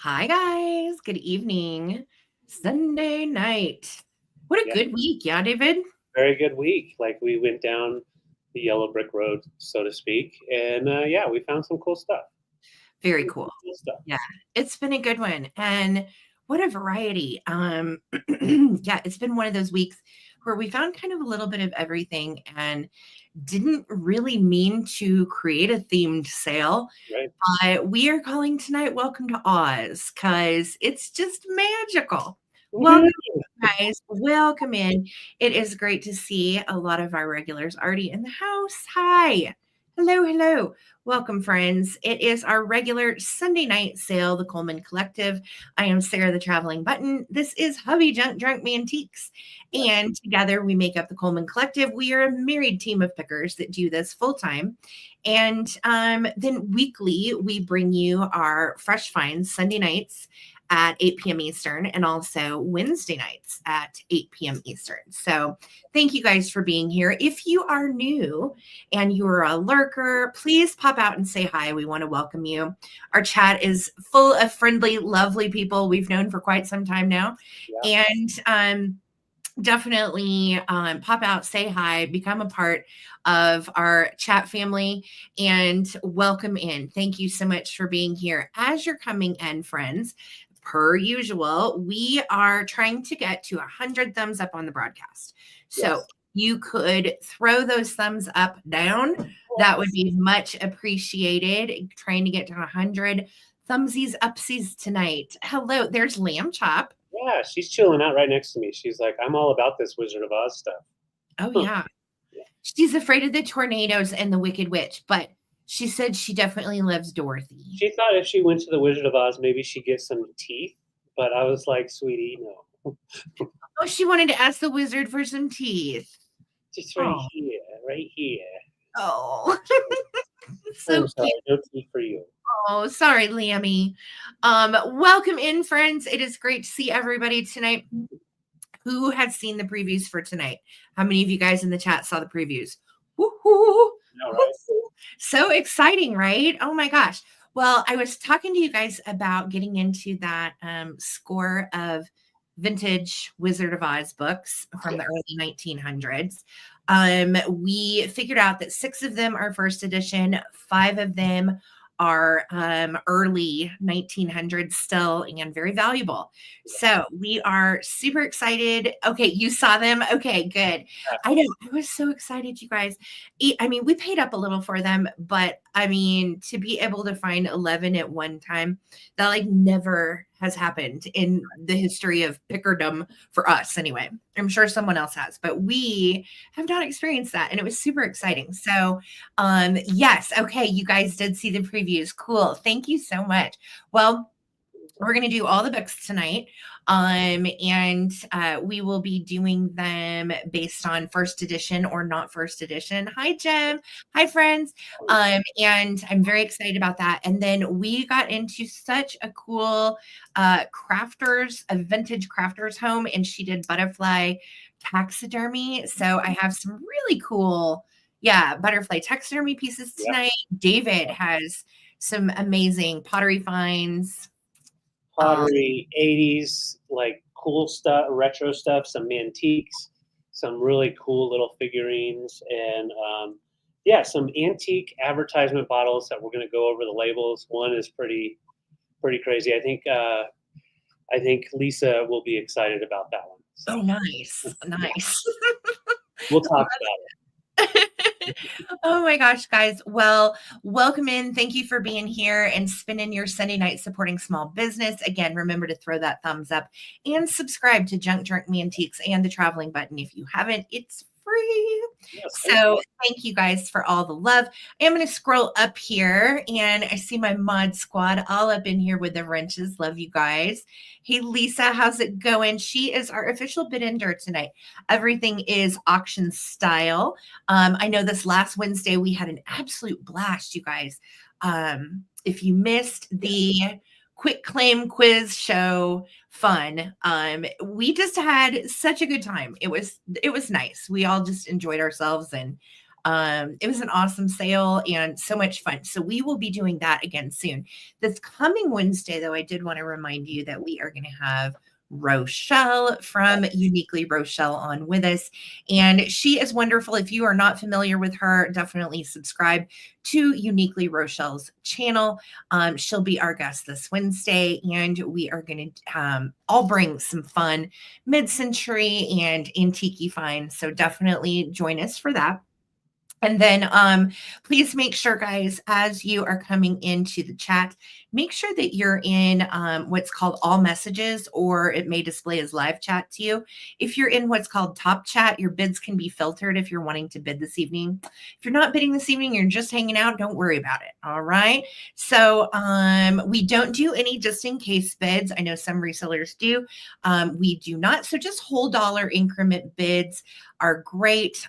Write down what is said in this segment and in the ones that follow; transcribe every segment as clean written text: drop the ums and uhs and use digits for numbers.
Hi, guys. Good evening. Sunday night. What a Yeah, good week. Yeah, David? very good week. Like we went down the yellow brick road, so to speak, and yeah, we found some cool stuff. Very Some cool. cool stuff. Yeah, it's been a good one. And what a variety. Yeah, it's been one of those weeks where we found kind of a little bit of everything and didn't really mean to create a themed sale. Right. We are calling tonight Welcome to Oz because it's just magical. Welcome, Woohoo! guys. Welcome in. It is great to see a lot of our regulars already in the house. Hi. Hello, hello. Welcome, friends. It is our regular Sunday night sale, the Coleman Collective. I am Sarah, the Traveling Button. This is hubby Junk Drunk Mantiques. Yeah. And together we make up the Coleman Collective. We are a married team of pickers that do this full time. And then weekly, we bring you our fresh finds Sunday nights at 8 p.m. Eastern and also Wednesday nights at 8 p.m. Eastern. So thank you guys for being here. If you are new and you're a lurker, please pop out and say hi. We want to welcome you. Our chat is full of friendly, lovely people we've known for quite some time now. Yeah. And definitely pop out, say hi, become a part of our chat family, and welcome in. Thank you so much for being here. As you're coming in, friends, per usual, we are trying to get to 100 thumbs up on the broadcast. So Yes. you could throw those thumbs up, down. That would be much appreciated. Trying to get to 100 thumbsies, upsies tonight. Hello, there's Lamb Chop. Yeah, she's chilling out right next to me. She's like, I'm all about this Wizard of Oz stuff. Oh, Huh. yeah. Yeah. She's afraid of the tornadoes and the Wicked Witch, but she said she definitely loves Dorothy. She thought if she went to the Wizard of Oz, maybe she'd get some teeth, but I was like, sweetie, no. Oh, she wanted to ask the wizard for some teeth. Just right Oh, here, right here. oh. So I'm sorry, cute. no teeth for you. Oh, sorry, Lammy. Welcome in, friends. It is great to see everybody tonight. Who has seen the previews for tonight? How many of you guys in the chat saw the previews? Woohoo! No, right? So exciting, right? Oh my gosh. Well, I was talking to you guys about getting into that score of vintage Wizard of Oz books from the early 1900s. We figured out that 6 of them are first edition, 5 of them are early 1900s still and very valuable. So we are super excited. Okay, you saw them. Okay, good. I know. I was so excited, you guys. I mean, we paid up a little for them, but I mean, to be able to find 11 at one time, that like never has happened in the history of pickerdom for us anyway. I'm sure someone else has, but we have not experienced that, and it was super exciting. So yes, okay, you guys did see the previews. Cool. Thank you so much. Well, we're going to do all the books tonight. And we will be doing them based on first edition or not first edition. Hi, Jem. Hi, friends. And I'm very excited about that. And then we got into such a cool a vintage crafters home, and she did butterfly taxidermy. So I have some really cool, butterfly taxidermy pieces tonight. David has some amazing pottery finds. Pottery, 80s, like cool stuff, retro stuff, some Mantiques, some really cool little figurines, and some antique advertisement bottles that we're going to go over the labels. One is pretty crazy. I think Lisa will be excited about that one. So. Oh, nice. We'll talk about it. Oh my gosh, guys. Well, welcome in. Thank you for being here and spending your Sunday night supporting small business. Again, remember to throw that thumbs up and subscribe to Junk Drunk Mantiques and the Traveling Button. If you haven't, it's free. Yes, so thank you guys for all the love. I am going to scroll up here, and I see my mod squad all up in here with the wrenches. Love you guys. Hey, Lisa, how's it going? She is our official bid ender tonight. Everything is auction style. I know this last Wednesday we had an absolute blast, you guys. If you missed the quick claim quiz show fun, we just had such a good time. It was nice. We all just enjoyed ourselves, and It was an awesome sale and so much fun. So we will be doing that again soon. This coming Wednesday, though, I did want to remind you that we are going to have Rochelle from Uniquely Rochelle on with us. And she is wonderful. If you are not familiar with her, definitely subscribe to Uniquely Rochelle's channel. She'll be our guest this Wednesday, and we are going to all bring some fun mid-century and antique finds. So definitely join us for that. And then please make sure, guys, as you are coming into the chat, make sure that you're in what's called all messages, or it may display as live chat to you. If you're in what's called top chat, your bids can be filtered if you're wanting to bid this evening. If you're not bidding this evening, you're just hanging out, don't worry about it. All right. So we don't do any just in case bids. I know some resellers do. We do not. So just whole dollar increment bids are great.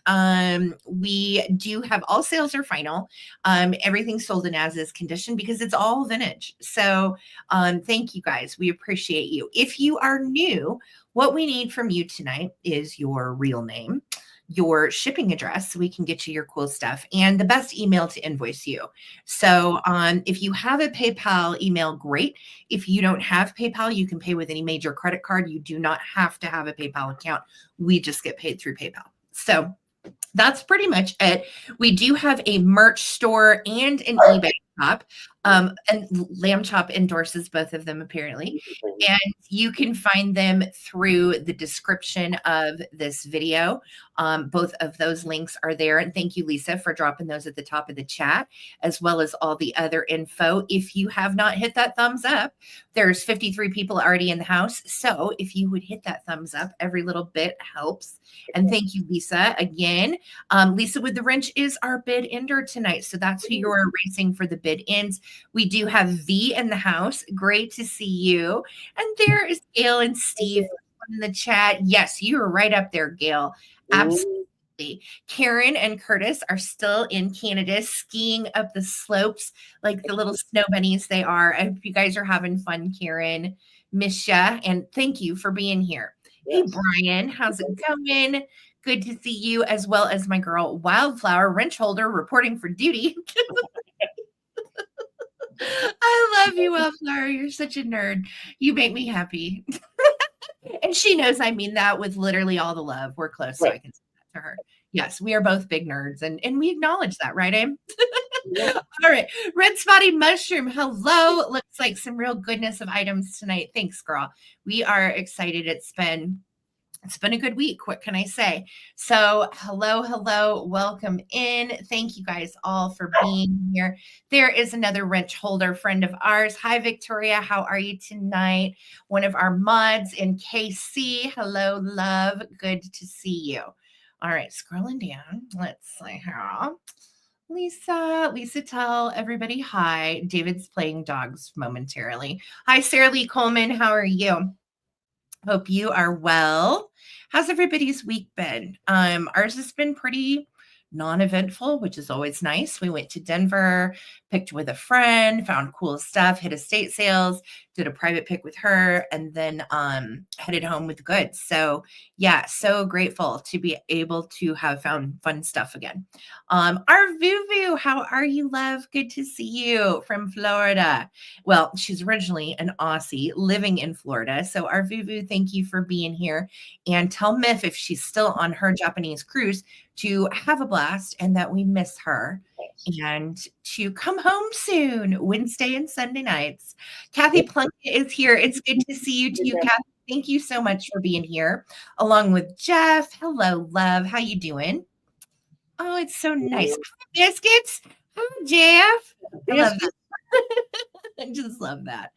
We do have all sales are final. Everything's sold in as is condition because it's all vintage. So thank you guys. We appreciate you. If you are new, what we need from you tonight is your real name, your shipping address so we can get you your cool stuff, and the best email to invoice you. So if you have a PayPal email, great. If you don't have PayPal, you can pay with any major credit card. You do not have to have a PayPal account. We just get paid through PayPal. So that's pretty much it. We do have a merch store and an eBay shop. And Lamb Chop endorses both of them, apparently. And you can find them through the description of this video. Both of those links are there. And thank you, Lisa, for dropping those at the top of the chat, as well as all the other info. If you have not hit that thumbs up, there's 53 people already in the house. So if you would hit that thumbs up, every little bit helps. And thank you, Lisa, again. Lisa with the wrench is our bid ender tonight. So that's who you're racing for the bid ends. We do have V in the house. Great to see you. And there is Gail and Steve in the chat. Yes, you were right up there, Gail. Absolutely. Karen and Curtis are still in Canada skiing up the slopes like the little snow bunnies they are. I hope you guys are having fun, Karen. Miss ya, and thank you for being here. Yes. Hey, Brian, how's it going? Good to see you, as well as my girl, Wildflower, wrench holder, reporting for duty. I love you, Wildflower. You're such a nerd. You make me happy. And she knows I mean that with literally all the love. We're close, so I can say that to her. Yes, we are both big nerds, and we acknowledge that, right, Aim? Yeah. All right. Red Spotty Mushroom, hello. Looks like some real goodness of items tonight. Thanks, girl. We are excited. It's been a good week. What can I say? So hello. Welcome in. Thank you guys all for being here. There is another wrench holder friend of ours. Hi, Victoria. How are you tonight? One of our mods in KC. Hello, love. Good to see you. All right. Scrolling down. Let's see here. Lisa, tell everybody hi. David's playing dogs momentarily. Hi, Sarah Lee Coleman. How are you? Hope you are well. How's everybody's week been? Ours has been pretty non-eventful, which is always nice. We went to Denver, picked with a friend, found cool stuff, hit estate sales, did a private pick with her, and then headed home with goods. So yeah, so grateful to be able to have found fun stuff again. Our Vuvu, how are you, love? Good to see you from Florida. Well, she's originally an Aussie living in Florida. So our Vuvu, thank you for being here. And tell Miff, if she's still on her Japanese cruise, to have a blast and that we miss her, and to come home soon, Wednesday and Sunday nights. Kathy Plunkett is here. It's good to see you too, Kathy. Thank you so much for being here, along with Jeff. Hello, love. How you doing? Oh, it's so nice. Biscuits. Hi, Jeff. I love that. I just love that.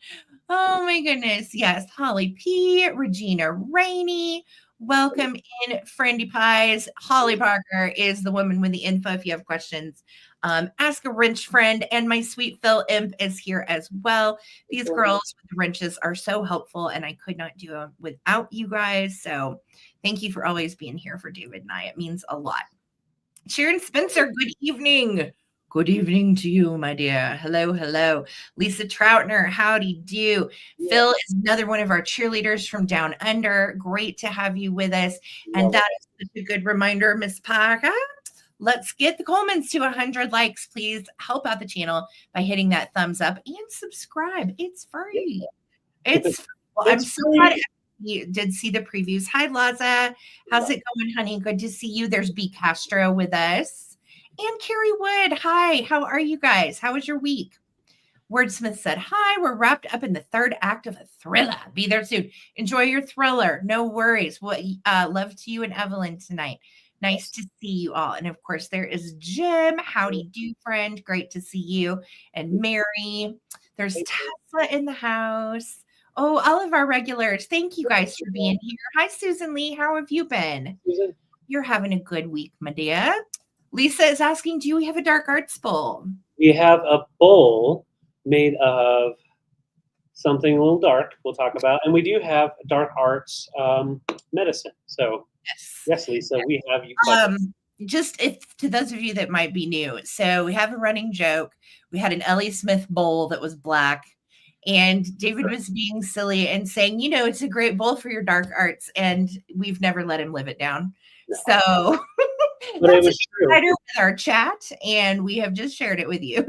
Oh my goodness. Yes. Holly P, Regina Rainey. Welcome in, Friendy Pies. Holly Parker is the woman with the info if you have questions. Ask a wrench friend, and my sweet Phil Imp is here as well. These girls with the wrenches are so helpful, and I could not do them without you guys. So thank you for always being here for David and I. It means a lot. Sharon Spencer, good evening. Good evening to you, my dear. Hello. Lisa Troutner, howdy do. Yeah. Phil is another one of our cheerleaders from Down Under. Great to have you with us. And that is such a good reminder, Miss Parker. Let's get the Colemans to 100 likes. Please help out the channel by hitting that thumbs up and subscribe. It's free. It's free. Well, I'm so glad you did see the previews. Hi, Laza. How's it going, honey? Good to see you. There's B. Castro with us. And Carrie Wood. Hi, how are you guys? How was your week? Wordsmith said, hi, we're wrapped up in the third act of a thriller. Be there soon. Enjoy your thriller. No worries. Well, love to you and Evelyn tonight. Nice to see you all. And of course, there is Jim. Howdy do, friend. Great to see you. And Mary. There's Tesla in the house. Oh, all of our regulars. Thank you guys for being here. Hi, Susan Lee. How have you been? Susan? You're having a good week, my dear. Lisa is asking, do we have a dark arts bowl? We have a bowl made of something a little dark we'll talk about. And we do have dark arts medicine. So yes, Lisa, we have you covered. Just if to those of you that might be new, so we have a running joke. We had an Ellie Smith bowl that was black, and David was being silly and saying, you know, it's a great bowl for your dark arts, and we've never let him live it down. No. So but it was true with our chat, and we have just shared it with you.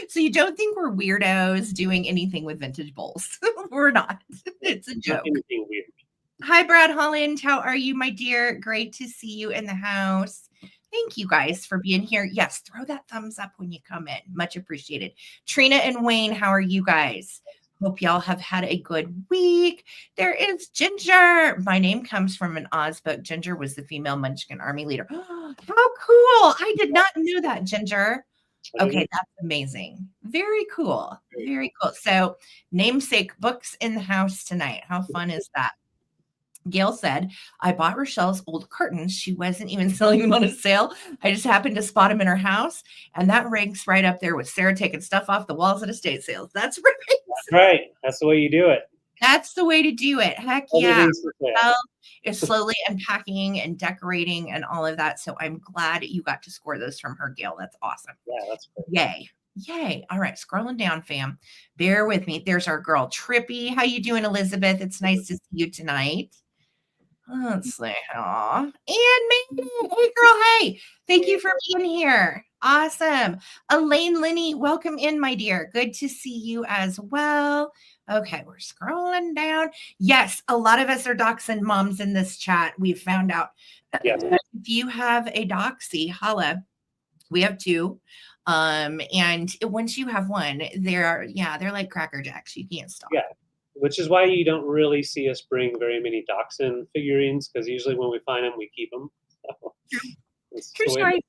So you don't think we're weirdos doing anything with vintage bowls. We're not. It's a joke. Not anything weird. Hi, Brad Holland. How are you, my dear? Great to see you in the house. Thank you guys for being here. Yes, throw that thumbs up when you come in. Much appreciated. Trina and Wayne, how are you guys? Hope y'all have had a good week. There is Ginger. My name comes from an Oz book. Ginger was the female Munchkin army leader. How cool. I did not know that, Ginger. Okay, that's amazing. Very cool. Very cool. So, namesake books in the house tonight. How fun is that? Gail said, I bought Rochelle's old curtains. She wasn't even selling them on a sale. I just happened to spot them in her house. And that ranks right up there with Sarah taking stuff off the walls at estate sales. That's right. That's right. That's the way you do it. That's the way to do it. Heck yeah. Well, is slowly unpacking and decorating and all of that. So I'm glad you got to score those from her, Gail. That's awesome. Yeah, that's great. Yay. Yay. All right. Scrolling down, fam. Bear with me. There's our girl, Trippy. How you doing, Elizabeth? It's nice to see you tonight. Let's see. Aw. And me. Hey, girl. Hey. Thank you for being here. Awesome. Elaine Linney, welcome in, my dear. Good to see you as well. Okay, we're scrolling down. Yes, a lot of us are dachshund moms in this chat. We've found out. Yes. If you have a doxie, holla. We have two. And once you have one, they're like Cracker Jacks. You can't stop. Yeah. Which is why you don't really see us bring very many dachshund figurines, because usually when we find them, we keep them. So True story.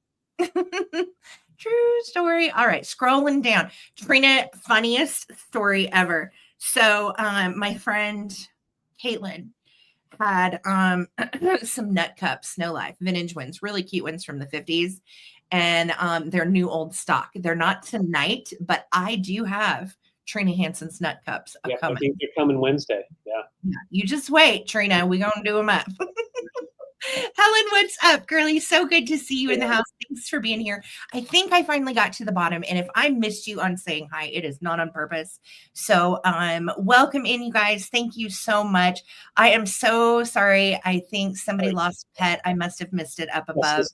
True story. All right, scrolling down. Trina, funniest story ever. So my friend Caitlin had some nut cups, no life, vintage ones, really cute ones from the 50s. And they're new old stock. They're not tonight, but I do have Trina Hanson's nut cups coming. I think they're coming Wednesday. Yeah. You just wait, Trina. We're going to do them up. Helen, what's up, girlie? So good to see you in the house. Thanks for being here. I think I finally got to the bottom, and if I missed you on saying hi, it is not on purpose. So welcome in, you guys. Thank you so much. I am so sorry. I think somebody lost a pet. I must have missed it up above.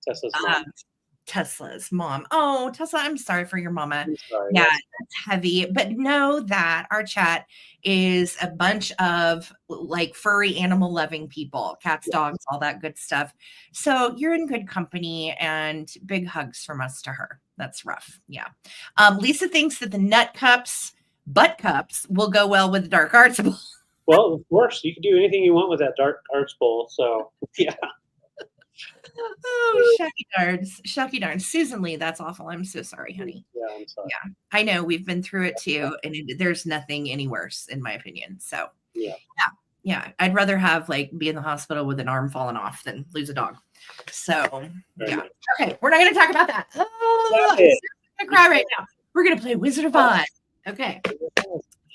Tesla's mom. Tesla's mom. Oh, Tesla, I'm sorry for your mama. Sorry, yeah, that's heavy. But know that our chat is a bunch of like furry animal loving people, cats, dogs, all that good stuff. So you're in good company, and big hugs from us to her. That's rough. Yeah. Lisa thinks that the nut cups, butt cups will go well with the dark arts bowl. Well, of course, you can do anything you want with that dark arts bowl. So yeah. Oh, shucky darns. Susan Lee, that's awful. I'm so sorry, honey. Yeah, I'm sorry. Yeah, I know. We've been through it too, and there's nothing any worse, in my opinion. So yeah. I'd rather have be in the hospital with an arm falling off than lose a dog. So yeah. Okay, we're not going to talk about that. Oh, I'm going to cry right now. We're going to play Wizard of Oz. Okay.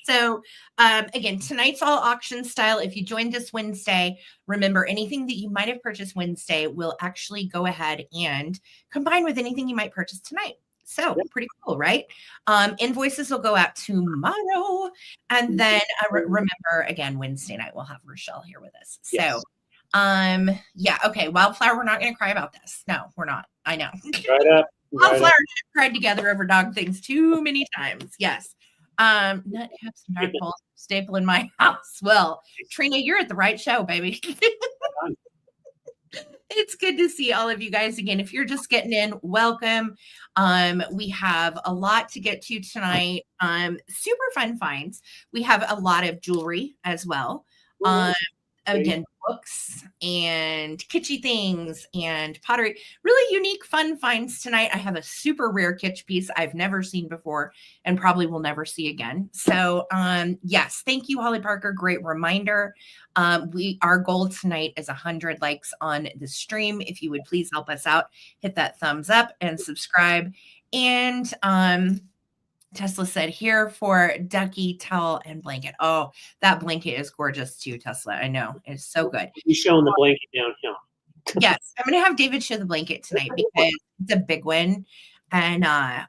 So again, tonight's all auction style. If you joined us Wednesday, remember anything that you might have purchased Wednesday will actually go ahead and combine with anything you might purchase tonight. So pretty cool, right? Invoices will go out tomorrow. And then remember, again, Wednesday night, we'll have Rochelle here with us. So Yeah, okay. Wildflower, we're not gonna cry about this. No, we're not. I know. Right up. Wildflower and I have cried together over dog things too many times. Yes. Nut caps and dark balls staple in my house. Well, Trina, you're at the right show, baby. It's good to see all of you guys again. If you're just getting in, welcome. We have a lot to get to tonight. Super fun finds. We have a lot of jewelry as well. Again, books and kitschy things and pottery. Really unique, fun finds tonight. I have a super rare Kitsch piece I've never seen before and probably will never see again. So, yes, thank you, Holly Parker. Great reminder. Our goal tonight is 100 likes on the stream. If you would please help us out, hit that thumbs up and subscribe. And Tesla said, here for ducky, towel, and blanket. Oh, that blanket is gorgeous too, Tesla. I know. It's so good. You're showing the blanket down here. Yes. I'm going to have David show the blanket tonight because it's a big one. And, oh, God,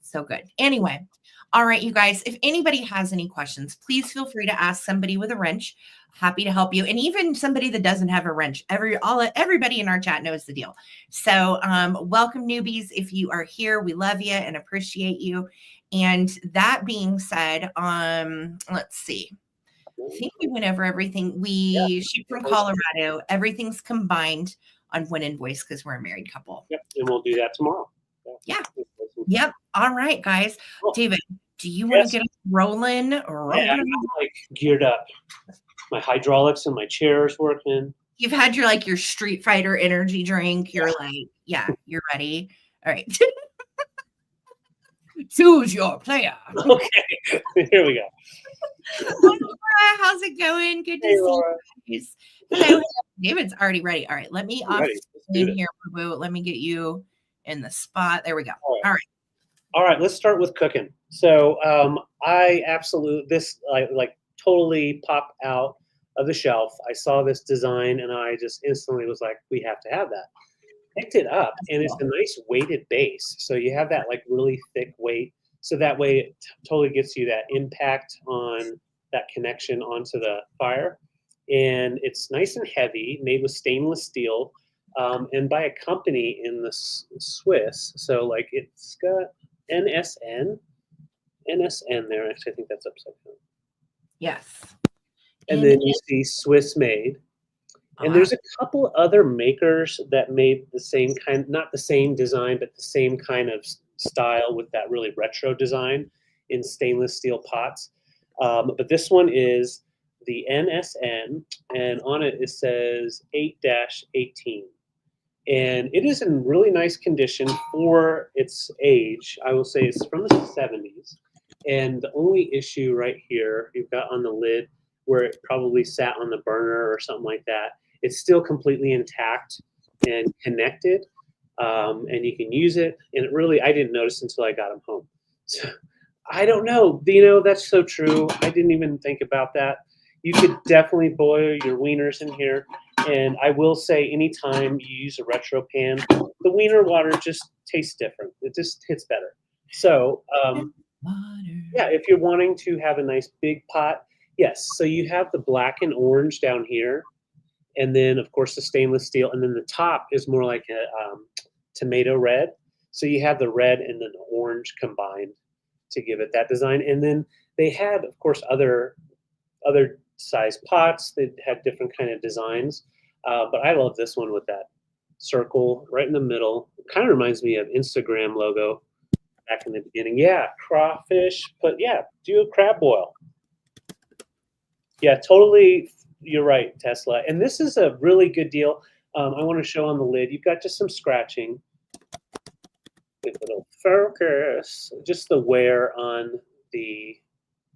it's so good. Anyway. All right, you guys, if anybody has any questions, please feel free to ask somebody with a wrench. Happy to help you. And even somebody that doesn't have a wrench, everybody in our chat knows the deal. So welcome, newbies. If you are here, we love you and appreciate you. And that being said, let's see. I think we went over everything. We ship from Colorado. Everything's combined on one invoice because we're a married couple. Yep, and we'll do that tomorrow. Yeah. Yep. All right, guys. David, do you want to get us rolling? Yeah, I'm like geared up. My hydraulics and my chair is working. You've had your Street Fighter energy drink. You're you're ready. All right. Choose your player. Okay, here we go. Laura, how's it going? Good to see you guys. Hello. David's already ready. All right, let me off in here, boo-boo. Let me get you in the spot. There we go. All right. Let's start with cooking. So I totally popped out of the shelf. I saw this design and I just instantly was like, we have to have that. Picked it up and it's a nice weighted base. So you have that like really thick weight. So that way it totally gets you that impact on that connection onto the fire. And it's nice and heavy, made with stainless steel. And by a company in the Swiss. So like it's got NSN there. Actually, I think that's upside down. Yes. And then you see Swiss made. And there's a couple other makers that made the same kind, not the same design, but the same kind of style with that really retro design in stainless steel pots. But this one is the NSN, and on it says 8-18. And it is in really nice condition for its age. I will say it's from the 70s. And the only issue right here, you've got on the lid where it probably sat on the burner or something like that. It's still completely intact and connected. And you can use it. And it really, I didn't notice until I got them home. So I don't know. That's so true. I didn't even think about that. You could definitely boil your wieners in here. And I will say anytime you use a retro pan, the wiener water just tastes different. It just hits better. So, yeah, if you're wanting to have a nice big pot, yes. So you have the black and orange down here. And then, of course, the stainless steel. And then the top is more like a tomato red. So you have the red and then the orange combined to give it that design. And then they had, of course, other size pots. They had different kind of designs. But I love this one with that circle right in the middle. It kind of reminds me of Instagram logo back in the beginning. Yeah, crawfish. But yeah, do a crab boil. Yeah, totally. You're right, Tesla. And this is a really good deal. I want to show on the lid. You've got just some scratching. If it'll focus. Just the wear on the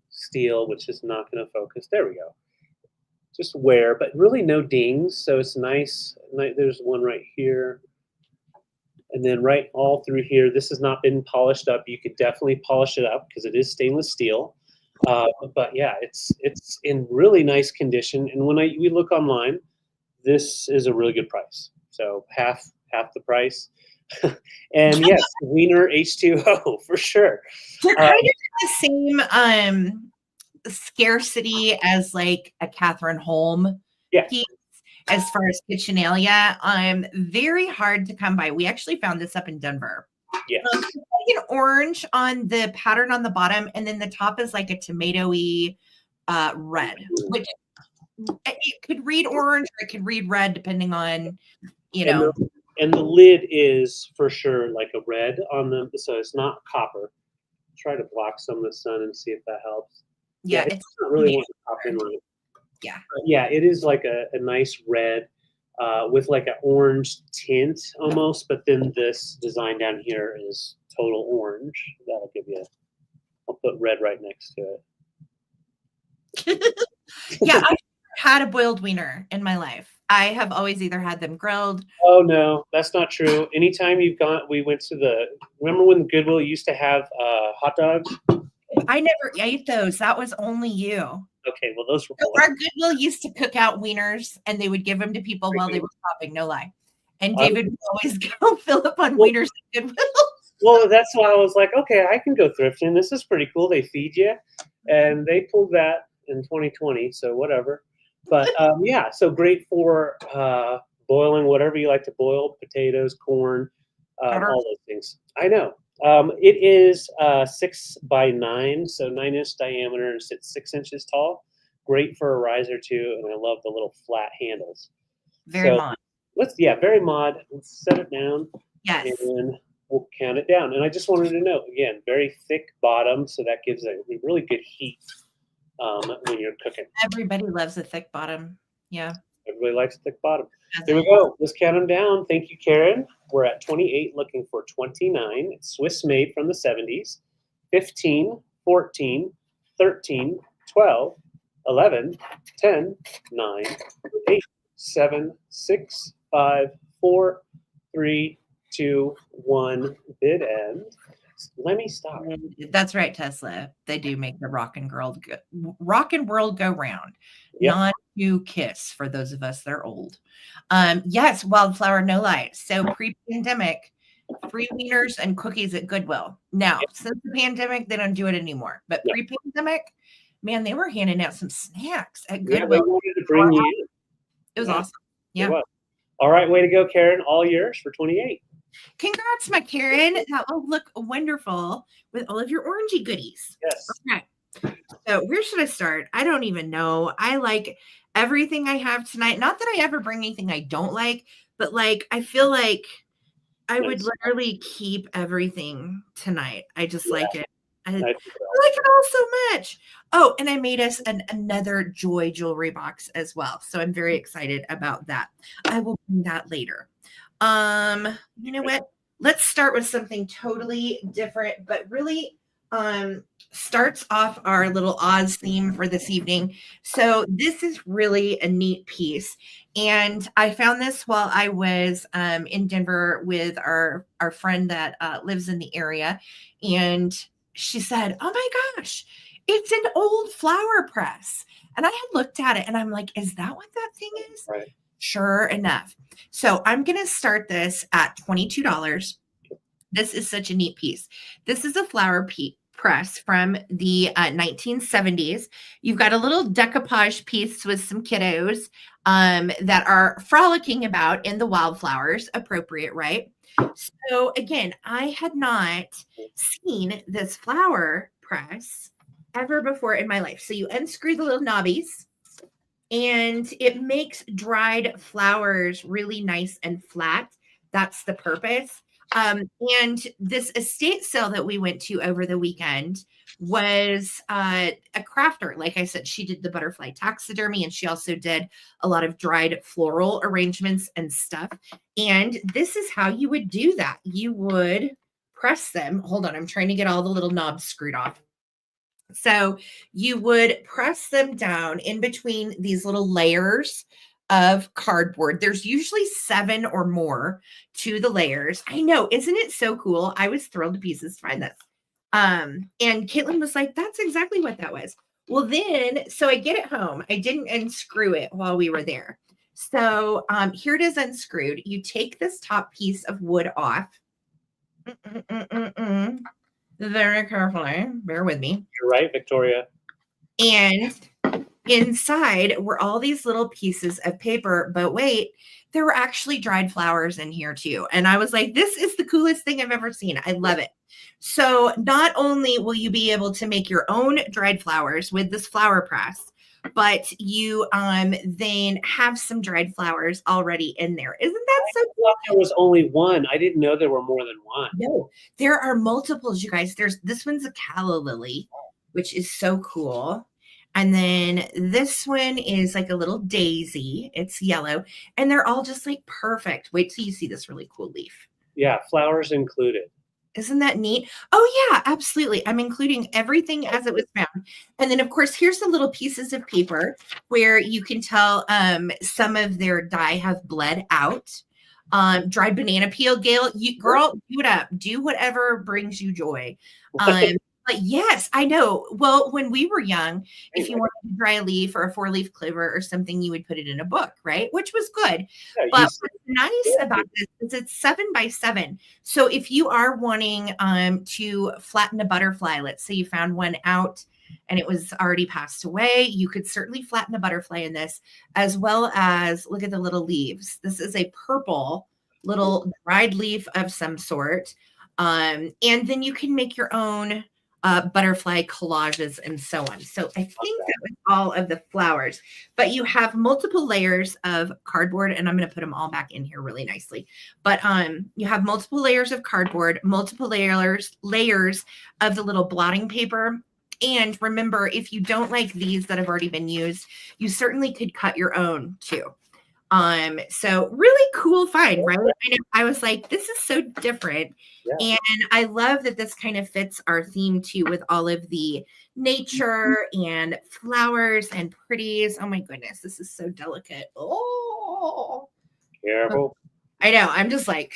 steel, which is not going to focus. There we go. Just wear, but really no dings. So it's nice. There's one right here. And then right all through here, this has not been polished up. You could definitely polish it up because it is stainless steel. But yeah, it's in really nice condition. And when we look online, this is a really good price. So half the price. And yes, Wiener H2O for sure. They're kind of the same scarcity as like a Catherine Holm piece. as far as Kitchenalia. Very hard to come by. We actually found this up in Denver. Yes. It's like an orange on the pattern on the bottom, and then the top is like a tomatoey red, which it could read orange or it could read red depending on, And the lid is for sure like a red on them, so it's not copper. Try to block some of the sun and see if that helps. Yeah, it's not really want to pop in right. Yeah. But yeah, it is like a nice red with like an orange tint almost, but then this design down here is total orange. That'll give you, I'll put red right next to it. Yeah, I've had a boiled wiener in my life. I have always either had them grilled. Oh no, that's not true. Anytime we went to remember when Goodwill used to have hot dogs? I never ate those. That was only you. Okay, well those were our Goodwill used to cook out wieners and they would give them to people while they were shopping, no lie. And David would always go fill up on wieners at Goodwill. Well, that's why I was like, okay, I can go thrifting. This is pretty cool. They feed you. And they pulled that in 2020, so whatever. But yeah, so great for boiling whatever you like to boil, potatoes, corn, all those things. I know. It is 6 by 9, so 9-inch diameter, and sits 6 inches tall. Great for a riser too, and I love the little flat handles. Very mod. Very mod. Let's set it down. Yes. And we'll count it down. And I just wanted to know, again, very thick bottom, so that gives a really good heat when you're cooking. Everybody loves a thick bottom. Yeah. Everybody likes a thick bottom. Here we go. Let's count them down. Thank you, Karen. We're at 28, looking for 29. It's Swiss made from the 70s. 15, 14, 13, 12, 11, 10, 9, 8, 7, 6, 5, 4, 3, 2, 1. Bid end. Let me stop. That's right, Tesla. They do make the rock and world go round. Yep. Not to kiss for those of us that are old. Yes, Wildflower No Light. So pre-pandemic, free wieners and cookies at Goodwill. Now, since the pandemic, they don't do it anymore. But pre-pandemic, man, they were handing out some snacks at Goodwill. Yeah, they wanted to bring you in. It was awesome. Yeah. All right, way to go, Karen. All yours for 28. Congrats, my Karen. That will look wonderful with all of your orangey goodies. Yes. Okay. So where should I start? I don't even know. I like everything I have tonight. Not that I ever bring anything I don't like, but like I feel like I would literally keep everything tonight. I just like it. I like it all so much. Oh, and I made us another Joy jewelry box as well. So I'm very excited about that. I will bring that later. You know what? Let's start with something totally different, but really starts off our little Oz theme for this evening. So this is really a neat piece. And I found this while I was in Denver with our friend that lives in the area. And she said, oh my gosh, it's an old flower press. And I had looked at it and I'm like, is that what that thing is? Right. Sure enough. So I'm going to start this at $22. This is such a neat piece. This is a flower press from the 1970s. You've got a little decoupage piece with some kiddos that are frolicking about in the wildflowers. Appropriate, right? So again, I had not seen this flower press ever before in my life. So you unscrew the little knobbies, and it makes dried flowers really nice and flat. That's the purpose. And this estate sale that we went to over the weekend was a crafter. Like I said, she did the butterfly taxidermy, and she also did a lot of dried floral arrangements and stuff. And this is how you would do that. You would press them. Hold on, I'm trying to get all the little knobs screwed off. So you would press them down in between these little layers of cardboard. There's usually 7 or more to the layers. I know, isn't it so cool? I was thrilled to pieces to find this. And Caitlin was like, that's exactly what that was. Well, then, so I get it home. I didn't unscrew it while we were there. So here it is unscrewed. You take this top piece of wood off. Very carefully. Bear with me. You're right, Victoria. And inside were all these little pieces of paper, but wait, there were actually dried flowers in here too. And I was like, this is the coolest thing I've ever seen. I love it. So not only will you be able to make your own dried flowers with this flower press, but you then have some dried flowers already in there. Isn't that so I thought there was only one. I didn't know there were more than one. No, there are multiples, you guys. There's this one's a calla lily, which is so cool. And then this one is like a little daisy. It's yellow, and they're all just like perfect. Wait till you see this really cool leaf. Yeah, flowers included. Isn't that neat? Oh, yeah, absolutely. I'm including everything as it was found. And then, of course, here's the little pieces of paper where you can tell some of their dye have bled out. Dried banana peel, Gail, girl, do it up. Do whatever brings you joy. But yes, I know. Well, when we were young, if you wanted to dry a leaf or a 4-leaf clover or something, you would put it in a book, right? Which was good. Yeah, but what's nice about this is it's 7 by 7. So if you are wanting to flatten a butterfly, let's say you found one out and it was already passed away, you could certainly flatten a butterfly in this, as well as look at the little leaves. This is a purple little dried leaf of some sort. And then you can make your own butterfly collages and so on. So I think that was all of the flowers, but you have multiple layers of cardboard, and I'm going to put them all back in here really nicely. But you have multiple layers of cardboard, multiple layers of the little blotting paper. And remember, if you don't like these that have already been used, you certainly could cut your own too. So really cool find, right? I was like, this is so different. Yeah. And I love that this kind of fits our theme too, with all of the nature and flowers and pretties. Oh my goodness, this is so delicate. Oh, careful. I know. I'm just like,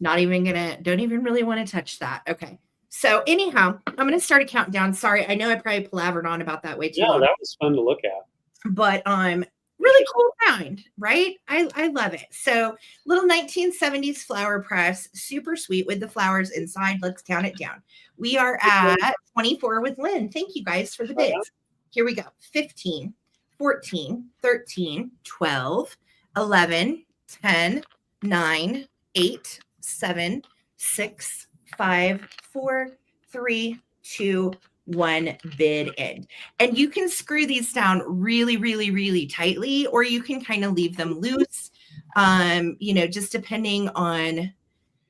don't even really want to touch that. Okay. So anyhow, I'm going to start a countdown. Sorry. I know I probably palavered on about that way too long. That was fun to look at. But really cool find, right? I love it. So little 1970s flower press, super sweet with the flowers inside. Let's count it down. We are at 24 with Lynn. Thank you guys for the bids. Here we go. 15, 14, 13, 12, 11, 10, 9, 8, 7, 6, 5, 4, 3, 2, 1 bid in. And you can screw these down really, really, really tightly, or you can kind of leave them loose, just depending on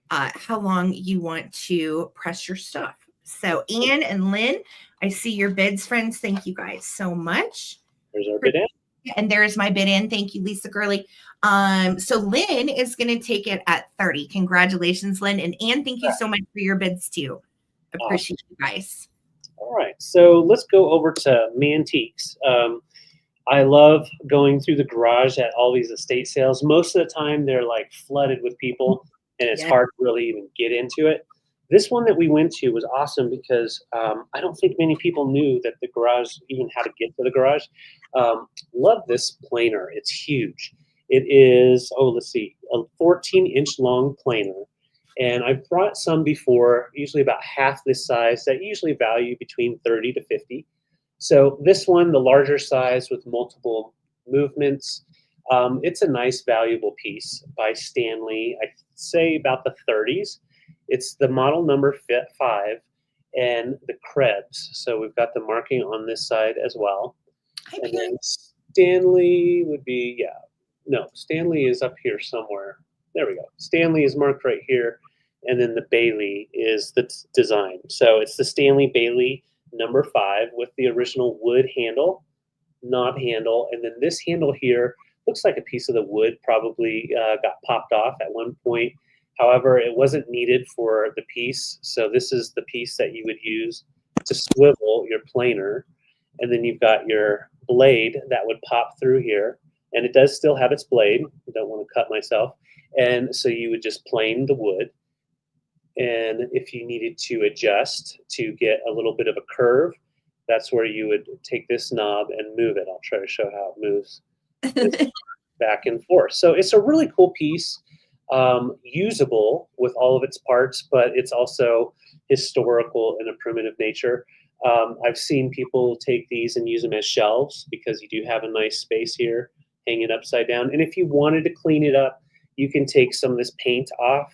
how long you want to press your stuff. So Anne and Lynn, I see your bids, friends. Thank you guys so much. There's our bid in. And there's my bid in. Thank you, Lisa Gurley. So Lynn is going to take it at 30. Congratulations, Lynn. And Anne, thank you so much for your bids too. Appreciate you guys. All right, so let's go over to Mantiques. I love going through the garage at all these estate sales. Most of the time, they're like flooded with people, and it's hard to really even get into it. This one that we went to was awesome because I don't think many people knew that the garage, even how to get to the garage. Love this planer. It's huge. It is, let's see, a 14-inch long planer. And I've brought some before, usually about half this size, that usually value between 30 to 50. So this one, the larger size with multiple movements, it's a nice, valuable piece by Stanley. I'd say about the 30s. It's the model number 5 and the Krebs. So we've got the marking on this side as well. And then Stanley would be, Stanley is up here somewhere. There we go. Stanley is marked right here. And then the Bailey is the design. So it's the Stanley Bailey number 5 with the original wood handle, knob handle. And then this handle here looks like a piece of the wood probably got popped off at one point. However, it wasn't needed for the piece. So this is the piece that you would use to swivel your planer. And then you've got your blade that would pop through here. And it does still have its blade. I don't want to cut myself. And so you would just plane the wood. And if you needed to adjust to get a little bit of a curve, that's where you would take this knob and move it. I'll try to show how it moves back and forth. So it's a really cool piece, usable with all of its parts, but it's also historical in a primitive nature. I've seen people take these and use them as shelves because you do have a nice space here, hang it upside down. And if you wanted to clean it up, you can take some of this paint off.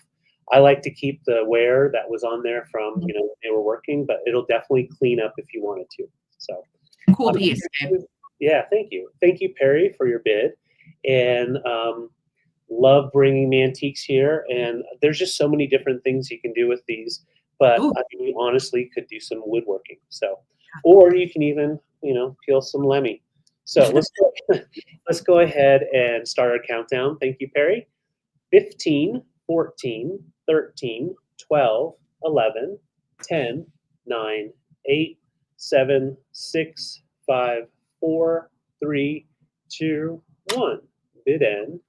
I like to keep the wear that was on there from, when they were working, but it'll definitely clean up if you wanted to. So Cool piece. yeah, thank you. Thank you, Perry, for your bid. And love bringing Mantiques here. And there's just so many different things you can do with these. But Ooh. I mean, you honestly could do some woodworking. So, or you can even, peel some Lemmy. So let's go ahead and start our countdown. Thank you, Perry. 15, 14, 13, 12, 11, 10, 9, 8, 7, 6, 5, 4, 3, 2, 1. Bid end.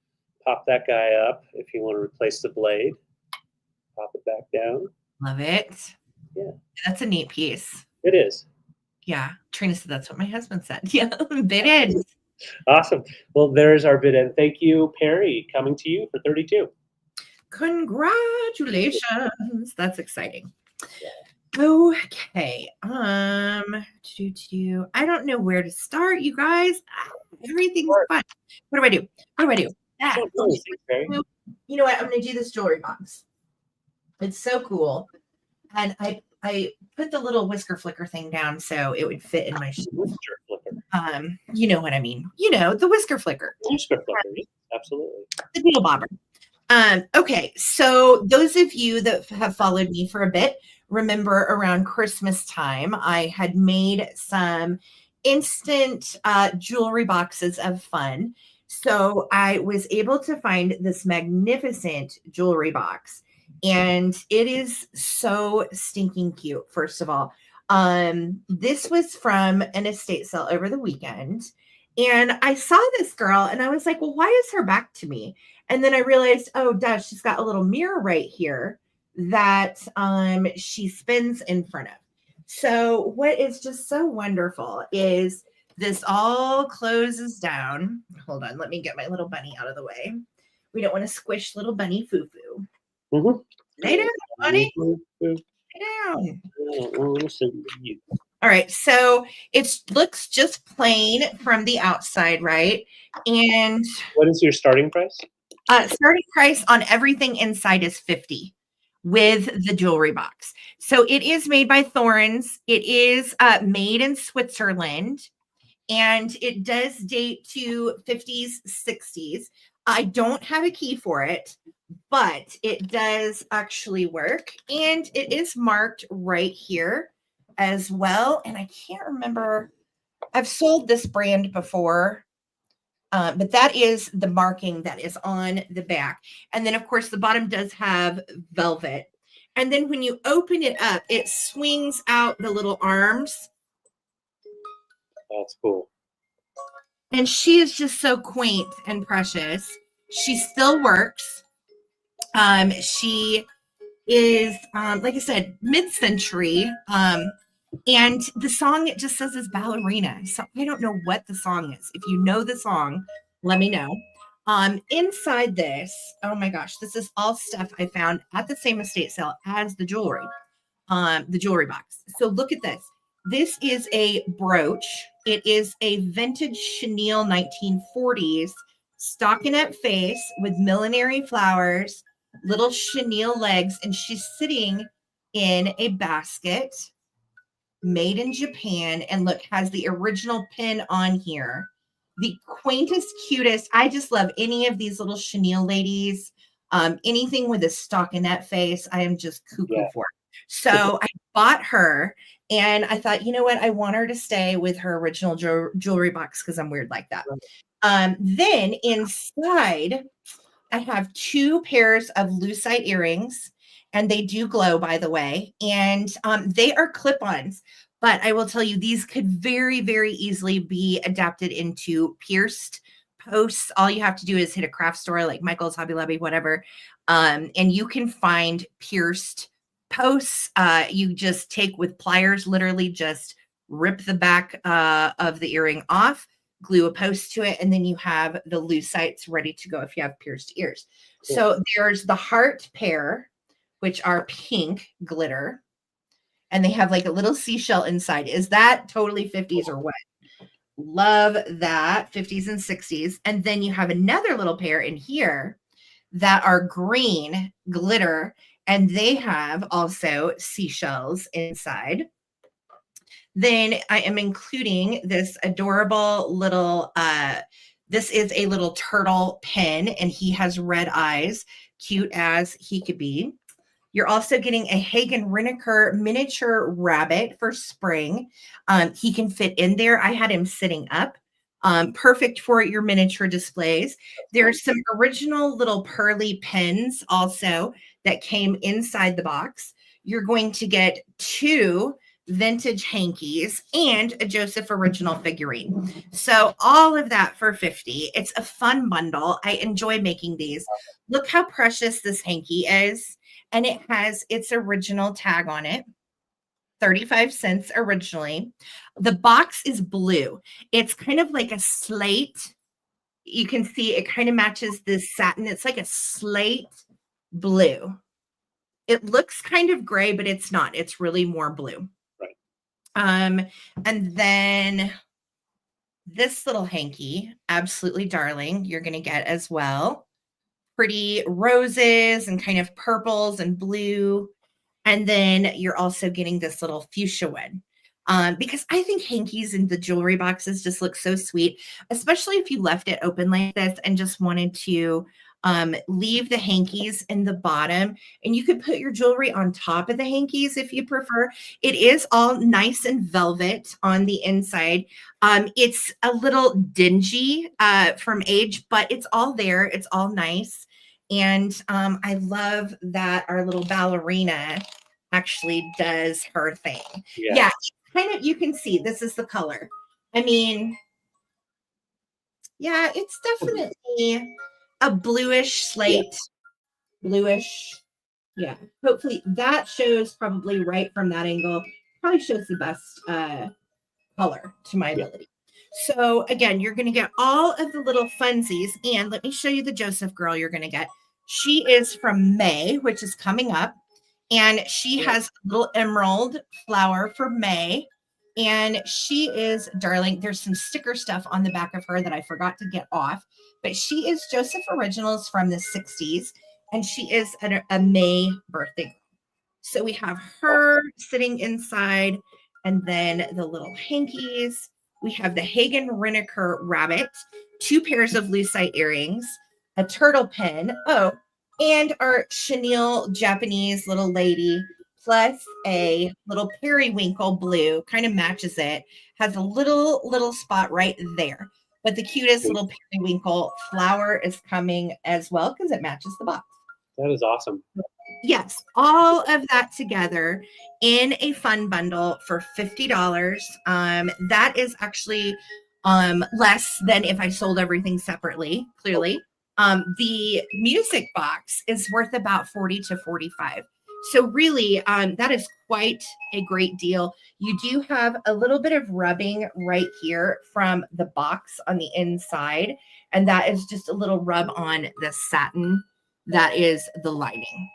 Pop that guy up if you want to replace the blade. Pop it back down. Love it. Yeah. That's a neat piece. It is. Yeah. Trina said that's what my husband said. Yeah. Bid end. Awesome. Well, there's our bid end. Thank you, Perry. Coming to you for 32. Congratulations. That's exciting. Okay. I don't know where to start, you guys. Everything's fun. What do I do? You know what? I'm going to do this jewelry box. It's so cool. And I put the little whisker flicker thing down so it would fit in my shoe. Whisker flicker. You know what I mean. The whisker flicker. Whisker flicker, absolutely. The needle bobber. Okay, so those of you that have followed me for a bit, remember around Christmas time, I had made some instant jewelry boxes of fun. So I was able to find this magnificent jewelry box, and it is so stinking cute. First of all, this was from an estate sale over the weekend, and I saw this girl and I was like, well, why is her back to me? And then I realized, oh, duh, she's got a little mirror right here that she spins in front of. So what is just so wonderful is this all closes down. Hold on, let me get my little bunny out of the way. We don't want to squish little bunny foo-foo. Mm-hmm. Lay down, bunny. Lay down. All right, so it looks just plain from the outside, right? And what is your starting price? Starting price on everything inside is $50 with the jewelry box. So it is made by Thorns. It is made in Switzerland, and it does date to 50s, 60s. I don't have a key for it, but it does actually work, and it is marked right here as well. And I can't remember. I've sold this brand before. But that is the marking that is on the back. And then, of course, the bottom does have velvet. And then when you open it up, it swings out the little arms. That's cool. And she is just so quaint and precious. She still works. She is, like I said, mid-century. And the song, it just says is ballerina. So I don't know what the song is. If you know the song, let me know. Inside this, oh my gosh, this is all stuff I found at the same estate sale as the jewelry box. So look at this. This is a brooch. It is a vintage chenille 1940s stockinette face with millinery flowers, little chenille legs, and she's sitting in a basket. Made in Japan, and look, has the original pin on here. The quaintest, cutest. I just love any of these little chenille ladies. Anything with a stockinette face, I am just cuckoo for. So I bought her, and I thought, you know what? I want her to stay with her original jewelry box because I'm weird like that. Then inside, I have 2 pairs of lucite earrings. And they do glow, by the way, and they are clip-ons. But I will tell you, these could very, very easily be adapted into pierced posts. All you have to do is hit a craft store like Michael's, Hobby Lobby, whatever, and you can find pierced posts. You just take with pliers, literally just rip the back of the earring off, glue a post to it, and then you have the lucites ready to go if you have pierced ears. So there's the heart pair, which are pink glitter. and they have like a little seashell inside. Is that totally 50s or what? Love that. 50s and 60s. And then you have another little pair in here that are green glitter, and they have also seashells inside. Then I am including this adorable little, this is a little turtle pin, and he has red eyes, cute as he could be. You're also getting a Hagen Rineker miniature rabbit for spring. He can fit in there. I had him sitting up. Perfect for your miniature displays. There's some original little pearly pins also that came inside the box. You're going to get 2 vintage hankies and a Joseph original figurine. So all of that for 50. It's a fun bundle. I enjoy making these. Look how precious this hanky is. And it has its original tag on it. 35 cents originally. The box is blue. It's kind of like a slate. You can see it kind of matches this satin. It's like a slate blue. It looks kind of gray, but it's not. It's really more blue. Right. And then this little hanky, absolutely darling, you're going to get as well. Pretty roses and kind of purples and blue. And then you're also getting this little fuchsia one. Because I think hankies in the jewelry boxes just look so sweet, especially if you left it open like this and just wanted to leave the hankies in the bottom, and you could put your jewelry on top of the hankies if you prefer. It is all nice and velvet on the inside. It's a little dingy from age, but it's all there. It's all nice. And I love that our little ballerina actually does her thing. Yeah, kind of, you can see this is the color. I mean, yeah, it's definitely a bluish slate, bluish. Yeah, hopefully that shows probably right from that angle, probably shows the best color to my ability. So again, you're going to get all of the little funsies, and let me show you the Joseph girl you're going to get. She is from May, which is coming up, and she has a little emerald flower for May, and she is darling. There's some sticker stuff on the back of her that I forgot to get off, but she is Joseph Originals from the 60s, and she is a May birthday. So we have her sitting inside, and then the little hankies. We have the Hagen Rineker rabbit, 2 pairs of lucite earrings, a turtle pin, and our chenille Japanese little lady, plus a little periwinkle blue, kind of matches it, has a little spot right there. But the cutest little periwinkle flower is coming as well because it matches the box. That is awesome. Yes, all of that together in a fun bundle for $50. That is actually less than if I sold everything separately, clearly. The music box is worth about $40 to $45. So really, that is quite a great deal. You do have a little bit of rubbing right here from the box on the inside, and that is just a little rub on the satin. That is the lining.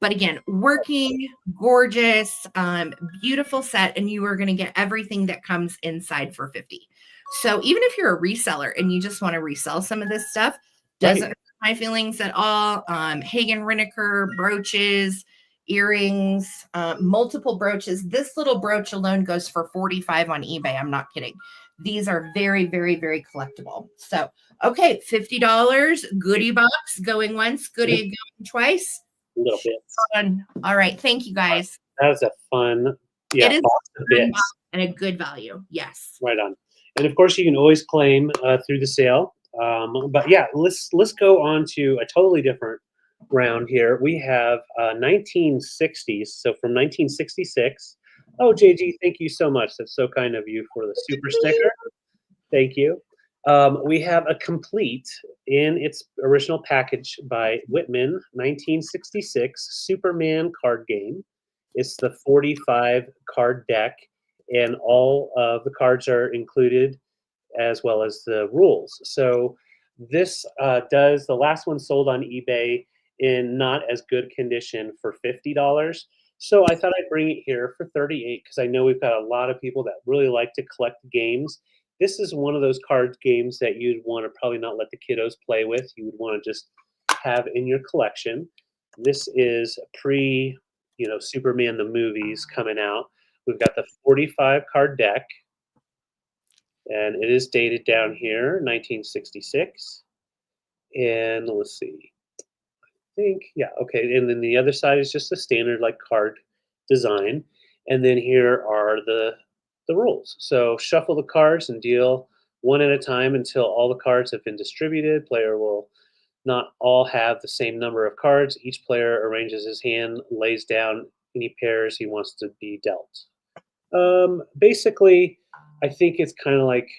But again, working, gorgeous, beautiful set, and you are going to get everything that comes inside for $50. So even if you're a reseller and you just want to resell some of this stuff, doesn't hurt my feelings at all. Hagen Rineker brooches, earrings, multiple brooches. This little brooch alone goes for $45 on eBay. I'm not kidding. These are very, very, very collectible. So, okay, $50 goodie box going once, goodie going twice. A little bit. Fun. All right. Thank you guys. That was a fun, it is box of bits. And a good value. Yes. Right on. And of course, you can always claim through the sale. But yeah, let's go on to a totally different round here. We have 1960s. So from 1966. Oh, JG, thank you so much. That's so kind of you for the super sticker. Thank you. We have a complete in its original package by Whitman, 1966 Superman card game. It's the 45 card deck, and all of the cards are included, as well as the rules. So this the last one sold on eBay in not as good condition for $50. So I thought I'd bring it here for 38 because I know we've got a lot of people that really like to collect games. This is one of those card games that you'd want to probably not let the kiddos play with. You would want to just have in your collection. This is pre, Superman the movies coming out. We've got the 45 card deck, and it is dated down here, 1966. And let's see, think, yeah, okay. And then the other side is just a standard like card design. And then here are the rules. So shuffle the cards and deal one at a time until all the cards have been distributed. Player will not all have the same number of cards. Each player arranges his hand, lays down any pairs he wants to be dealt. Basically, I think it's kind of like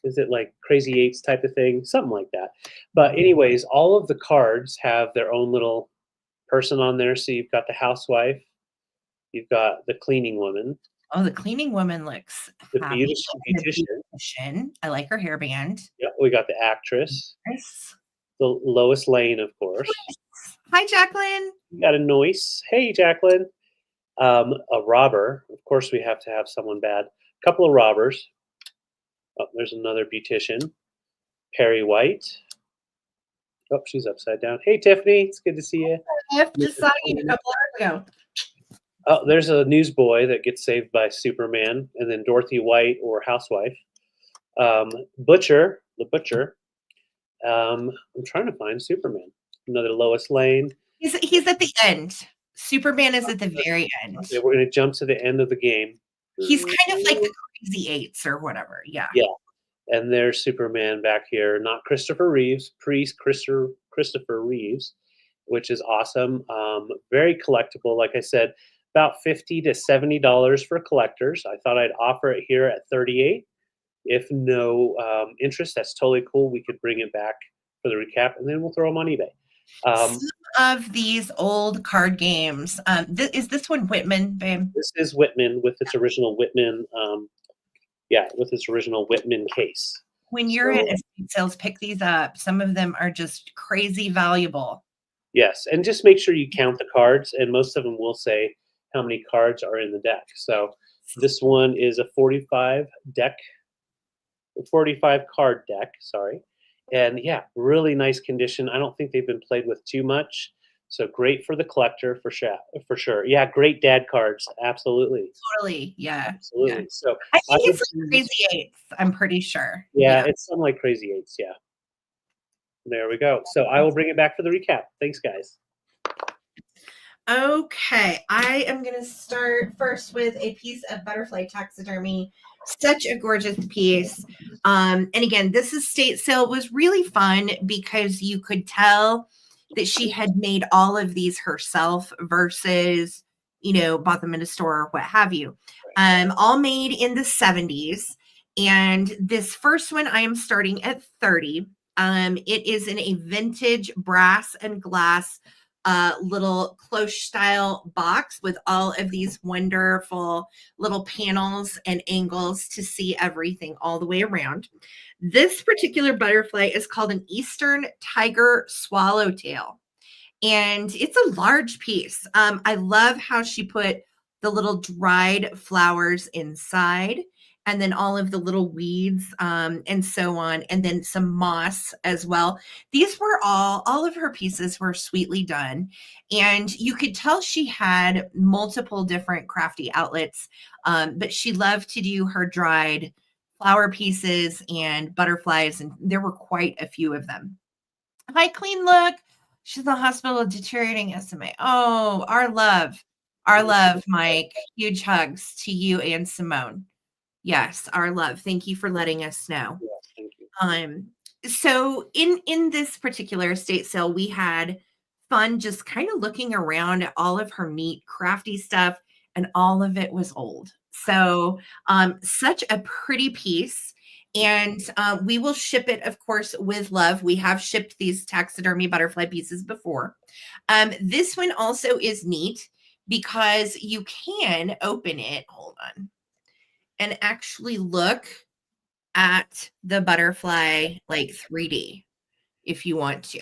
is it like Crazy Eights type of thing? Something like that. But anyways, all of the cards have their own little person on there. So you've got the housewife, you've got the cleaning woman, Oh, the cleaning woman looks the happy. beautician. I like her hairband. Yeah, we got the actress, Yes. the Lois Lane, of course. Hi, Jacqueline. We got a Noyce. Hey, Jacqueline. A robber. Of course, we have to have someone bad. A couple of robbers. Oh, there's another beautician. Perry White. Oh, she's upside down. Hey, Tiffany. It's good to see you. I just saw you a couple hours ago. Oh, there's a newsboy that gets saved by Superman, and then Dorothy White or Housewife. Butcher, the Butcher. I'm trying to find Superman. Another Lois Lane. He's at the end. Superman is at the very end. Okay, we're going to jump to the end of the game. He's kind of like the Crazy Eights or whatever. Yeah. Yeah. And there's Superman back here. Not Christopher Reeves, priest Christopher Reeves, which is awesome. Very collectible. Like I said, about $50 to $70 for collectors. I thought I'd offer it here at 38. If no interest, that's totally cool. We could bring it back for the recap, and then we'll throw them on eBay. Some of these old card games. Is this one Whitman, babe? This is Whitman with its original Whitman. With its original Whitman case. When you're at estate sales, pick these up. Some of them are just crazy valuable. Yes, and just make sure you count the cards, and most of them will say how many cards are in the deck. So this one is a 45 card deck, sorry. And yeah, really nice condition. I don't think they've been played with too much. So great for the collector for sure. Yeah, great dad cards. Absolutely. Totally. Yeah. Absolutely. Yeah. So I think it's like Crazy Eights. I'm pretty sure. Yeah, it's something like Crazy Eights. Yeah. There we go. So I will bring it back for the recap. Thanks, guys. Okay, I am going to start first with a piece of butterfly taxidermy. Such a gorgeous piece. And again, this estate sale was really fun because you could tell that she had made all of these herself versus, bought them in a store or what have you. All made in the 70s. And this first one, I am starting at 30. It is in a vintage brass and glass little cloche style box with all of these wonderful little panels and angles to see everything all the way around. This particular butterfly is called an Eastern Tiger Swallowtail, and it's a large piece. I love how she put the little dried flowers inside, and then all of the little weeds and so on, and then some moss as well. These were all of her pieces were sweetly done. And you could tell she had multiple different crafty outlets, but she loved to do her dried flower pieces and butterflies, and there were quite a few of them. Hi, Clean Look. She's in the hospital deteriorating SMA. Oh, our love, Mike. Huge hugs to you and Simone. Yes, our love. Thank you for letting us know. Yes, thank you. So in this particular estate sale, we had fun just kind of looking around at all of her neat crafty stuff, and all of it was old. So such a pretty piece. And we will ship it, of course, with love. We have shipped these taxidermy butterfly pieces before. This one also is neat because you can open it. Hold on. And actually look at the butterfly like 3D if you want to.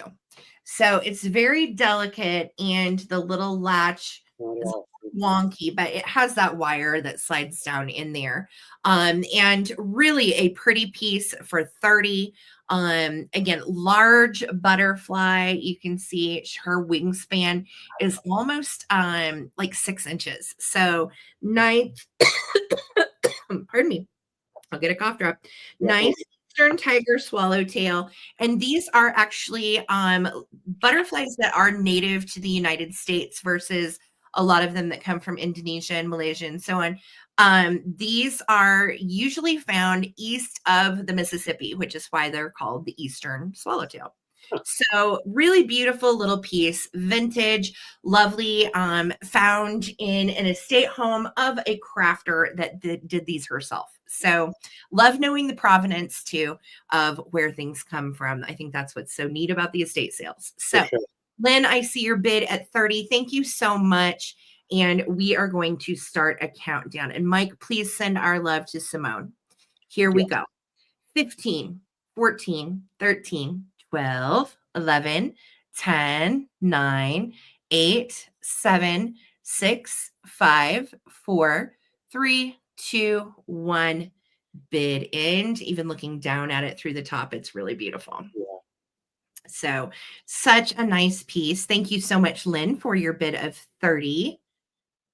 So it's very delicate, and the little latch Not at all. Wonky, but it has that wire that slides down in there. And really a pretty piece for 30. Again, large butterfly. You can see her wingspan is almost like 6 inches. So nice, pardon me, I'll get a cough drop. Yeah. Nice eastern tiger swallowtail. And these are actually butterflies that are native to the United States versus a lot of them that come from Indonesia and Malaysia and so on. These are usually found east of the Mississippi, which is why they're called the eastern swallowtail. So really beautiful little piece, vintage, lovely, found in an estate home of a crafter that did these herself. So love knowing the provenance too of where things come from. I think that's what's so neat about the estate sales. So For sure. Lynn, I see your bid at 30. Thank you so much. And we are going to start a countdown. And Mike, please send our love to Simone. Here we go. 15, 14, 13, 12, 11, 10, 9, 8, 7, 6, 5, 4, 3, 2, 1. Bid end. Even looking down at it through the top, it's really beautiful. Yeah. So such a nice piece. Thank you so much, Lynn, for your bid of 30.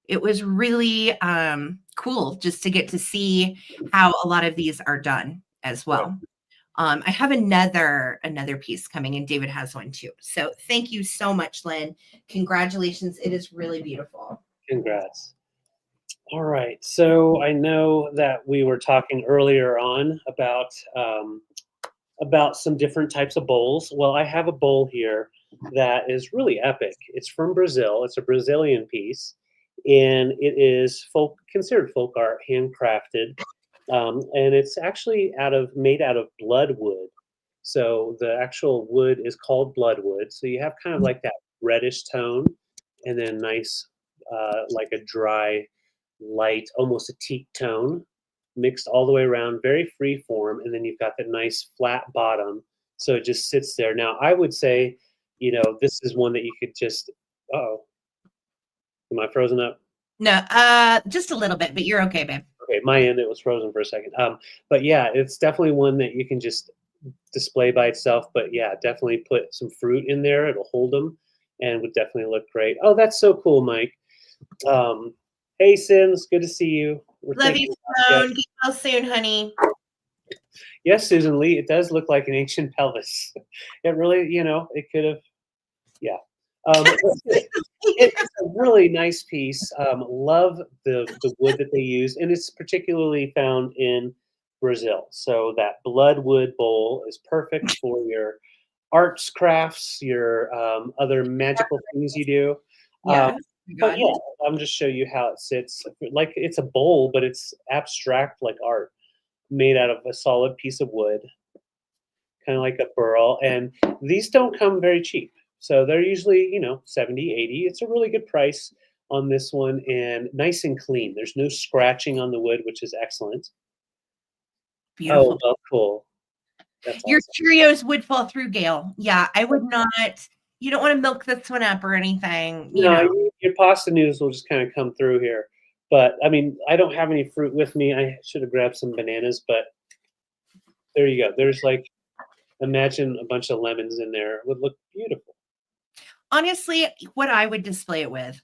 It was really cool just to get to see how a lot of these are done as well. I have another piece coming, and David has one too. So thank you so much, Lynn. Congratulations. It is really beautiful. Congrats. All right. So I know that we were talking earlier on about some different types of bowls. Well, I have a bowl here that is really epic. It's from Brazil. It's a Brazilian piece, and it is considered folk art, handcrafted, and it's actually made out of bloodwood. So the actual wood is called bloodwood. So you have kind of like that reddish tone, and then nice, like a dry, light, almost a teak tone, mixed all the way around, very free form, and then you've got that nice flat bottom. So it just sits there. Now, I would say, this is one that you could just. Oh, am I frozen up? No, just a little bit, but you're okay, babe. Okay, my end it was frozen for a second. But yeah, it's definitely one that you can just display by itself. But yeah, definitely put some fruit in there. It'll hold them, and would definitely look great. Oh, that's so cool, Mike. Hey, Sims, good to see you. Love you, Simone. Get well soon, honey. Yes, Susan Lee, it does look like an ancient pelvis. It really, it could have, yeah. It's a really nice piece. Love the wood that they use, and it's particularly found in Brazil. So that bloodwood bowl is perfect for your arts, crafts, your other magical things you do. Yeah. But yeah, I'm just show you how it sits. Like it's a bowl, but it's abstract like art, made out of a solid piece of wood, kind of like a burl. And these don't come very cheap. So they're usually, 70, 80. It's a really good price on this one, and nice and clean. There's no scratching on the wood, which is excellent. Beautiful. Oh, well, cool. That's Your awesome. Cheerios would fall through, Gail. Yeah, I would not. You don't want to milk this one up or anything. No, your pasta noodles will just kind of come through here. But I mean, I don't have any fruit with me. I should have grabbed some bananas, but there you go. There's like, imagine a bunch of lemons in there. It would look beautiful. Honestly, what I would display it with,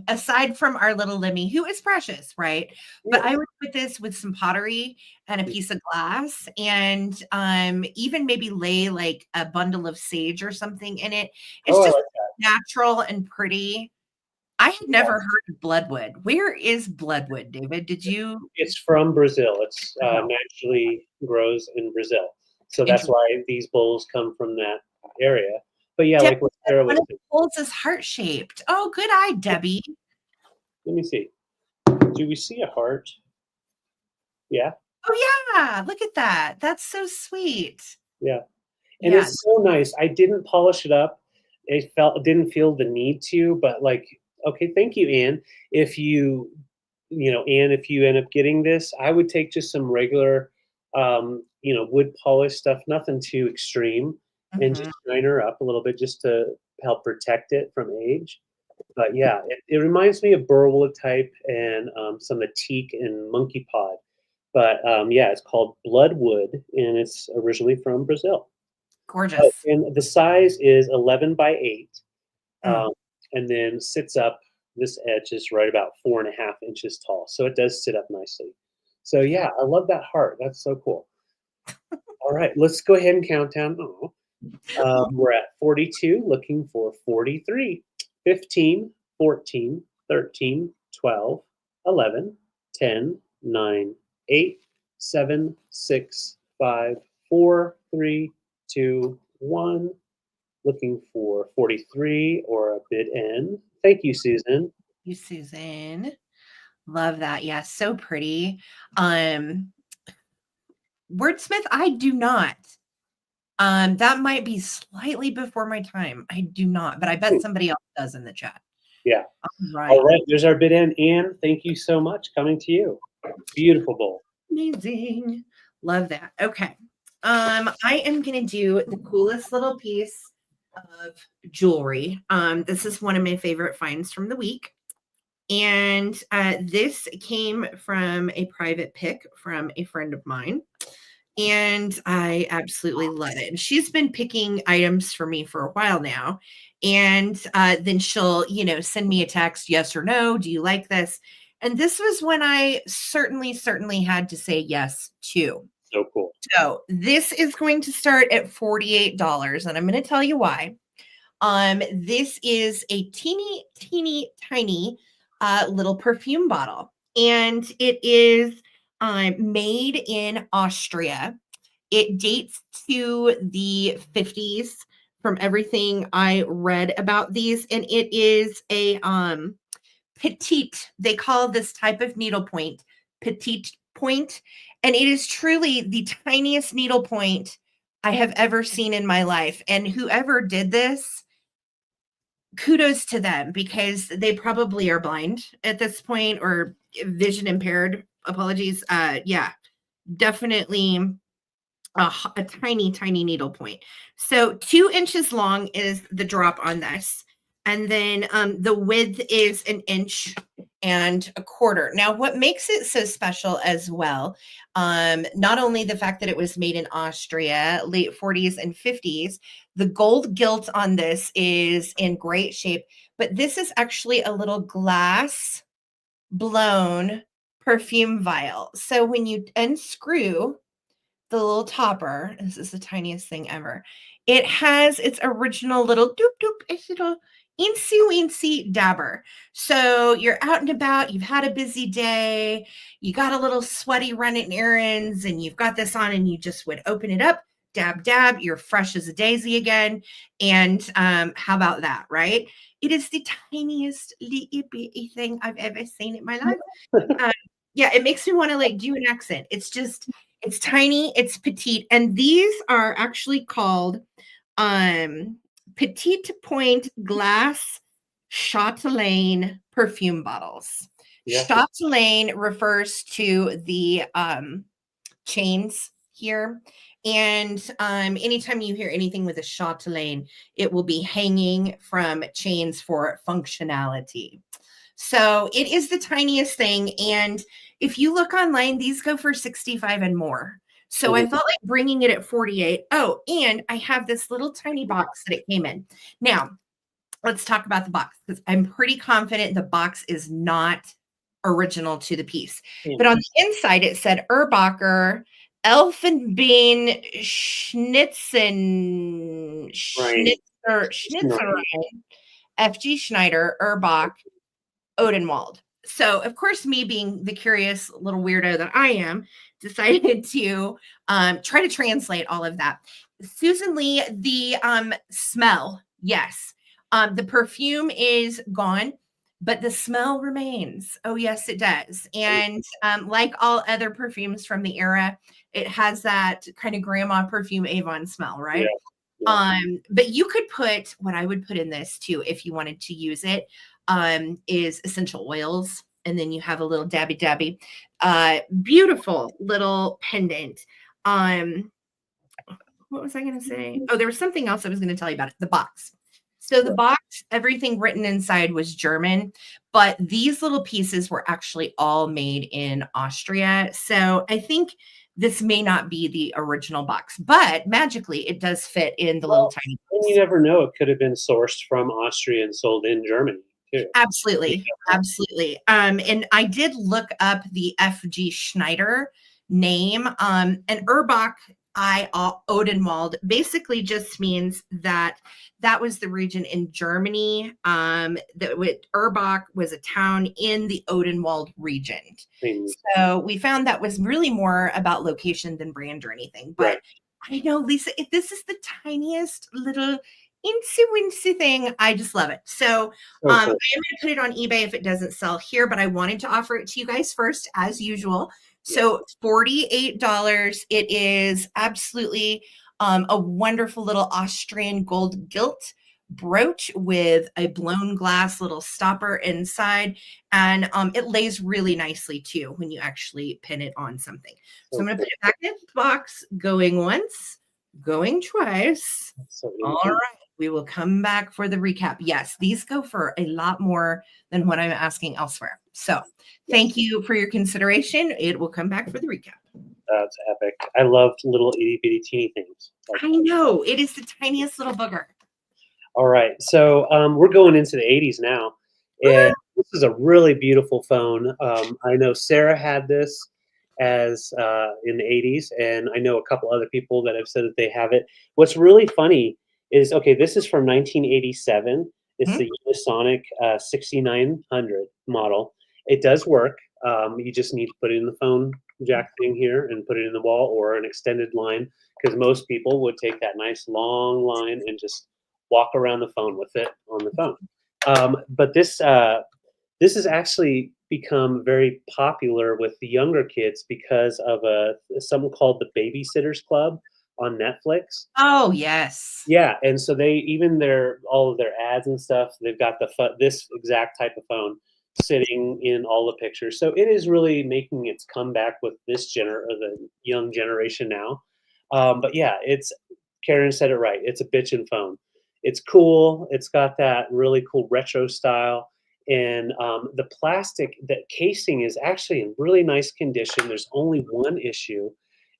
aside from our little Lemmy, who is precious, right? But I would put this with some pottery and a piece of glass, and even maybe lay like a bundle of sage or something in it. It's Oh, I just like natural and pretty. I had never heard of bloodwood. Where is bloodwood, David? Did you? It's from Brazil. It's naturally grows in Brazil. So that's why these bowls come from that area. But yeah, like what Sarah was One of the saying. bowls is heart-shaped. Oh, good eye, Debbie. Let me see. Do we see a heart? Yeah. Oh, yeah. Look at that. That's so sweet. Yeah. And it's so nice. I didn't polish it up. Didn't feel the need to, but like, okay, thank you, Anne. If Anne, if you end up getting this, I would take just some regular, wood polish stuff, nothing too extreme, and just shine her up a little bit just to help protect it from age. But yeah, it reminds me of burlwood type and some of the teak and monkey pod. But yeah, it's called bloodwood, and it's originally from Brazil. Oh, Gorgeous. and the size is 11 by 8, Mm. um, and then sits up. This edge is right about 4.5 inches tall, so it does sit up nicely. So yeah, I love that heart. That's so cool. All right, let's go ahead and count down. Oh, we're at 42, looking for 43, 15, 14, 13, 12, 11, 10, 9, 8, 7, 6, 5, 4, 3, 2, 1. Looking for 43 or a bid end. Thank you, Susan. You, Susan. Love that. Yeah, so pretty. Um, Wordsmith, I do not. That might be slightly before my time. I do not, but I bet Hmm, somebody else does in the chat. yeah. All All right. right, there's our bid end. Anne, thank you so much. Coming to you. Beautiful bowl. Amazing. Love that. Okay. I am gonna do the coolest little piece of jewelry. This is one of my favorite finds from the week. And this came from a private pick from a friend of mine. And I absolutely love it. And she's been picking items for me for a while now. And then she'll, send me a text, yes or no. Do you like this? And this was when I certainly had to say yes to. So cool. So this is going to start at $48. And I'm going to tell you why. This is a teeny tiny little perfume bottle. And it is made in Austria. It dates to the 50s from everything I read about these. And it is a petite, they call this type of needlepoint petite point. And it is truly the tiniest needlepoint I have ever seen in my life. And whoever did this, kudos to them because they probably are blind at this point or vision impaired. Apologies. Yeah, definitely a tiny needle point. So 2 inches long is the drop on this. And then the width is 1.25 inches. Now, what makes it so special as well, not only the fact that it was made in Austria, late 40s and 50s, the gold gilt on this is in great shape, but this is actually a little glass blown perfume vial. So when you unscrew the little topper, this is the tiniest thing ever. It has its original little doop doop, it's little weensy dabber. So you're out and about, you've had a busy day, you got a little sweaty running errands, and you've got this on, and you just would open it up, dab, you're fresh as a daisy again. And how about that, right? It is the tiniest little bitty thing I've ever seen in my life. Um, yeah, it makes me want to like do an accent. It's tiny, it's petite, and these are actually called petite point glass chatelaine perfume bottles. Yeah. Chatelaine refers to the chains here. And anytime you hear anything with a chatelaine, it will be hanging from chains for functionality. So it is the tiniest thing. And if you look online, these go for 65 and more. So I felt like bringing it at 48. Oh, and I have this little tiny box that it came in. Now, let's talk about the box because I'm pretty confident the box is not original to the piece. But on the inside, it said Erbacher Elfenbein Schnitzerein, FG Schneider, Erbach, Odenwald. So, of course, me being the curious little weirdo that I am, decided to try to translate all of that. Susan Lee, the smell, yes. The perfume is gone, but the smell remains. Oh, yes, it does. And like all other perfumes from the era, it has that kind of grandma perfume Avon smell, right? But you could put what I would put in this too if you wanted to use it is essential oils, and then you have a little dabby beautiful little pendant. What was I going to say? Oh, there was something else I was going to tell you about it. The box. So the box, everything written inside was German, but these little pieces were actually all made in Austria. So I think this may not be the original box, but magically it does fit in the little Well, tiny and box. you never know, it could have been sourced from Austria and sold in Germany too. Absolutely, absolutely. And I did look up the F.G. Schneider name, and Urbach Odenwald basically just means that that was the region in Germany. Urbach was a town in the Odenwald region. So we found that was really more about location than brand or anything. But Right. I know, Lisa, if this is the tiniest little insy wincy thing, I just love it. So cool. I am going to put it on eBay if it doesn't sell here, but I wanted to offer it to you guys first, as usual. So $48. It is absolutely a wonderful little Austrian gold gilt brooch with a blown glass little stopper inside, and it lays really nicely too when you actually pin it on something. So I'm going to put it back in the box, going once, going twice. All right, we will come back for the recap. Yes, these go for a lot more than what I'm asking elsewhere. So thank you for your consideration. It will come back for the recap. That's epic. I love little itty bitty teeny things. I know, it is the tiniest little booger. All right, so we're going into the 80s now, and this is a really beautiful phone. I know Sarah had this as in the 80s, and I know a couple other people that have said that they have it. What's really funny is, okay, this is from 1987. It's the Unisonic 6900 model. It does work. You just need to put it in the phone jack thing here and put it in the wall or an extended line, because most people would take that nice long line and just walk around the phone with it on the phone. But this has actually become very popular with the younger kids because of something called the Babysitters Club on Netflix. Oh, yes. Yeah, and so they even all of their ads and stuff, they've got this exact type of phone sitting in all the pictures. So it is really making its comeback with the young generation now. But yeah, Karen said it right. It's a bitchin' phone. It's cool. It's got that really cool retro style. And the plastic, that casing is actually in really nice condition. There's only one issue,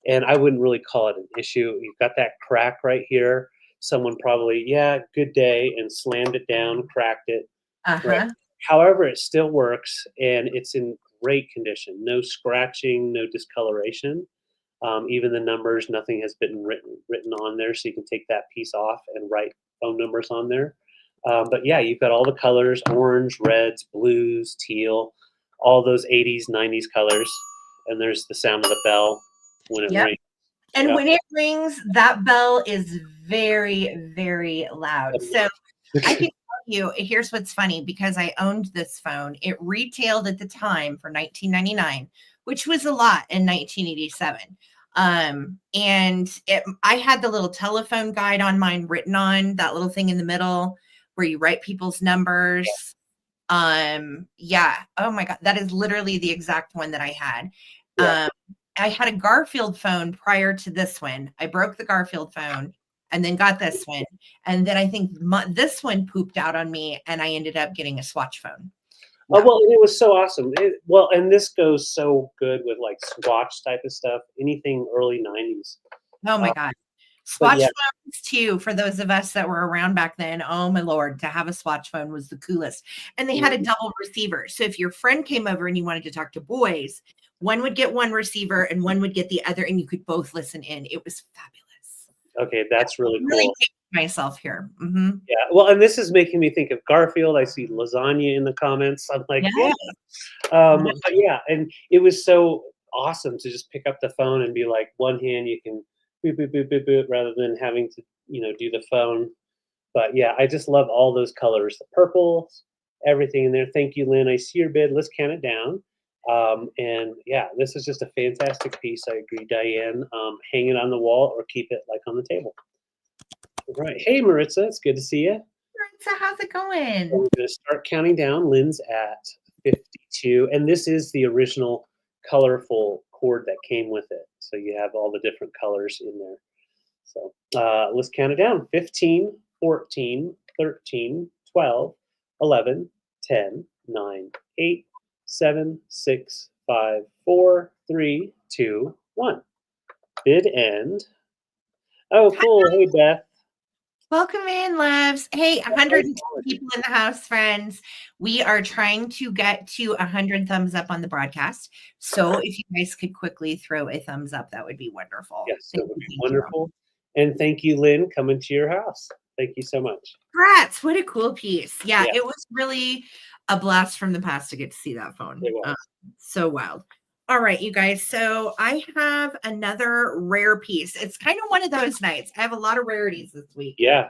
and I wouldn't really call it an issue. You've got that crack right here. Someone probably, good day, and slammed it down, cracked it. Right. However, it still works, and it's in great condition. No scratching, no discoloration. Even the numbers, nothing has been written on there, so you can take that piece off and write phone numbers on there. But yeah, you've got all the colors: orange, reds, blues, teal, all those 80s, 90s colors. And there's the sound of the bell when it rings. And when it rings, that bell is very, very loud. So I can tell you, here's what's funny, because I owned this phone. It retailed at the time for $19.99, which was a lot in 1987. I had the little telephone guide on mine written on that little thing in the middle where you write people's numbers. Yeah. Oh my God. That is literally the exact one that I had. I had a Garfield phone prior to this one. I broke the Garfield phone and then got this one. And then I think this one pooped out on me, and I ended up getting a Swatch phone. Oh, well, it was so awesome. And this goes so good with like Swatch type of stuff, anything early 90s. Oh my God. Swatch phones too, for those of us that were around back then. Oh my Lord, to have a Swatch phone was the coolest. And they had a double receiver. So if your friend came over and you wanted to talk to boys, one would get one receiver and one would get the other, and you could both listen in. It was fabulous. Okay, that's really cool. Really myself here. Yeah, well, and this is making me think of Garfield. I see lasagna in the comments. I'm like, yeah. But yeah, and it was so awesome to just pick up the phone and be like, one hand you can boop boop boop boop boop rather than having to do the phone. But yeah, I just love all those colors, the purples, everything in there. Thank you, Lynn. I see your bid. Let's count it down. And yeah, this is just a fantastic piece. I agree, Diane. Hang it on the wall or keep it like on the table. Right. Hey, Maritza, it's good to see you. Maritza, how's it going? We're going to start counting down. Lynn's at 52, and this is the original colorful cord that came with it. So you have all the different colors in there. So let's count it down. 15, 14, 13, 12, 11, 10, 9, 8, 7, 6, 5, 4, 3, 2, 1. Bid end. Oh, cool. Hey, Beth. Welcome in, loves. Hey, How's 110 it going? people in the house, friends. We are trying to get to 100 thumbs up on the broadcast. So if you guys could quickly throw a thumbs up, that would be wonderful. Yes, Thank that would you, be thank you. wonderful. And thank you, Lynn, coming to your house. Thank you so much. Congrats. What a cool piece. Yeah, Yeah. it was really a blast from the past to get to see that phone. It was. So wild. All right, you guys. So I have another rare piece. It's kind of one of those nights. I have a lot of rarities this week. Yeah.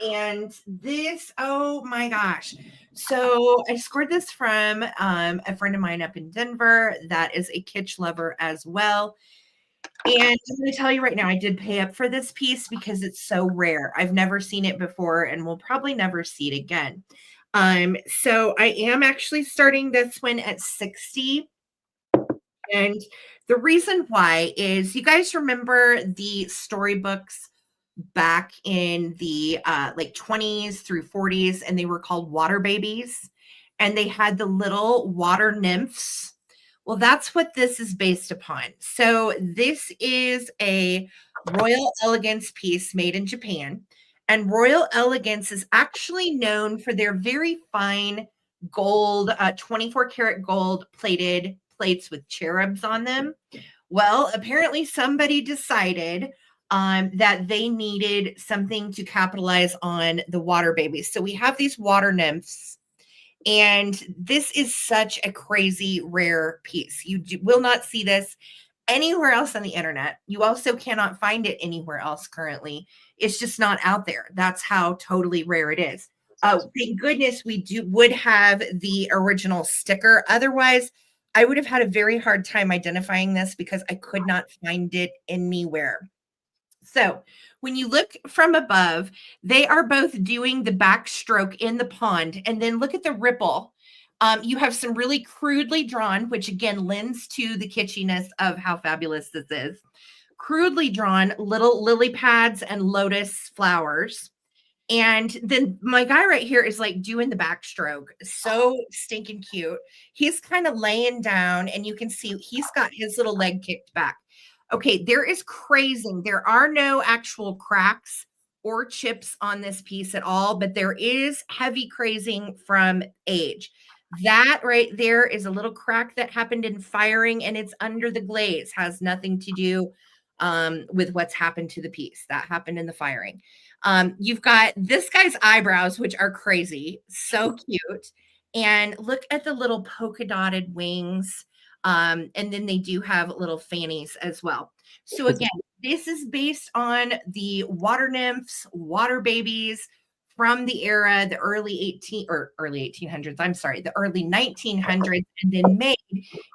And this, oh my gosh. So I scored this from a friend of mine up in Denver that is a Kitsch lover as well. And I'm going to tell you right now, I did pay up for this piece because it's so rare. I've never seen it before and will probably never see it again. So I am actually starting this one at 60. And the reason why is, you guys remember the storybooks back in the like 20s through 40s, and they were called water babies, and they had the little water nymphs. Well, that's what this is based upon. So this is a Royal Elegance piece made in Japan, and Royal Elegance is actually known for their very fine gold 24 karat gold plated plates with cherubs on them. Well, apparently somebody decided that they needed something to capitalize on the water babies. So we have these water nymphs, and this is such a crazy rare piece. You will not see this anywhere else on the internet. You also cannot find it anywhere else currently. It's just not out there. That's how totally rare it is. Thank goodness we would have the original sticker. Otherwise, I would have had a very hard time identifying this because I could not find it anywhere. So when you look from above, they are both doing the backstroke in the pond. And then look at the ripple. You have some really crudely drawn, which again lends to the kitschiness of how fabulous this is. Crudely drawn little lily pads and lotus flowers. And then my guy right here is like doing the backstroke. So stinking cute. He's kind of laying down, and you can see he's got his little leg kicked back. Okay, there is crazing. There are no actual cracks or chips on this piece at all, but there is heavy crazing from age. That right there is a little crack that happened in firing, and it's under the glaze. Has nothing to do with what's happened to the piece. That happened in the firing. You've got this guy's eyebrows, which are crazy, so cute. And look at the little polka dotted wings. And then they do have little fannies as well. So again, this is based on the water nymphs, water babies from the era, the early 1800s. I'm sorry, the early 1900s, and then made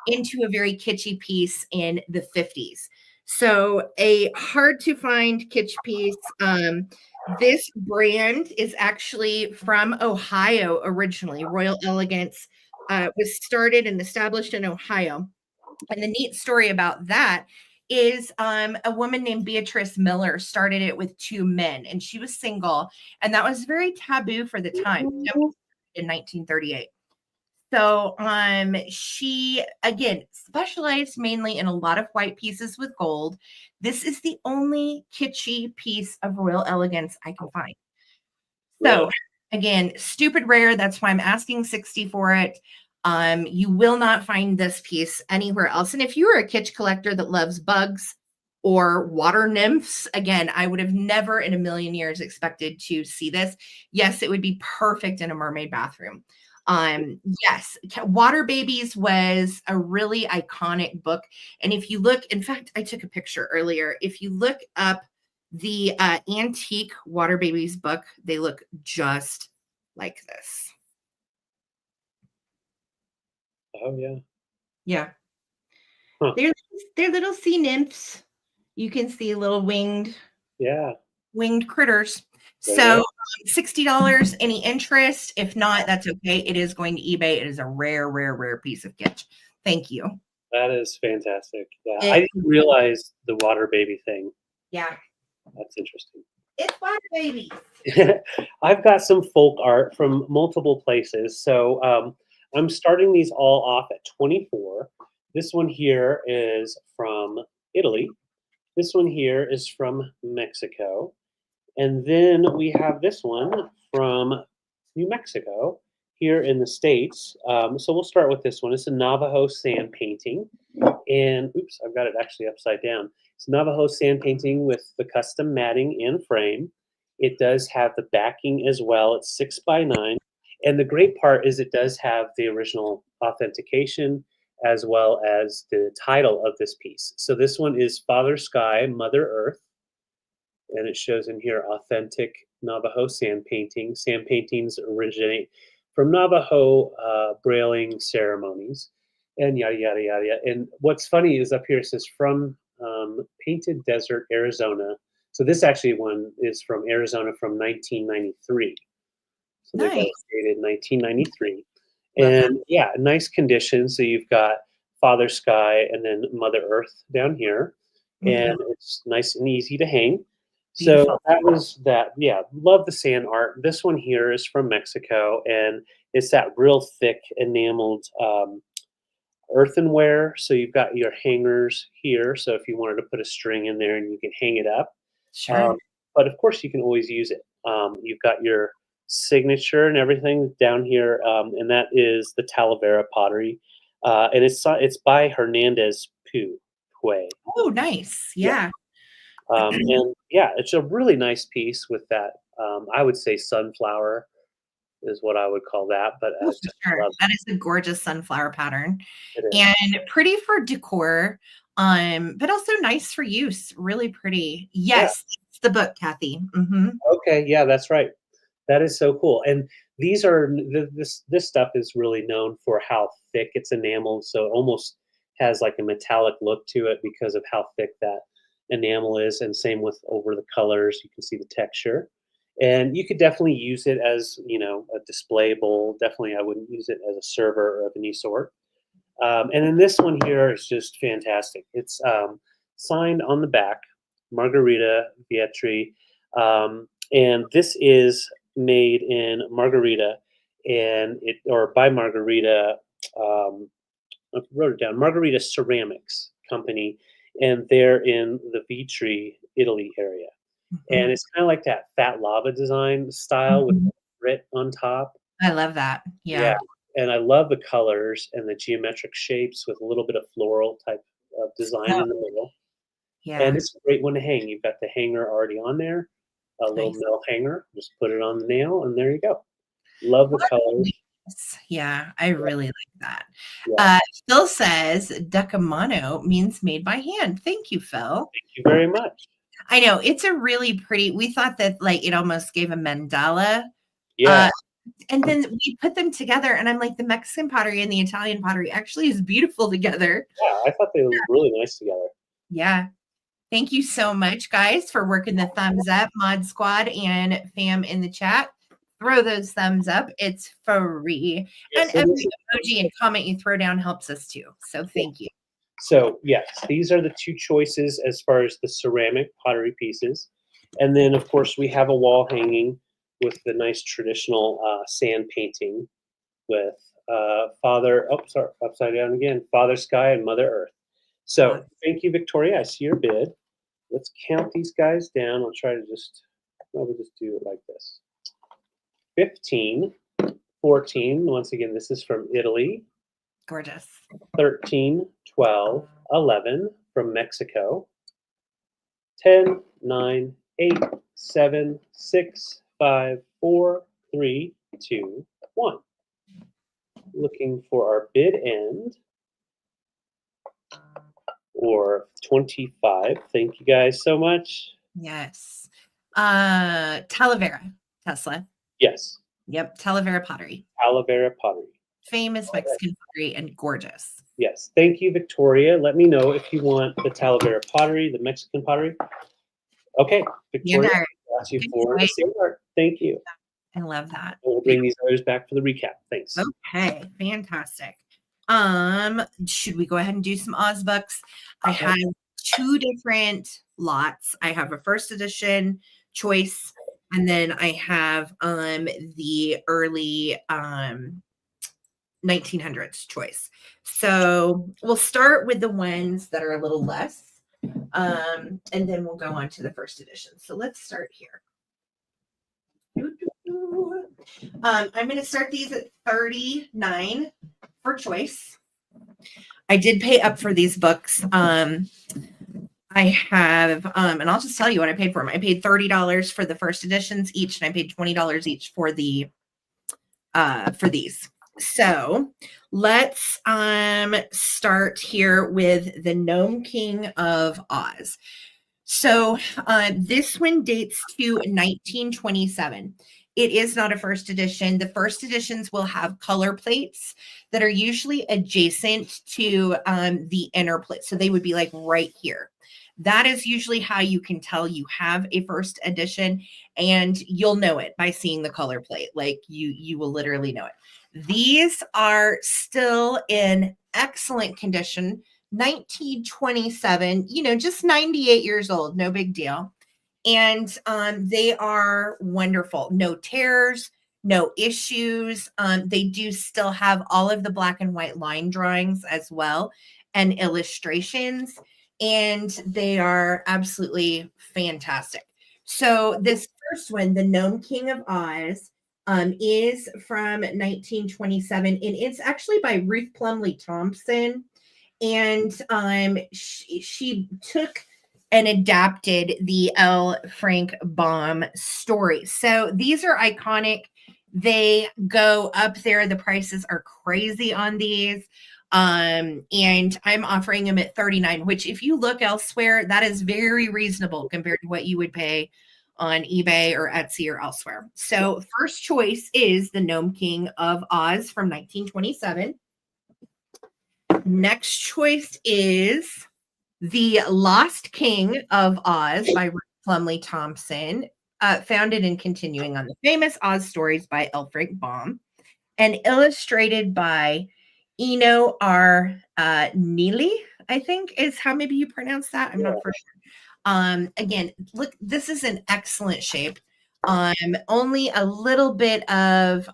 into a very kitschy piece in the 50s. So a hard to find kitsch piece. This brand is actually from Ohio originally. Royal Elegance was started and established in Ohio. And the neat story about that is a woman named Beatrice Miller started it with two men, and she was single, and that was very taboo for the time in 1938. So she again specialized mainly in a lot of white pieces with gold. This is the only kitschy piece of Royal Elegance I can find. So again, stupid rare. That's why I'm asking 60 for it. You will not find this piece anywhere else. And if you're a kitsch collector that loves bugs or water nymphs, again, I would have never in a million years expected to see this. Yes, it would be perfect in a mermaid bathroom. Yes, Water Babies was a really iconic book. And if you look, in fact, I took a picture earlier. If you look up the antique Water Babies book, they look just like this. Oh, yeah. Yeah. Huh. They're little sea nymphs. You can see little winged critters. So $60, any interest? If not, that's okay. It is going to eBay. It is a rare, rare, rare piece of kitsch. Thank you. That is fantastic. Yeah, I didn't realize the water baby thing. Yeah. That's interesting. It's water babies. I've got some folk art from multiple places. So I'm starting these all off at 24. This one here is from Italy. This one here is from Mexico. And then we have this one from New Mexico here in the States. So we'll start with this one. It's a Navajo sand painting. And oops, I've got it actually upside down. It's Navajo sand painting with the custom matting and frame. It does have the backing as well. It's 6x9. And the great part is it does have the original authentication as well as the title of this piece. So this one is Father Sky, Mother Earth. And it shows in here authentic Navajo sand painting. Sand paintings originate from Navajo brailing ceremonies, and yada yada yada. And what's funny is up here it says from Painted Desert, Arizona. So this actually one is from Arizona from 1993. So they got Nice. it dated 1993. Love that. And yeah, nice condition. So you've got Father Sky and then Mother Earth down here, and it's nice and easy to hang. So Beautiful. that was that. Yeah, love the sand art. This one here is from Mexico, and it's that real thick enameled earthenware. So you've got your hangers here. So if you wanted to put a string in there and you can hang it up. Sure. But of course, you can always use it. You've got your signature and everything down here, and that is the Talavera pottery, and it's by Hernandez Pue. Oh, nice. Yeah. And yeah, it's a really nice piece with that. I would say sunflower is what I would call that, but Oh, for sure. love That is a gorgeous sunflower pattern it. Is. and pretty for decor, but also nice for use. Really pretty. Yeah. Yes, it's the book, Kathy. Mm-hmm. Okay. Yeah, that's right. That is so cool. And these are this stuff is really known for how thick it's enameled, so it almost has like a metallic look to it because of how thick that enamel is. And same with over the colors, you can see the texture. And you could definitely use it as a display bowl. Definitely, I wouldn't use it as a server of any sort. And then this one here is just fantastic. It's signed on the back, Margarita Vietri, and this is made in Margarita, and it or by Margarita. I wrote it down. Margarita Ceramics Company, and they're in the Vitri, Italy area. And it's kind of like that fat lava design style with Mhm. the grit on top. I love that. Yeah, Yeah. and I love the colors and the geometric shapes with a little bit of floral type of design So, in the middle. And yeah. it's a great one to hang. You've got the hanger already on there, a little Nice. mill hanger. Just put it on the nail, and there you go. Love the colors. Nice. Yeah, I Yeah, really like that. yeah. Phil says Decamano means made by hand. Thank you, Phil. Thank you very much. I know it's a really pretty. We thought that like it almost gave a mandala. Yeah, Uh, and then we put them together, and I'm like, the Mexican pottery and the Italian pottery actually is beautiful together. yeah. I thought they looked really nice together. Yeah. Thank you so much, guys, for working the thumbs up, Mod Squad and fam in the chat. Throw those thumbs up. It's free. Yes, And it every is. emoji and comment you throw down helps us too. So thank you. So yes, these are the two choices as far as the ceramic pottery pieces, and then of course we have a wall hanging with the nice traditional sand painting with Father. Oh, sorry, upside down again. Father Sky and Mother Earth. So thank you, Victoria. I see your bid. Let's count these guys down. I'll try to we'll just do it like this. 15, 14. Once again, this is from Italy. Gorgeous. 13, 12, 11 from Mexico. 10, 9, 8, 7, 6, 5, 4, 3, 2, 1. Looking for our bid end or 25. Thank you guys so much. Yes. Talavera, Tesla. Yes. Yep. Talavera pottery. Talavera pottery. Famous Mexican pottery and gorgeous. Yes. Thank you, Victoria. Let me know if you want the Talavera pottery, the Mexican pottery. Okay, Victoria, ask you for the same art. Thank you. I love that. We'll bring these others back for the recap. Thanks. Okay, fantastic. Should we go ahead and do some Ozbucks? I have two different lots. I have a first edition choice. And then I have the early 1900s choice. So we'll start with the ones that are a little less. And then we'll go on to the first edition. So let's start here. I'm going to start these at $39 for choice. I did pay up for these books. I have, and I'll just tell you what I paid for them. I paid $30 for the first editions each, and I paid $20 each for the for these. So let's start here with the Gnome King of Oz. So this one dates to 1927. It is not a first edition. The first editions will have color plates that are usually adjacent to the inner plate. So they would be like right here. That is usually how you can tell you have a first edition, and you'll know it by seeing the color plate. Like you will literally know it. These are still in excellent condition. 1927, just 98 years old, no big deal. And they are wonderful. No tears, no issues. They do still have all of the black and white line drawings as well and illustrations. And they are absolutely fantastic. So this first one, the Gnome King of Oz, is from 1927. And it's actually by Ruth Plumley Thompson. And she took and adapted the L. Frank Baum story. So these are iconic. They go up there. The prices are crazy on these. And I'm offering them at $39, which if you look elsewhere, that is very reasonable compared to what you would pay on eBay or Etsy or elsewhere. So first choice is the Gnome King of Oz from 1927. Next choice is The Lost King of Oz by Ruth Plumley Thompson, founded and continuing on the famous Oz stories by L. Frank Baum, and illustrated by Eno R. Neely, I think is how maybe you pronounce that. I'm not for sure. Again, look, this is an excellent shape. Only a little bit of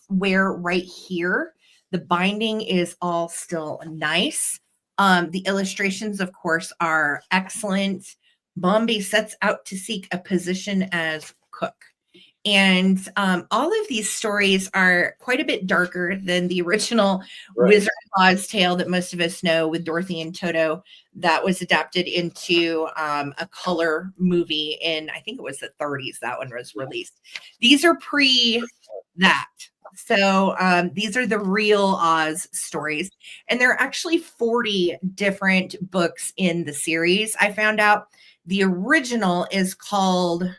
wear right here. The binding is all still nice. The illustrations, of course, are excellent. Bombay sets out to seek a position as cook. And all of these stories are quite a bit darker than the original Wizard of Oz tale that most of us know with Dorothy and Toto that was adapted into a color movie in, I think it was the 30s, that one was released. These are pre that. So these are the real Oz stories. And there are actually 40 different books in the series. I found out the original is called,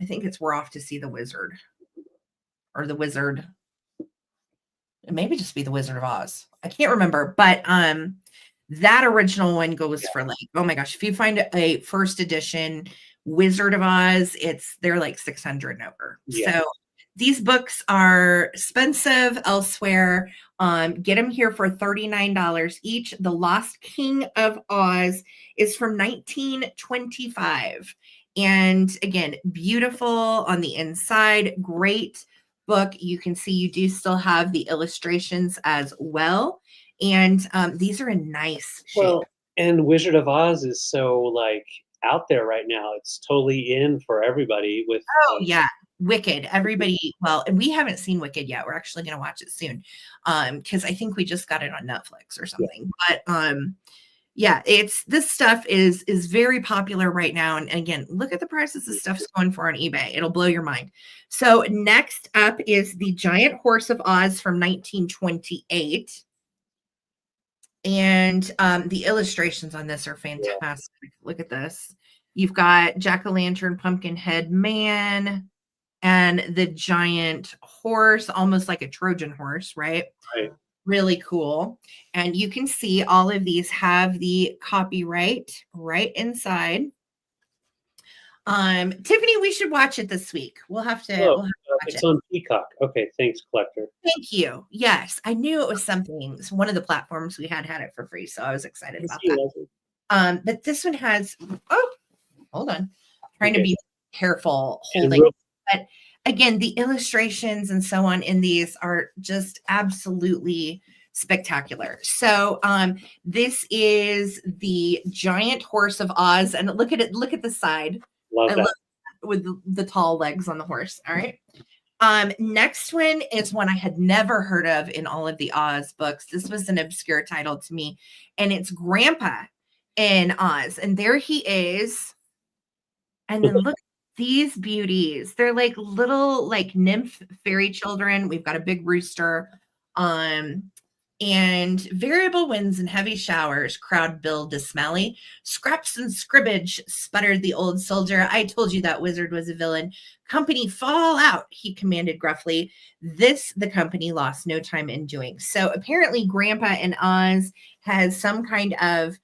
I think it's We're Off to See the Wizard, or the Wizard. It maybe just be the Wizard of Oz. I can't remember, but that original one goes for like, oh my gosh, if you find a first edition Wizard of Oz, they're like 600 and over. Yeah. So these books are expensive elsewhere. Get them here for $39 each. The Lost King of Oz is from 1925. And again, beautiful on the inside, great book. You can see you do still have the illustrations as well. And these are in nice shape. Well, and Wizard of Oz is so like out there right now. It's totally in for everybody with yeah. Wicked. Everybody, well, and we haven't seen Wicked yet. We're actually going to watch it soon. Because I think we just got it on Netflix or something. Yeah. But yeah, this stuff is very popular right now. And again, look at the prices this stuff's going for on eBay. It'll blow your mind. So next up is The Giant Horse of Oz from 1928. And the illustrations on this are fantastic. Yeah. Look at this. You've got Jack-o'-lantern, Pumpkinhead Man, and the giant horse, almost like a Trojan horse, right? Right. Really cool. And you can see all of these have the copyright right inside. Tiffany, we should watch it this week. We'll have to watch it's on Peacock. Okay, thanks, Collector. Thank you. Yes, I knew it was something. It's one of the platforms we had it for free, so I was excited about that. But this one has, hold on. Trying to be careful And holding. But again, the illustrations and so on in these are just absolutely spectacular. So this is the giant horse of Oz, and look at it. Look at the side. love I that. love with the tall legs on the horse. All right. Next one is one I had never heard of in all of the Oz books. This was an obscure title to me, and it's Grandpa in Oz. And there he is. And then look at these beauties. They're like little like nymph fairy children. We've got a big rooster. And variable winds and heavy showers crowd Bill Dismally. Scraps and scribbage, sputtered the old soldier. I told you that wizard was a villain. Company, fall out, he commanded gruffly. This the company lost no time in doing. So apparently Grandpa in Oz has some kind of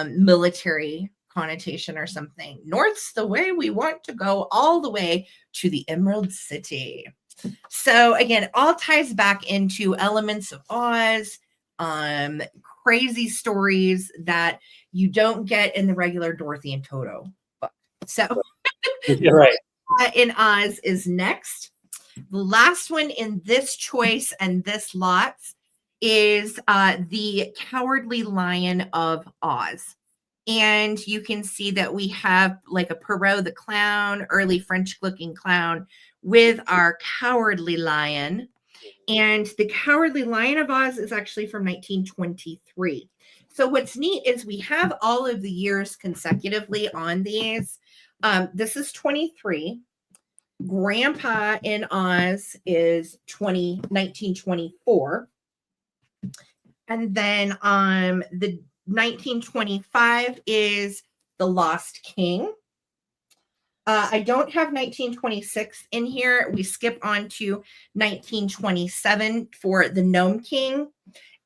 military connotation or something. North's the way we want to go, all the way to the Emerald City. So again, all ties back into elements of Oz, crazy stories that you don't get in the regular Dorothy and Toto book. So You're right. in Oz is next. The last one in this choice and this lot is the Cowardly Lion of Oz. And you can see that we have like a Perrault the clown, early French looking clown with our Cowardly Lion. And the Cowardly Lion of Oz is actually from 1923. So what's neat is we have all of the years consecutively on these. This is 23. Grandpa in Oz is 1924. And then the 1925 is The Lost King. I don't have 1926 in here. We skip on to 1927 for The Gnome King.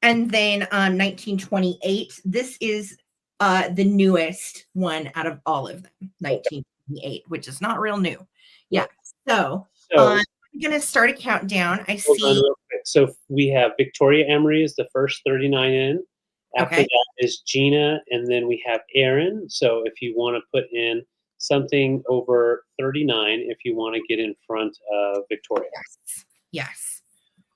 And then 1928. This is the newest one out of all of them, 1928, which is not real new. Yeah. So I'm going to start a countdown. I see. So we have Victoria Emery is the first 39 in. After that is Gina, and then we have Aaron. So if you want to put in something over 39, if you want to get in front of Victoria. Yes.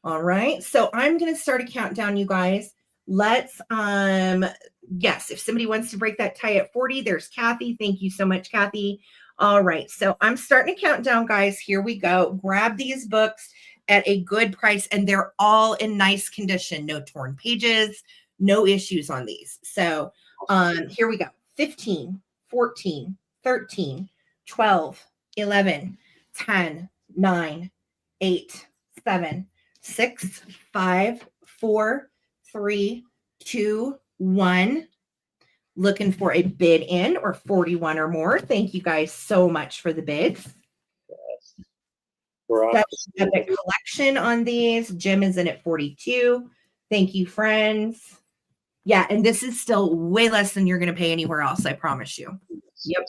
All right. So I'm going to start a countdown, you guys. Let's, yes, if somebody wants to break that tie at 40, there's Kathy. Thank you so much, Kathy. All right. So I'm starting a countdown, guys. Here we go. Grab these books at a good price, and they're all in nice condition. No torn pages. No issues on these. So here we go. 15, 14, 13, 12, 11, 10, 9, 8, 7, 6, 5, 4, 3, 2, 1. Looking for a bid in or 41 or more. Thank you guys so much for the bids. Yes. Epic collection on these. Jim is in at 42. Thank you, friends. Yeah, and this is still way less than you're going to pay anywhere else, I promise you. Yep.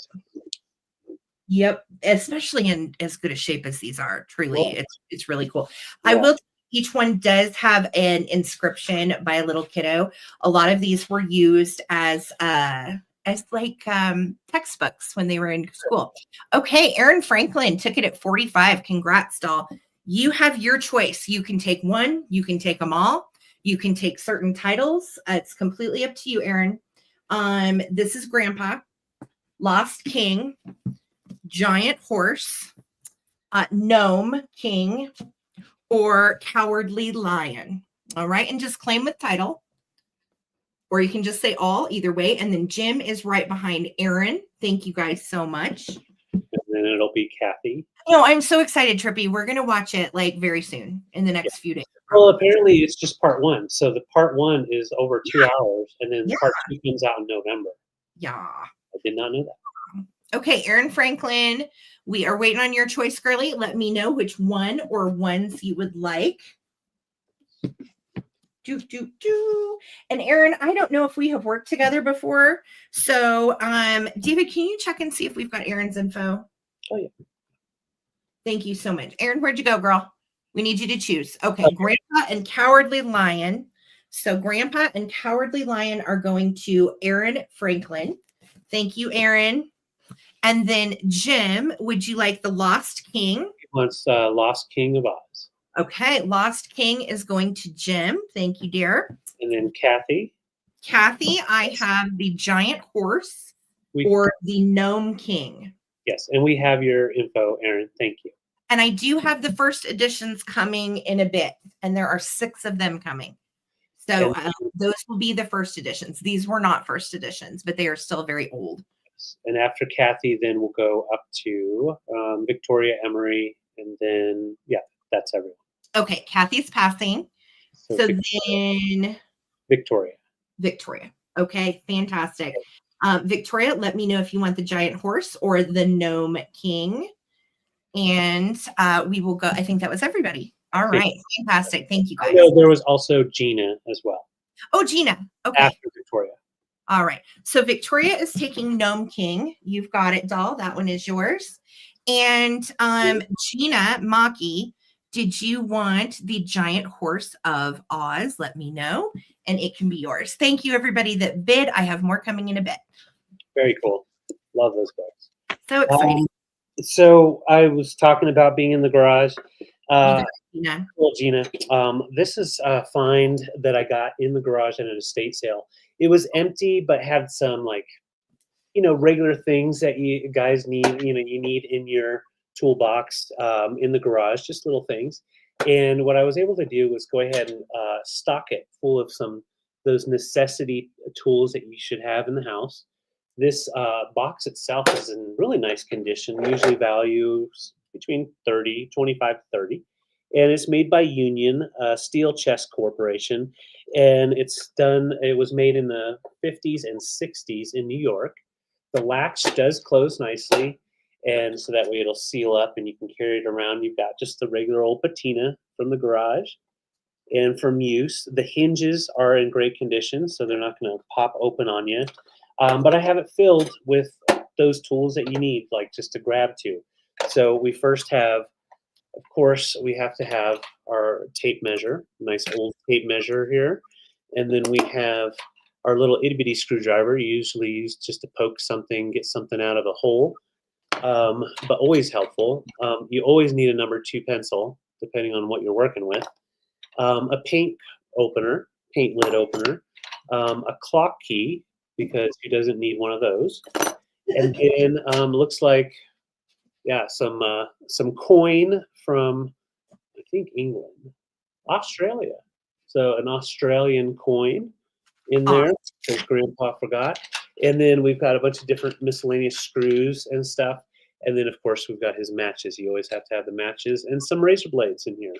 Yep. Especially in as good a shape as these are. Truly, cool. It's really cool. Yeah. I will. Each one does have an inscription by a little kiddo. A lot of these were used as like textbooks when they were in school. Okay, Aaron Franklin took it at 45. Congrats, doll. You have your choice. You can take one. You can take them all. You can take certain titles. It's completely up to you, Aaron. This is Grandpa, Lost King, Giant Horse, Gnome King, or Cowardly Lion. All right, and just claim with title. Or you can just say all, either way. And then Jim is right behind Aaron. Thank you guys so much. And then it'll be Kathy. No, I'm so excited, Trippy. We're going to watch it like very soon in the next few days. Well, apparently it's just part one. So the part one is over 2 hours, and then part two comes out in November. Yeah. I did not know that. Okay, Aaron Franklin, we are waiting on your choice, girly. Let me know which one or ones you would like. And Aaron, I don't know if we have worked together before. So, David, can you check and see if we've got Aaron's info? Oh, yeah. Thank you so much. Aaron, where'd you go, girl? We need you to choose. Okay, Grandpa and Cowardly Lion. So Grandpa and Cowardly Lion are going to Aaron Franklin. Thank you, Aaron. And then Jim, would you like the Lost King? He wants Lost King of Oz. Okay, Lost King is going to Jim. Thank you, dear. And then Kathy. Kathy, I have the Giant Horse We, or the Gnome King. yes, and we have your info, Erin. Thank you. And I do have the first editions coming in a bit, and there are 6 of them coming. So those will be the first editions. These were not first editions, but they are still very old. And after Kathy, then we'll go up to Victoria Emery, and then, yeah, that's everyone. Okay, Kathy's passing. So then Victoria. Okay, fantastic. Victoria, let me know if you want the Giant Horse or the Gnome King. And we will go. I think that was everybody. All right, fantastic. Thank you, guys. No, there was also Gina as well. Oh, Gina. Okay. After Victoria. All right. So Victoria is taking Gnome King. You've got it, doll. That one is yours. And Gina Maki, did you want the Giant Horse of Oz? Let me know, and it can be yours. Thank you, everybody that bid. I have more coming in a bit. Very cool. Love those books. So exciting. So I was talking about being in the garage. Gina. Well, Gina, this is a find that I got in the garage at an estate sale. It was empty, but had some regular things that you guys need. You need in your toolbox in the garage, just little things. And what I was able to do was go ahead and stock it full of those necessity tools that you should have in the house. This box itself is in really nice condition, usually values between 25 to 30. And it's made by Union Steel Chest Corporation. And it was made in the 50s and 60s in New York. The latch does close nicely, and so that way it'll seal up and you can carry it around. You've got just the regular old patina from the garage. And from use, the hinges are in great condition, so they're not going to pop open on you. But I have it filled with those tools that you need, like just to grab to. So we first have, of course, we have to have our tape measure, nice old tape measure here. And then we have our little itty bitty screwdriver, usually used just to poke something, get something out of a hole, but always helpful. You always need a number 2 pencil, depending on what you're working with. A paint lid opener, a clock key, because he doesn't need one of those. And then looks like, some coin from, I think, England, Australia. So an Australian coin in there, because Grandpa forgot. And then we've got a bunch of different miscellaneous screws and stuff. And then, of course, we've got his matches. You always have to have the matches and some razor blades in here,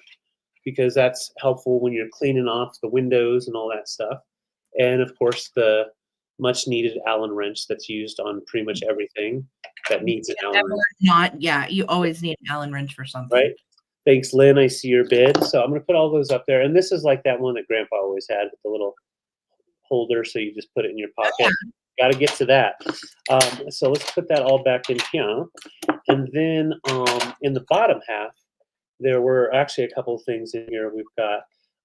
because that's helpful when you're cleaning off the windows and all that stuff. And, of course, the much needed Allen wrench that's used on pretty much everything that needs an Allen wrench. You always need an Allen wrench for something. Right. Thanks, Lynn. I see your bid. So I'm going to put all those up there. And this is like that one that Grandpa always had with the little holder, so you just put it in your pocket. Yeah. Got to get to that. So let's put that all back in here. And then in the bottom half, there were actually a couple of things in here. We've got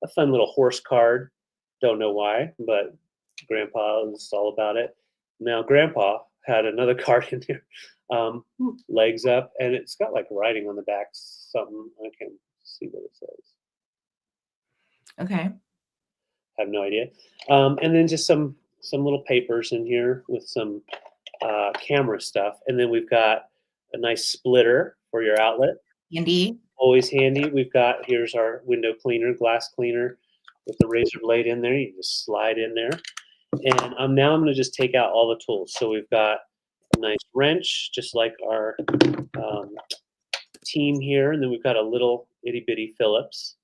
a fun little horse card. Don't know why, but Grandpa was all about it. Now, Grandpa had another card in here, legs up, and it's got like writing on the back, something. I can't see what it says. Okay. Have no idea. And then just some little papers in here with some camera stuff. And then we've got a nice splitter for your outlet. Handy. Always handy. Here's our window cleaner, glass cleaner with the razor blade in there. You just slide in there. And now I'm going to just take out all the tools. So we've got a nice wrench, just like our team here. And then we've got a little itty bitty Phillips.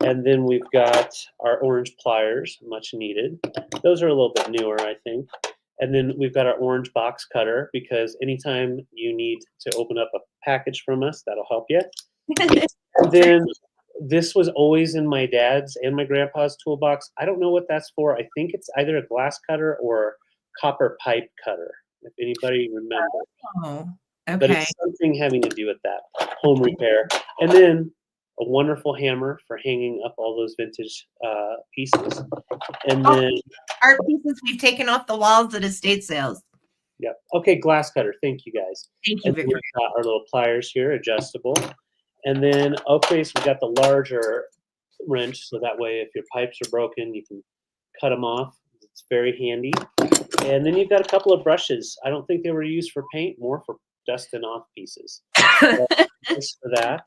And then we've got our orange pliers, much needed. Those are a little bit newer, I think. And then we've got our orange box cutter, because anytime you need to open up a package from us, that'll help you. And then this was always in my dad's and my grandpa's toolbox. I don't know what that's for. I think it's either a glass cutter or copper pipe cutter, if anybody remembers. Oh, okay. But it's something having to do with that, home repair. And then a wonderful hammer for hanging up all those vintage pieces. And then art pieces we've taken off the walls at estate sales. Yep. Okay, glass cutter. Thank you guys. Thank you, And then Victoria. we've got our little pliers here, adjustable. And then, okay, so we've got the larger wrench, so that way if your pipes are broken, you can cut them off. It's very handy. And then you've got a couple of brushes. I don't think they were used for paint, more for dusting off pieces. So, thanks for that.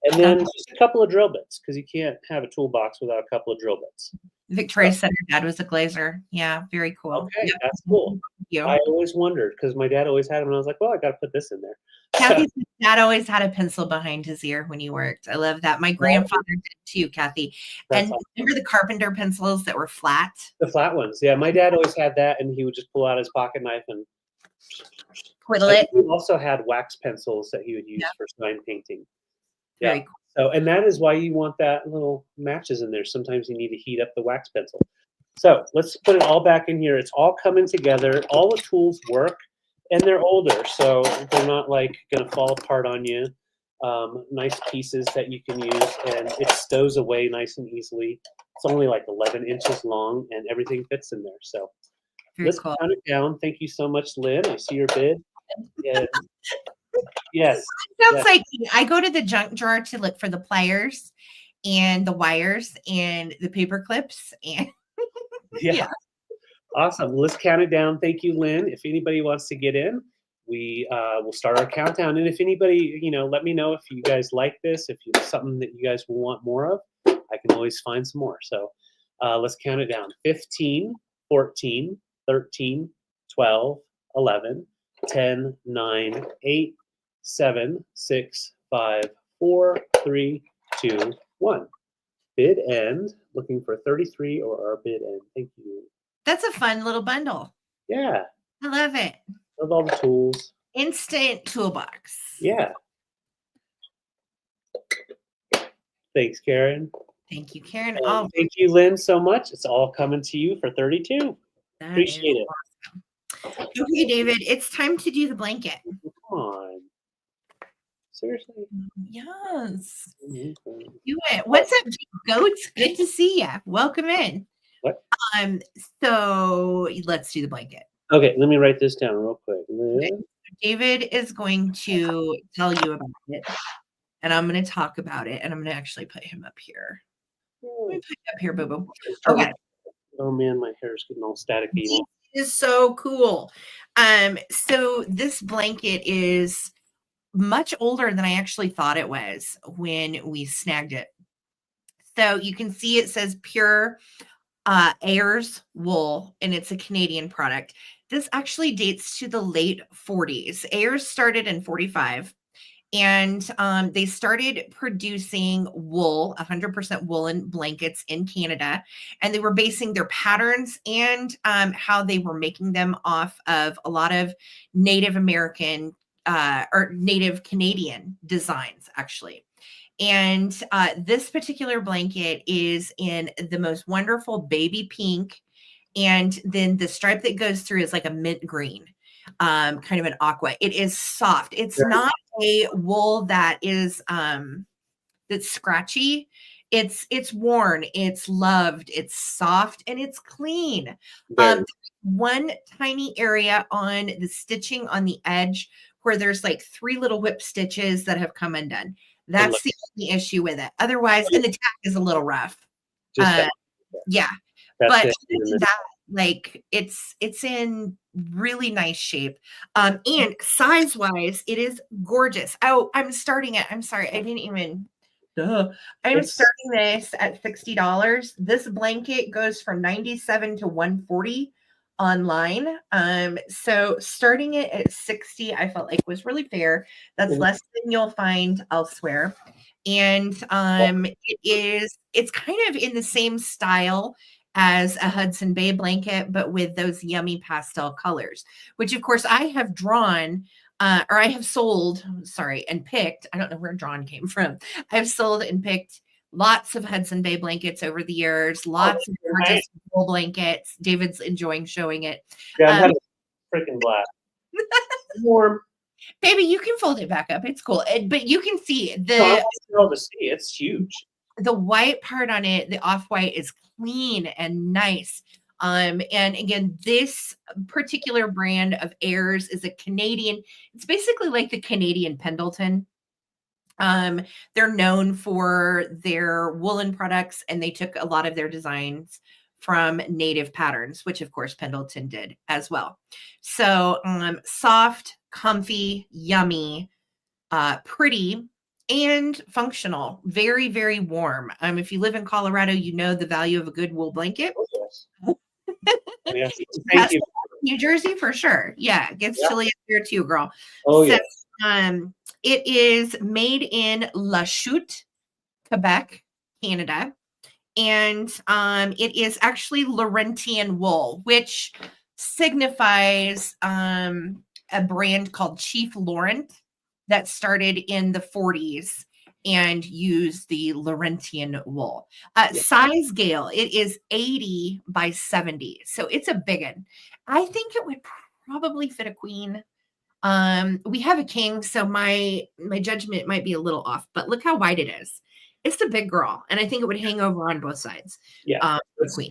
And then just a couple of drill bits, because you can't have a toolbox without a couple of drill bits. Victoria said her dad was a glazer. Yeah, very cool. Okay, Yep. that's cool. Thank you. I always wondered, because my dad always had them, and I was like, well, I got to put this in there. Kathy's dad always had a pencil behind his ear when he worked. I love that. My grandfather did too, Kathy. That's And awesome. remember the carpenter pencils that were flat? The flat ones. Yeah, my dad always had that, and he would just pull out his pocket knife and Twiddle it. He also had wax pencils that he would use for sign painting. Yeah. Very cool. So, and that is why you want that little matches in there. Sometimes you need to heat up the wax pencil. So let's put it all back in here. It's all coming together. All the tools work, and they're older, so they're not like going to fall apart on you. Nice pieces that you can use, and it stows away nice and easily. It's only like 11 inches long, and everything fits in there. So let's cool. count it down. Thank you so much, Lynn. I see your bid. And yes. Sounds like I go to the junk drawer to look for the pliers and the wires and the paper clips and Yeah. Awesome. Let's count it down. Thank you, Lynn. If anybody wants to get in, we will start our countdown. And if anybody, let me know if you guys like this, if it's something that you guys will want more of, I can always find some more. So let's count it down. 15, 14, 13, 12, 11, 10, 9, 8, 7, 6, 5, 4, 3, 2, 1. Bid end. Looking for 33 or our bid end. Thank you. That's a fun little bundle. Yeah. I love it. Love all the tools. Instant toolbox. Yeah. Thanks, Karen. Thank you, Karen. Thank you, Lynn, so much. It's all coming to you for 32. Appreciate it. Awesome. Okay, David, it's time to do the blanket. Come on. Seriously? Yes. Mm-hmm. Do it. What's up, goats? Good to see you. Welcome in. What? So let's do the blanket. Okay, let me write this down real quick. Okay. David is going to tell you about it, and I'm going to talk about it, and I'm going to actually put him up here. Let me put you up here, boo boo. Okay. Oh man, my hair's getting all staticky. It is so cool. So this blanket is much older than I actually thought it was when we snagged it. So you can see it says pure Ayers wool, and it's a Canadian product. This actually dates to the late 40s. Ayers started in 45, and they started producing wool, 100% woolen blankets in Canada, and they were basing their patterns and how they were making them off of a lot of Native American or Native Canadian designs, actually. And this particular blanket is in the most wonderful baby pink. And then the stripe that goes through is like a mint green, kind of an aqua. It is soft. It's not a wool that is that's scratchy. It's worn, it's loved, it's soft, and it's clean. One tiny area on the stitching on the edge where there's like 3 little whip stitches that have come undone. That's the only issue with it. Otherwise, and the tack is a little rough. Yeah. But other than that, like it's in really nice shape. And size wise, it is gorgeous. Oh, I'm starting it. I'm sorry. I didn't even. I'm starting this at $60. This blanket goes from $97 to $140 online. So starting it at $60, I felt like was really fair. That's less than you'll find elsewhere. And it's kind of in the same style as a Hudson Bay blanket, but with those yummy pastel colors, which of course I have drawn or I have sold, and picked. I don't know where drawn came from. I've sold and picked lots of Hudson Bay blankets over the years, lots of gorgeous wool blankets. David's enjoying showing it. Yeah, I'm having a freaking blast. Warm. Baby, you can fold it back up. It's cool. But you can see it's huge. The white part on it, the off-white, is clean and nice. And again, this particular brand of Airs is a Canadian. It's basically like the Canadian Pendleton. They're known for their woolen products, and they took a lot of their designs from native patterns, which of course Pendleton did as well. So soft, comfy, yummy, pretty, and functional. Very, very warm. If you live in Colorado, you know the value of a good wool blanket. Oh, yes. Yes. Thank you. New Jersey for sure. Yeah, it gets chilly up here too, girl. Oh, so, yes. It is made in La Chute, Quebec, Canada. And it is actually Laurentian wool, which signifies a brand called Chief Laurent that started in the 40s and used the Laurentian wool. Size scale, it is 80 by 70. So it's a big one. I think it would probably fit a queen. We have a king, so my judgment might be a little off, but look how wide it is. It's a big girl, and I think it would hang over on both sides. Yeah, queen.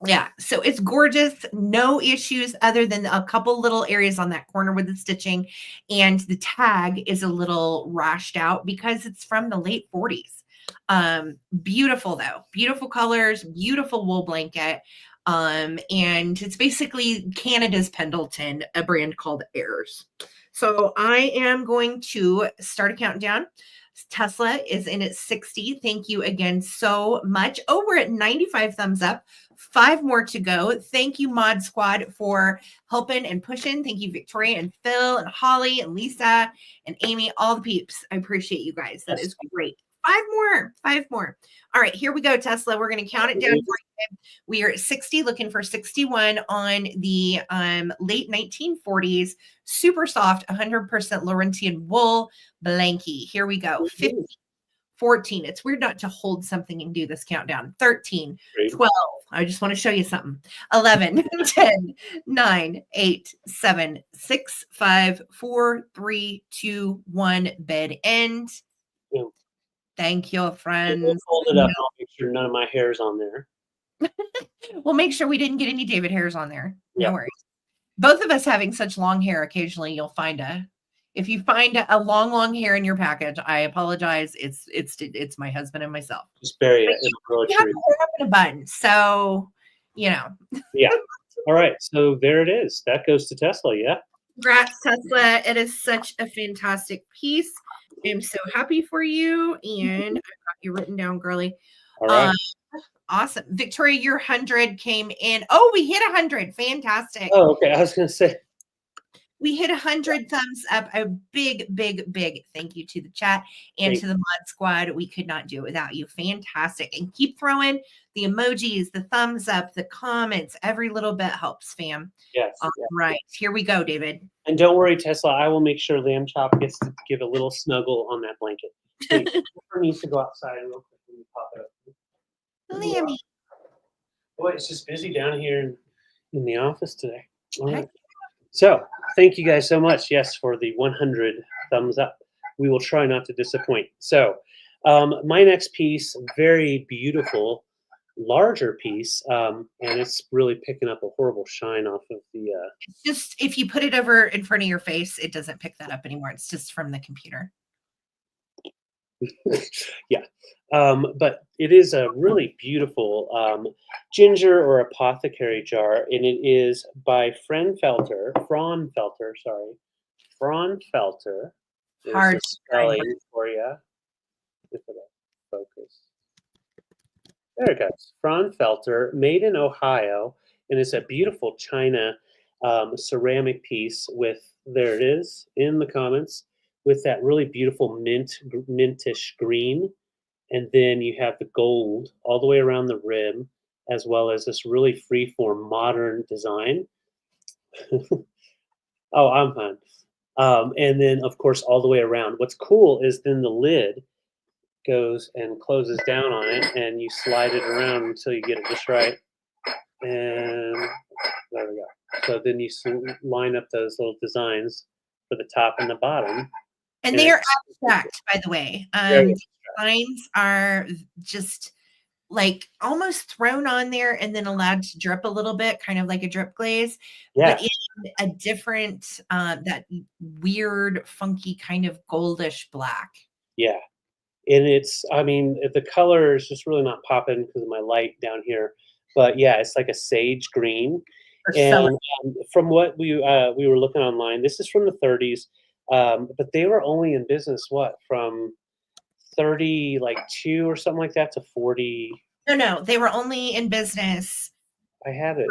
Yeah, so it's gorgeous. No issues other than a couple little areas on that corner with the stitching, and the tag is a little rashed out because it's from the late 40s. Beautiful though, beautiful colors, beautiful wool blanket. And it's basically Canada's Pendleton, a brand called Airs. So I am going to start a countdown. Tesla is in at 60. Thank you again so much. Oh, we're at 95 thumbs up. 5 more to go. Thank you, Mod Squad, for helping and pushing. Thank you, Victoria and Phil and Holly and Lisa and Amy, all the peeps. I appreciate you guys. That is great. 5 more. 5 more. All right, here we go, Tesla. We're going to count it down for you. We are at 60, looking for 61 on the late 1940s, super soft, 100% Laurentian wool blankie. Here we go. 15, 14. It's weird not to hold something and do this countdown. 13, 12. I just want to show you something. 11, 10, 9, 8, 7, 6, 5, 4, 3, 2, 1. Bed end. Yeah. Thank you, friends. We'll hold it up. I'll make sure none of my hair's on there. We'll make sure we didn't get any David hairs on there. No worries. Both of us having such long hair, occasionally you'll find if you find a long hair in your package, I apologize. It's my husband and myself. Just bury it. You have to wear up in a bun, so Yeah. All right. So there it is. That goes to Tesla. Yeah. Congrats, Tesla. It is such a fantastic piece. I'm so happy for you. And I've got you written down, girly. All right. Awesome. Victoria, your 100 came in. Oh, we hit 100. Fantastic. Oh, okay. I was going to say. We hit 100 thumbs up. A big thank you to the chat and to the Mod Squad. We could not do it without you. Fantastic. And keep throwing the emojis, the thumbs up, the comments. Every little bit helps, fam. Yes. All right. Here we go, David. And don't worry, Tesla. I will make sure Lamb Chop gets to give a little snuggle on that blanket. Hey, needs to go outside real quick when you pop it up. Lammy. Boy, it's just busy down here in the office today. All right. So thank you guys so much. Yes, for the 100 thumbs up. We will try not to disappoint. So my next piece, very beautiful, larger piece, and it's really picking up a horrible shine off of the. It's just if you put it over in front of your face, it doesn't pick that up anymore. It's just from the computer. Yeah. But it is a really beautiful ginger or apothecary jar, and it is by Fraunfelter. Hard spelling for you. If it'll focus. There it goes. Fraunfelter, made in Ohio, and it's a beautiful china ceramic piece with, there it is in the comments, with that really beautiful mintish green. And then you have the gold all the way around the rim, as well as this really freeform modern design. Oh, I'm fine. And then, of course, all the way around. What's cool is then the lid goes and closes down on it, and you slide it around until you get it just right. And there we go. So then you line up those little designs for the top and the bottom. And they are abstract, by the way. Designs are just like almost thrown on there and then allowed to drip a little bit, kind of like a drip glaze, but Yeah, in a different, that weird, funky kind of goldish black. yeah. And it's, I mean, the color is just really not popping because of my light down here. But yeah, it's like a sage green. Or so And from what we were looking online, this is from the 30s, but they were only in business what from 30 like two or something like that to 40. no, they were only in business. I have it.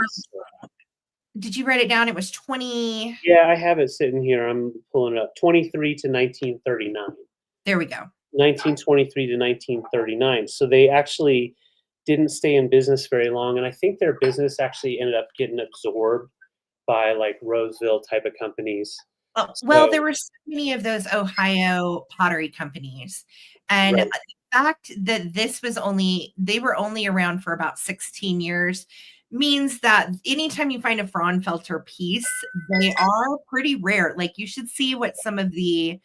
Did you write it down? It was 20. Yeah, I have it sitting here. I'm pulling it up. 23 to 1939. There we go. 1923 to 1939. So they actually didn't stay in business very long, and I think their business actually ended up getting absorbed by like Roseville type of companies. Oh, well, So there were so many of those Ohio pottery companies. And right, the fact that they were only around for about 16 years means that anytime you find a Fraunfelter piece, they are pretty rare. Like you should see what some of the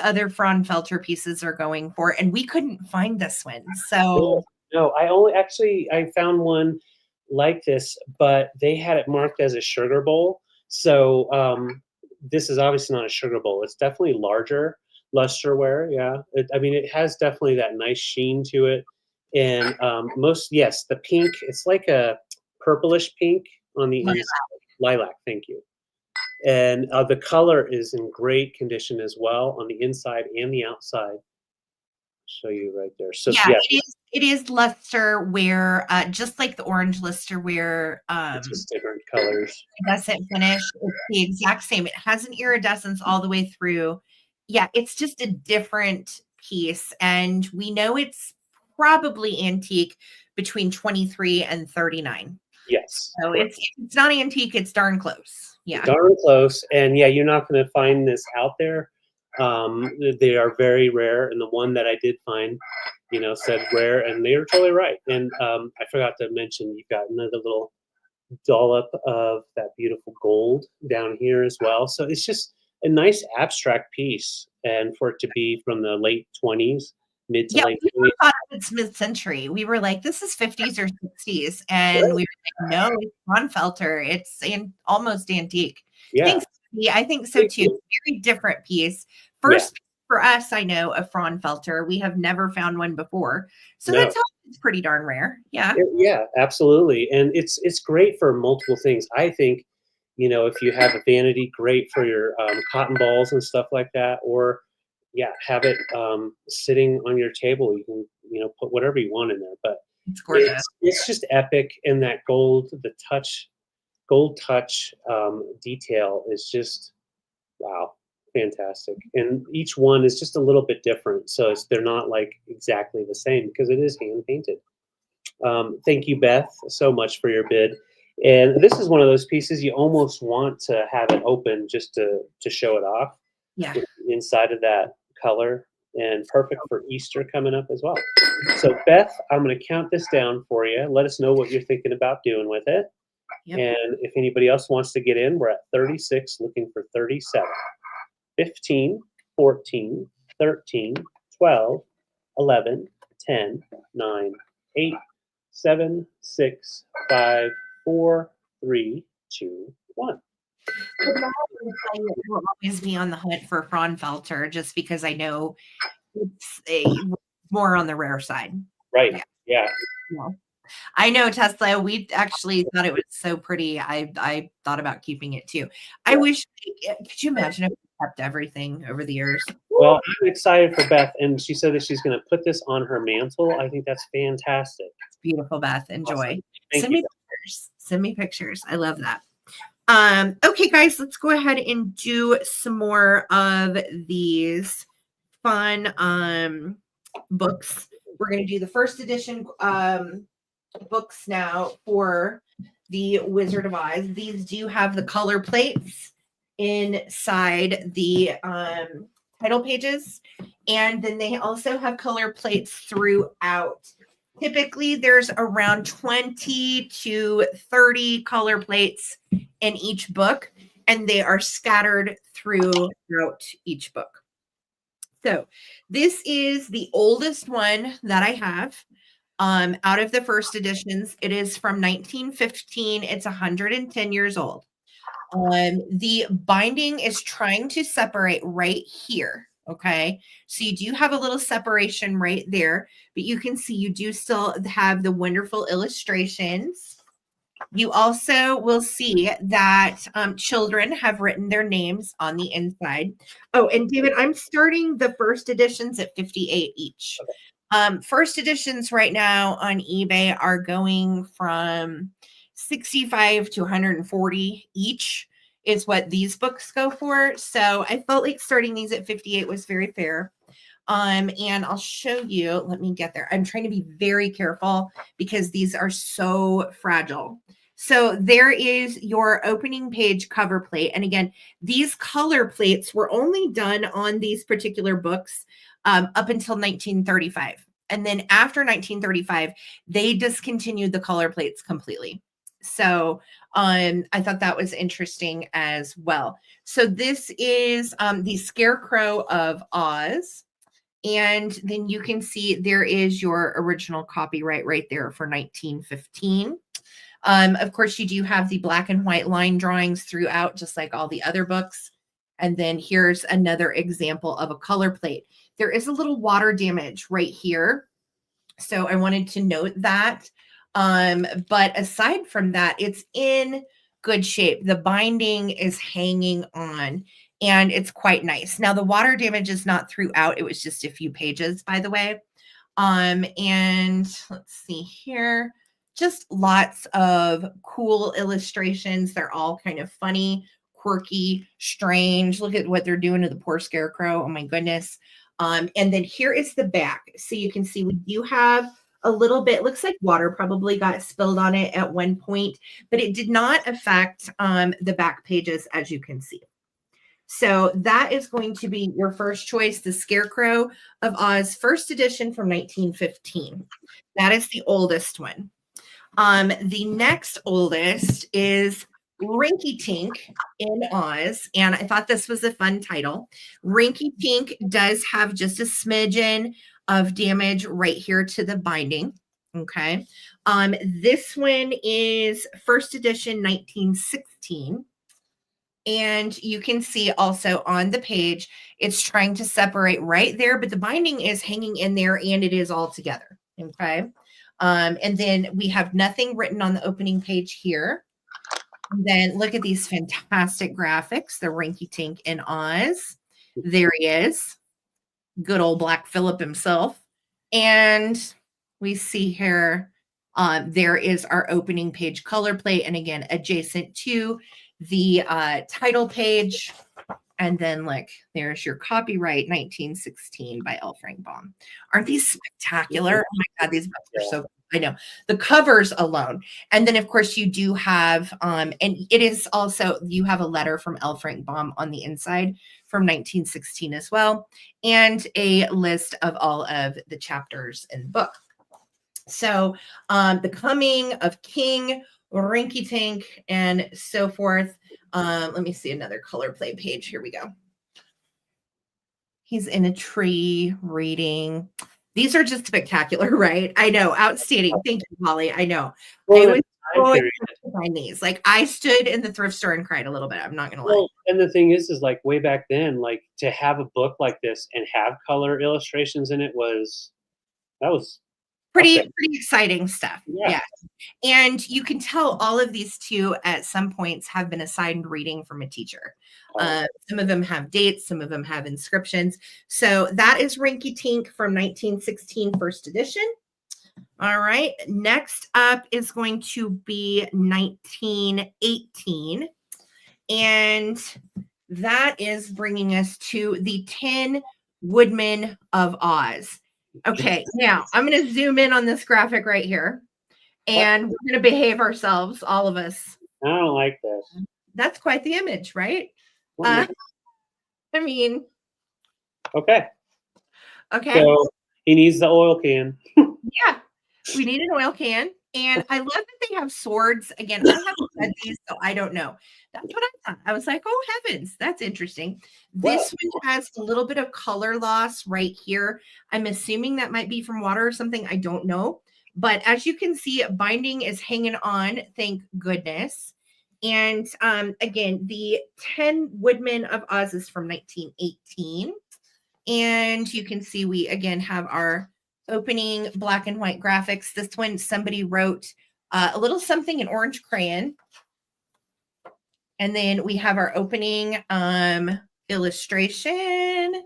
other Fraunfelter pieces are going for. And we couldn't find this one. no, So no, I only actually I found one like this, but they had it marked as a sugar bowl. So this is obviously not a sugar bowl. It's definitely larger lusterware. Yeah, I mean it has definitely that nice sheen to it, and yes, the pink. It's like a purplish pink on the like, inside. Lilac. Thank you. And the color is in great condition as well on the inside and the outside. Show you right there. So yeah, yeah, it is lusterware, just like the orange lusterware. it's just different colors. Iridescent finish. It's the exact same. It has an iridescence all the way through. Yeah, it's just a different piece. And we know it's probably antique between 23 and 39. Yes, So correct. it's not antique, it's darn close. Yeah. Darn close. And yeah, you're not going to find this out there. They are very rare. And the one that I did find, said rare, and they were totally right. And I forgot to mention, you've got another little dollop of that beautiful gold down here as well. So it's just a nice abstract piece. And for it to be from the late 20s, mid to Yeah, late we 20s, thought it's mid-century. We were like, this is 50s or 60s. And right? we were like, no, it's Fraunfelter. It's almost antique. Yeah. Thanks. Yeah, I think so Thank too. you. Very different piece. Yeah. First for us, I know a Fraunfelter. We have never found one before. So No. that's how it's pretty darn rare. Yeah. Yeah, absolutely. And it's great for multiple things. I think, if you have a vanity, great for your cotton balls and stuff like that. Or, yeah, have it sitting on your table. You can, put whatever you want in there. But It's gorgeous. it's just epic. And that gold touch detail is just, wow, fantastic. And each one is just a little bit different. So they're not like exactly the same because it is hand painted. Thank you, Beth, so much for your bid. And this is one of those pieces you almost want to have it open just to show it off Yeah. with the inside of that color, and perfect for Easter coming up as well. So, Beth, I'm going to count this down for you. Let us know what you're thinking about doing with it. Yep. And if anybody else wants to get in, we're at 36, looking for 37. 15, 14, 13, 12, 11, 10, 9, 8, 7, 6, 5, 4, 3, 2, 1. I will always be on the hunt for Fraunfelter just because I know it's more on the rare side. Right. Yeah. Yeah. I know Tesla. We actually thought it was so pretty. I thought about keeping it too. I wish. Could you imagine if we kept everything over the years? Well, I'm excited for Beth, and she said that she's going to put this on her mantle. I think that's fantastic. It's beautiful, Beth. Enjoy. Awesome. Thank Send you, me pictures. Send me pictures. I love that. Okay, guys, let's go ahead and do some more of these fun books. We're going to do the first edition books now for the Wizard of Oz. These do have the color plates inside the title pages, and then they also have color plates throughout. Typically, there's around 20 to 30 color plates in each book, and they are scattered throughout each book. So this is the oldest one that I have. Out of the first editions, it is from 1915. It's 110 years old. The binding is trying to separate right here. Okay. So you do have a little separation right there, but you can see you do still have the wonderful illustrations. You also will see that children have written their names on the inside. Oh, and David, I'm starting the first editions at 58 each. First editions right now on eBay are going from 65 to 140 each is what these books go for. So I felt like starting these at 58 was very fair. And I'll show you, let me get there. I'm trying to be very careful because these are so fragile. So there is your opening page cover plate. And again, these color plates were only done on these particular books up until 1935. And then after 1935, they discontinued the color plates completely. So I thought that was interesting as well. So this is the Scarecrow of Oz. And then you can see there is your original copyright right there for 1915. Of course, you do have the black and white line drawings throughout, just like all the other books. And then here's another example of a color plate. There is a little water damage right here. So I wanted to note that. But aside from that, it's in good shape. The binding is hanging on and it's quite nice. Now the water damage is not throughout. It was just a few pages, by the way. And let's see here. Just lots of cool illustrations. They're all kind of funny, quirky, strange. Look at what they're doing to the poor scarecrow. Oh my goodness. And then here is the back. So you can see we do have a little bit, looks like water probably got spilled on it at one point, but it did not affect the back pages, as you can see. So that is going to be your first choice, the Scarecrow of Oz, first edition from 1915. That is the oldest one. The next oldest is Rinky Tink in Oz, and I thought this was a fun title. Rinky Tink does have just a smidgen of damage right here to the binding. Okay. This one is first edition 1916. And you can see also on the page, it's trying to separate right there, but the binding is hanging in there and it is all together. Okay. And then we have nothing written on the opening page here. And then look at these fantastic graphics, the Rinky Tink in Oz. There he is. Good old Black Phillip himself. And we see here, there is our opening page color plate. And again, adjacent to the title page. And then look, there's your copyright 1916 by L. Frank Baum. Aren't these spectacular? Oh my God, these books are so cool. I know the covers alone. And then of course you do have, and it is also, you have a letter from L. Frank Baum on the inside from 1916 as well. And a list of all of the chapters in the book. So the coming of King Rinky Tink and so forth. Let me see another color play page. Here we go. He's in a tree reading. These are just spectacular, right? I know. Outstanding. Thank you, Holly. I know. Well, I was always trying to find these. Like I stood in the thrift store and cried a little bit. I'm not going to lie. And the thing is like way back then, like to have a book like this and have color illustrations in it that was pretty exciting stuff. Yeah. And you can tell all of these two at some points have been assigned reading from a teacher. Some of them have dates, some of them have inscriptions. So that is Rinky Tink from 1916 first edition. All right. Next up is going to be 1918. And that is bringing us to the 10 Woodmen of Oz. Okay, now I'm going to zoom in on this graphic right here. And we're going to behave ourselves, all of us. I don't like this. That's quite the image, right? I mean. Okay. Okay. So he needs the oil can. Yeah, we need an oil can. And I love that they have swords. Again, I haven't read these, so I don't know. That's what I thought. I was like, oh, heavens, that's interesting. This one has a little bit of color loss right here. I'm assuming that might be from water or something. I don't know. But as you can see, binding is hanging on, thank goodness. And again, the 10 Woodmen of Oz is from 1918. And you can see we again have our opening black and white graphics. This one, somebody wrote a little something in orange crayon. And then we have our opening illustration.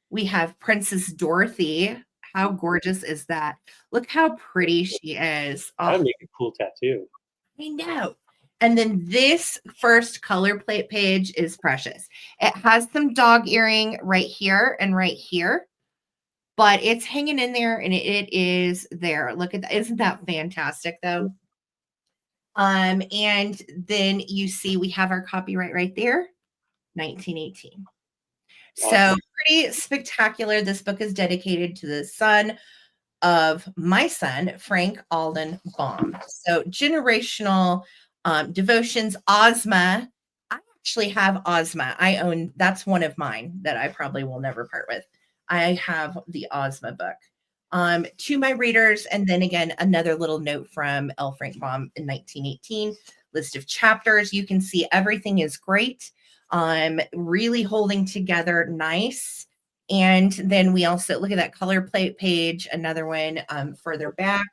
We have Princess Dorothy. How gorgeous is that? Look how pretty she is. That would make a cool tattoo. I know. And then this first color plate page is precious. It has some dog earring right here and right here, but it's hanging in there and it is there. Look at that. Isn't that fantastic though? And then you see we have our copyright right there, 1918. So pretty spectacular. This book is dedicated to the son of my son, Frank Alden Baum. So generational devotions, Ozma. I actually have Ozma. I own, that's one of mine that I probably will never part with. I have the Ozma book. To my readers, and then again, another little note from L. Frank Baum in 1918, list of chapters. You can see everything is great. Really holding together nice. And then we also look at that color plate page, another one further back.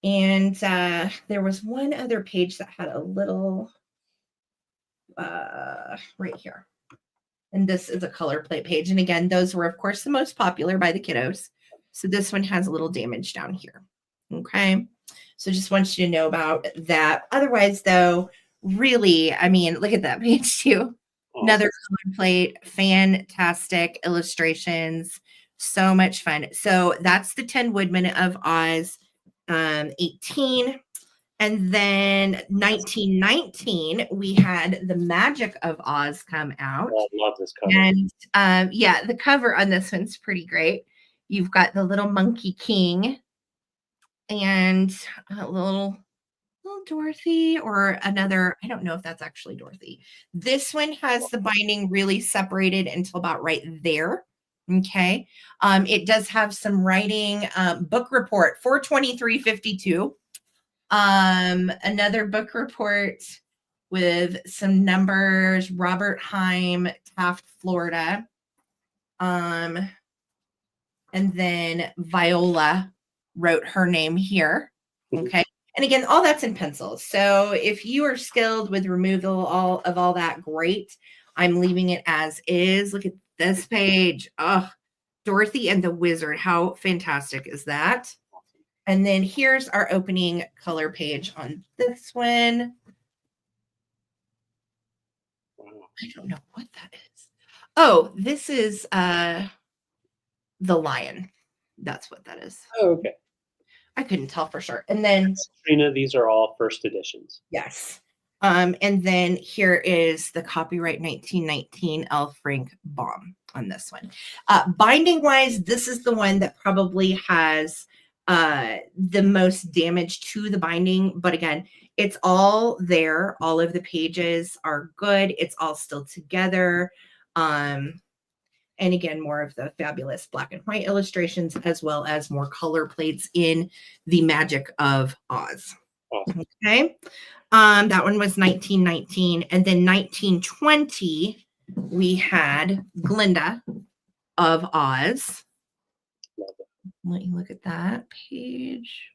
And there was one other page that had a little right here. And this is a color plate page. And again, those were, of course, the most popular by the kiddos. So this one has a little damage down here. Okay. So just want you to know about that. Otherwise, though, really, I mean, look at that page too. Another color plate, fantastic illustrations, so much fun. So that's the 10 Woodmen of Oz, 18. And then 1919, we had The Magic of Oz come out. I love this cover. And yeah, the cover on this one's pretty great. You've got the little Monkey King and a little Dorothy, or another, I don't know if that's actually Dorothy. This one has the binding really separated until about right there. Okay. It does have some writing, book report 42352. Another book report with some numbers, Robert Heim, Taft, Florida. And then Viola wrote her name here. Okay. And again, all that's in pencil. So if you are skilled with removal of all that, great. I'm leaving it as is. Look at this page. Oh, Dorothy and the Wizard. How fantastic is that? And then here's our opening color page on this one. I don't know what that is. Oh, this is the lion. That's what that is. Oh, okay. I couldn't tell for sure. And then Trina, these are all first editions. yes. And then here is the copyright 1919 L. Frank Baum on this one. Binding wise, this is the one that probably has the most damage to the binding. But again, it's all there. All of the pages are good. It's all still together. And again, more of the fabulous black and white illustrations, as well as more color plates in The Magic of Oz. Awesome. Okay. That one was 1919. And then 1920, we had Glinda of Oz. Love it. Let you look at that page.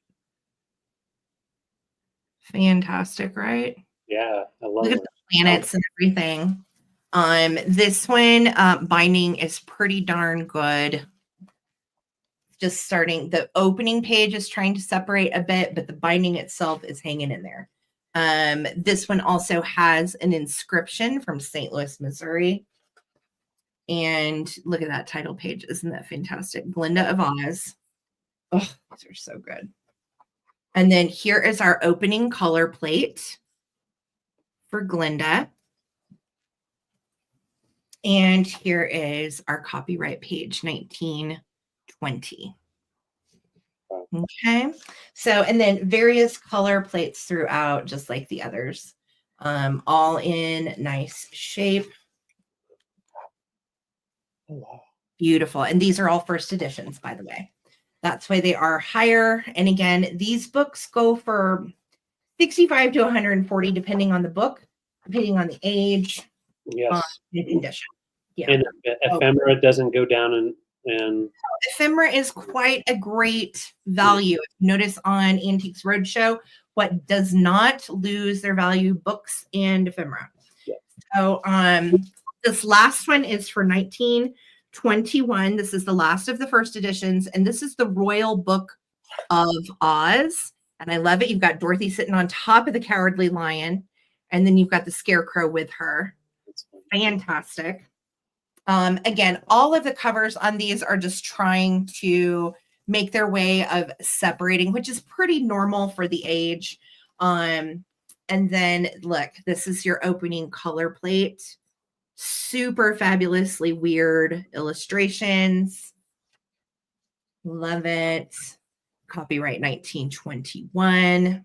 Fantastic, right? Yeah, I love Look it. at the planets and everything. This one, binding is pretty darn good. Just starting, the opening page is trying to separate a bit, but the binding itself is hanging in there. This one also has an inscription from St. Louis, Missouri. And look at that title page. Isn't that fantastic? Glinda of Oz. Oh, these are so good. And then here is our opening color plate for Glinda. And here is our copyright page, 1920. Okay. So, and then various color plates throughout, just like the others, all in nice shape. Oh, wow. Beautiful. And these are all first editions, by the way. That's why they are higher. And again, these books go for 65 to 140, depending on the book, depending on the age, Yes. and condition. Yeah. And ephemera doesn't go down and ephemera is quite a great value. Notice on Antiques Roadshow, what does not lose their value, books and ephemera. Yeah. So this last one is for 1921. This is the last of the first editions, and this is the Royal Book of Oz. And I love it. You've got Dorothy sitting on top of the Cowardly Lion, and then you've got the Scarecrow with her. Fantastic. Again, all of the covers on these are just trying to make their way of separating, which is pretty normal for the age. And then look, this is your opening color plate. Super fabulously weird illustrations. Love it. Copyright 1921.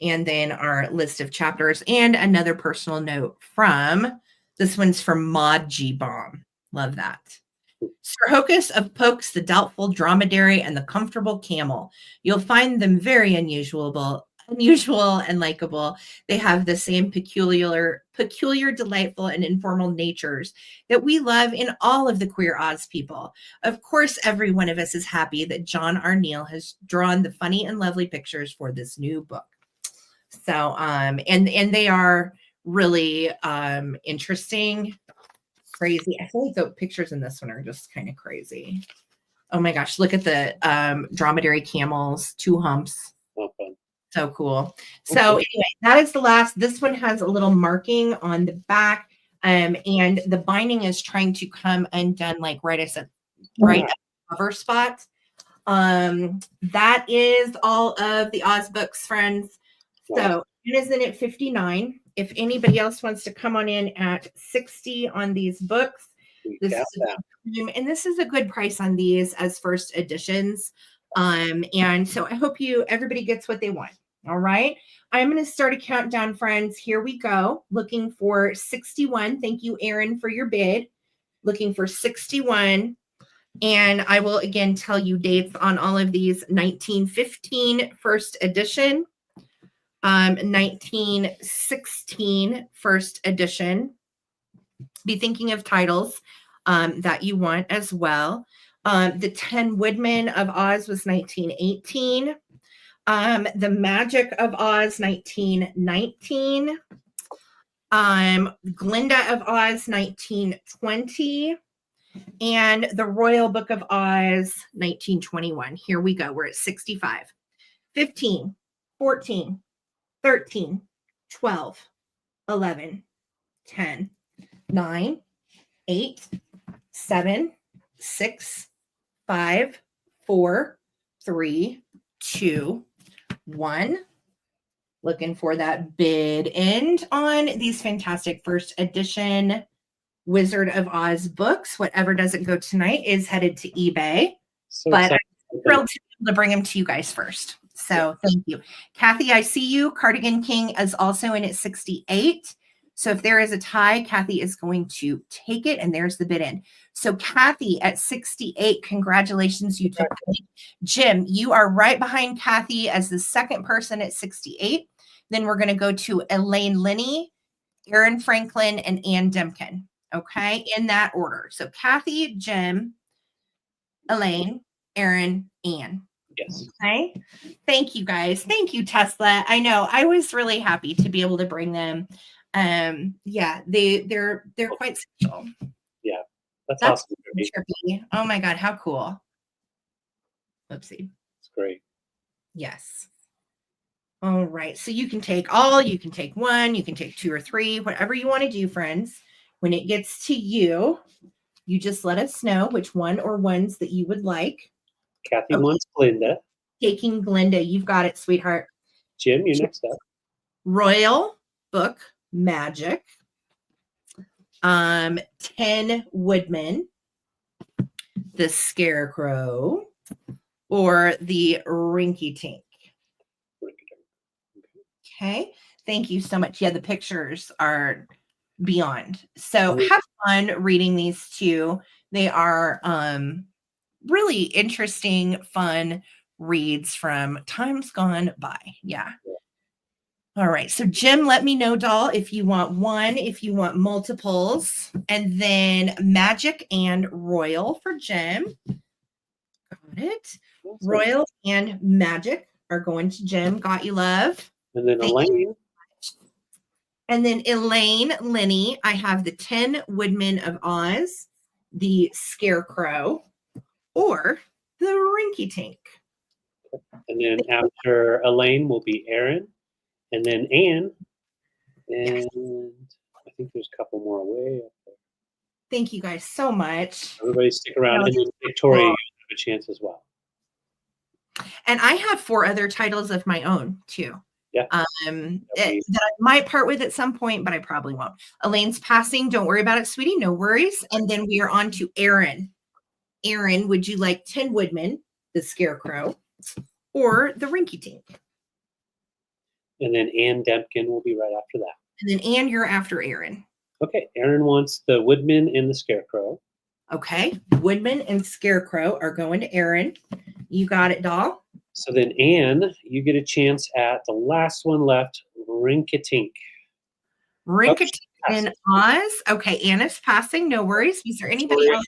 And then our list of chapters and another personal note from, this one's from Maud G. Baum. Love that. Sir Hocus of Pokes, the doubtful dromedary, and the comfortable camel. You'll find them very unusual and likable. They have the same peculiar, delightful, and informal natures that we love in all of the Queer Oz people. Of course, every one of us is happy that John R. Neal has drawn the funny and lovely pictures for this new book. So, and they are really interesting, crazy. I feel like the pictures in this one are just kind of crazy. Oh my gosh, look at the dromedary camels, 2 humps. Okay. So cool. So anyway, that is the last. This one has a little marking on the back, and the binding is trying to come undone, like right at the cover spot. That is all of the Oz books, friends. So it is in at 59. If anybody else wants to come on in at 60 on these books, this is a good price on these as first editions. And so I hope everybody gets what they want. All right. I'm going to start a countdown, friends. Here we go. Looking for 61. Thank you, Aaron, for your bid. Looking for 61. And I will again tell you dates on all of these. 1915 first edition. 1916 first edition. Be thinking of titles that you want as well. The 10 Woodmen of Oz was 1918. The Magic of Oz, 1919. Glinda of Oz, 1920. And the Royal Book of Oz, 1921. Here we go. We're at 65. 15, 14, 13, 12, 11, 10, 9, 8, 7, 6, 5, 4, 3, 2, 1. Looking for that bid end on these fantastic first edition Wizard of Oz books. Whatever doesn't go tonight is headed to eBay. But I'm thrilled to be able to bring them to you guys first. So thank you. Kathy, I see you. Cardigan King is also in at 68. So if there is a tie, Kathy is going to take it, and there's the bid in. So Kathy at 68, congratulations, you took it. Jim, you are right behind Kathy as the second person at 68. Then we're going to go to Elaine Linney, Aaron Franklin, and Ann Demkin. Okay, in that order. So Kathy, Jim, Elaine, Aaron, Ann. Yes. Okay. Thank you guys. Thank you, Tesla. I know I was really happy to be able to bring them. Yeah, they're quite special. Yeah, that's awesome. Trippy. Oh my God, how cool. Oopsie. It's great. Yes. All right. So you can take 1, you can take 2 or 3, whatever you want to do, friends. When it gets to you, you just let us know which one or ones that you would like. Kathy wants Glinda. Taking Glinda. You've got it, sweetheart. Jim, you're next up. Royal Book Magic. 10 Woodmen. The Scarecrow. Or the Rinky Tink. Okay. Thank you so much. Yeah, the pictures are beyond. So have fun reading these two. They are really interesting, fun reads from times gone by. Yeah. All right. So Jim, let me know, doll, if you want one, if you want multiples, and then Magic and Royal for Jim. Got it. Awesome. Royal and Magic are going to Jim. Got you, love. And then Elaine. And then Elaine, Lenny, I have the 10 Woodmen of Oz, the Scarecrow, or the Rinky Tink. And then after Elaine will be Aaron, and then Anne, and I think there's a couple more away up there. Thank you guys so much. Everybody stick around, and then Victoria, you have a chance as well. And I have 4 other titles of my own too. Yeah. That I might part with at some point, but I probably won't. Elaine's passing. Don't worry about it, sweetie. No worries. And then we are on to Aaron. Aaron, would you like 10 Woodmen, the Scarecrow, or the Rinky Tink? And then Anne Dempkin will be right after that. And then Anne, you're after Aaron. Okay. Aaron wants the Woodman and the Scarecrow. Okay. Woodman and Scarecrow are going to Aaron. You got it, doll. So then, Anne, you get a chance at the last one left, Rinkatink. Rinkatink in Oz. Okay, Anna's passing. No worries. Is there anybody else?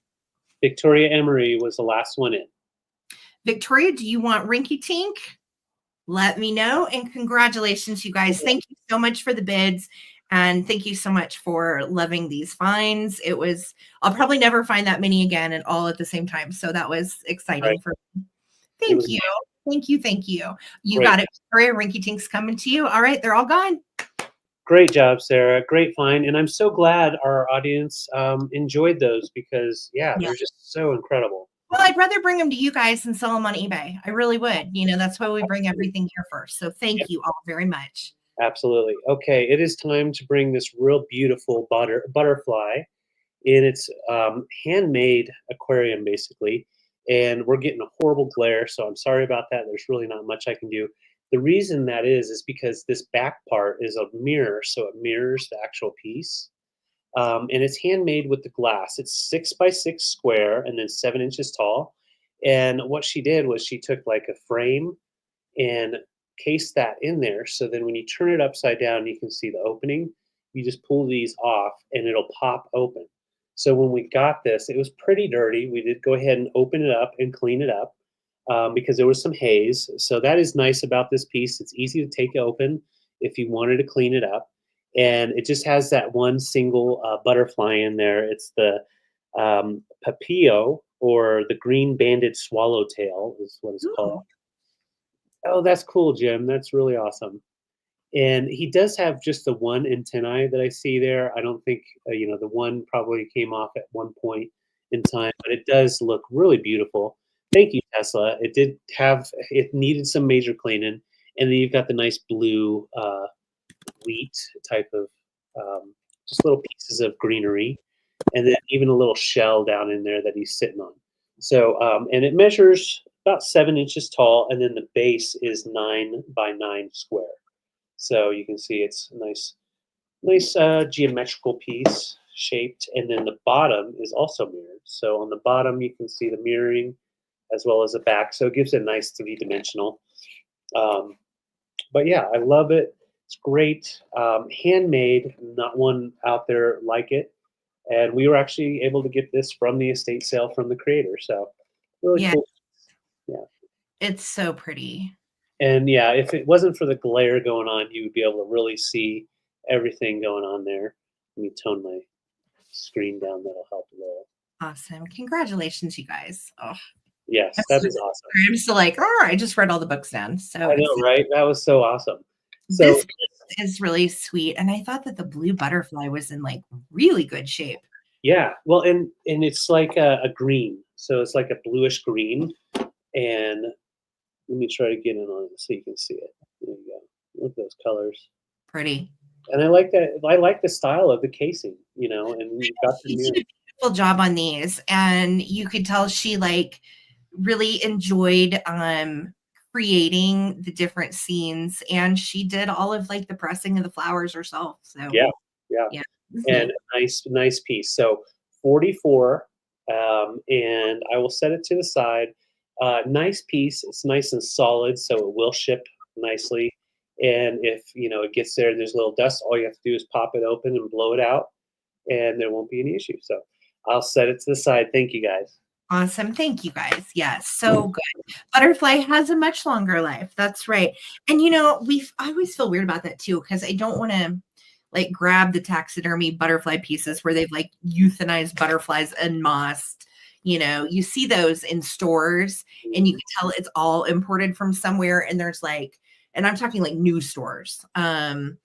Victoria Emery was the last one in. Victoria, do you want Rinky Tink? Let me know. And congratulations, you guys. Thank you so much for the bids. And thank you so much for loving these finds. It was, I'll probably never find that many again and all at the same time. So that was exciting for me. Thank you. Thank you. Thank you. You got it. Victoria, Rinky Tink's coming to you. All right. They're all gone. Great job, Sarah. Great find. And I'm so glad our audience enjoyed those because, they're just so incredible. Well, I'd rather bring them to you guys than sell them on eBay. I really would. You know, that's why we bring everything here first. So thank you all very much. Absolutely. Okay, it is time to bring this real beautiful butterfly in its handmade aquarium, basically. And we're getting a horrible glare, so I'm sorry about that. There's really not much I can do. The reason that is because this back part is a mirror, so it mirrors the actual piece. And it's handmade with the glass. It's 6x6 square and then 7 inches tall. And what she did was she took like a frame and cased that in there. So then when you turn it upside down, you can see the opening. You just pull these off and it'll pop open. So when we got this, it was pretty dirty. We did go ahead and open it up and clean it up because there was some haze. So that is nice about this piece. It's easy to take open if you wanted to clean it up. And it just has that one single butterfly in there. It's the papillo, or the green banded swallowtail is what it's called. Oh, that's cool, Jim. That's really awesome. And he does have just the one antennae that I see there. I don't think, the one probably came off at one point in time, but it does look really beautiful. Thank you, Tesla. It needed some major cleaning. And then you've got the nice blue wheat type of just little pieces of greenery. And then even a little shell down in there that he's sitting on. So, and it measures about 7 inches tall, and then the base is 9 by 9 square. So you can see it's a nice geometrical piece shaped, and then the bottom is also mirrored. So on the bottom you can see the mirroring as well as the back. So it gives it a nice 3-dimensional. But yeah, I love it. It's great, handmade. Not one out there like it. And we were actually able to get this from the estate sale from the creator. So really cool. Yeah. It's so pretty. And yeah, if it wasn't for the glare going on, you would be able to really see everything going on there. Let me tone my screen down. That'll help a little. Awesome. Congratulations, you guys. Oh, yes, that is awesome. I'm still like, I just read all the books down. So I know, right? That was so awesome. So this is really sweet. And I thought that the blue butterfly was in like really good shape. Yeah. Well, and it's like a green. So it's like a bluish green. And let me try to get in on it so you can see it. There you go. Look at those colors. Pretty. And I like that. I like the style of the casing, and you've got the mirror. She did a beautiful job on these. And you could tell she like really enjoyed creating the different scenes. And she did all of like the pressing of the flowers herself. So yeah. And nice piece. So 44 and I will set it to the side. Nice piece. It's nice and solid, so it will ship nicely. And if it gets there and there's a little dust, all you have to do is pop it open and blow it out, and there won't be any issue. So I'll set it to the side. Thank you, guys. Awesome. Thank you, guys. Yes, so good. Butterfly has a much longer life. That's right. And I always feel weird about that too, because I don't want to like grab the taxidermy butterfly pieces where they've like euthanized butterflies en masse. You see those in stores and you can tell it's all imported from somewhere. And there's like, and I'm talking like new stores. And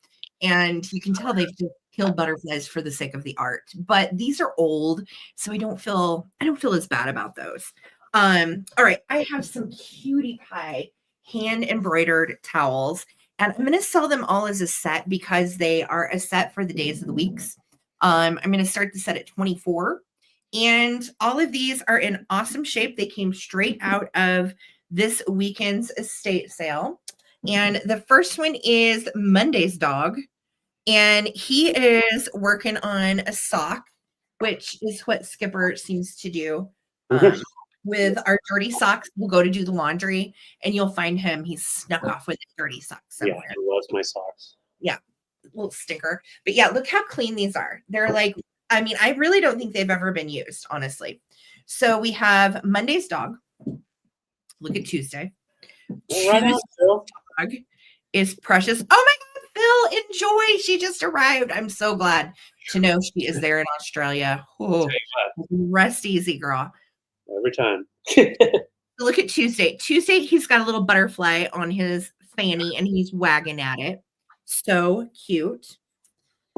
you can tell they've just killed butterflies for the sake of the art. But these are old, so I don't feel as bad about those. All right, I have some cutie pie hand embroidered towels, and I'm going to sell them all as a set because they are a set for the days of the weeks. I'm going to start the set at 24, and all of these are in awesome shape. They came straight out of this weekend's estate sale. And the first one is Monday's dog. And he is working on a sock, which is what Skipper seems to do. With our dirty socks, we'll go to do the laundry, and you'll find him. He's snuck off with a dirty sock somewhere. Yeah, he loves my socks. Yeah, little stinker. But yeah, look how clean these are. They're like, I really don't think they've ever been used, honestly. So we have Monday's dog. Look at Tuesday. Tuesday's dog is Precious. Oh my God. Phil, enjoy. She just arrived. I'm so glad to know she is there in Australia. Oh, rest easy, girl. Every time. Look at Tuesday. Tuesday, he's got a little butterfly on his fanny and he's wagging at it. So cute.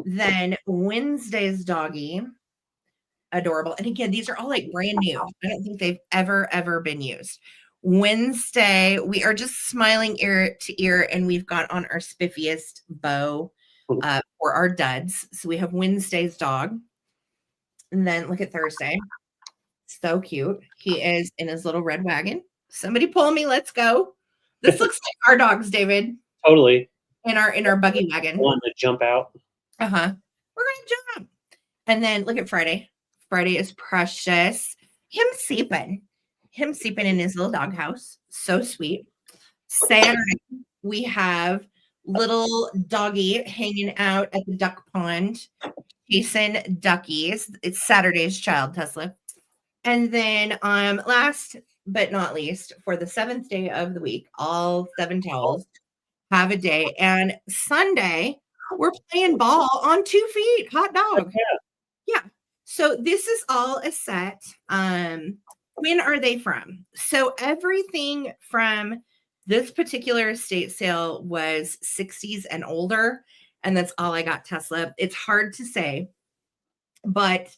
Then Wednesday's doggy. Adorable. And again, these are all like brand new. I don't think they've ever been used. Wednesday, we are just smiling ear to ear, and we've got on our spiffiest bow for our duds. So we have Wednesday's dog. And then look at Thursday. So cute. He is in his little red wagon. Somebody pull me. Let's go. This looks like our dogs, David. Totally. In our buggy wagon. Want to jump out? We're going to jump. And then look at Friday. Friday is Precious. Him sleeping in his little doghouse. So sweet. Saturday, we have little doggy hanging out at the duck pond, chasing duckies. It's Saturday's child, Tesla. And then last but not least, for the 7th day of the week, all 7 towels have a day. And Sunday, we're playing ball on 2 feet. Hot dog. Yeah. So this is all a set. When are they from? So everything from this particular estate sale was 60s and older, and that's all I got, Tesla. It's hard to say, but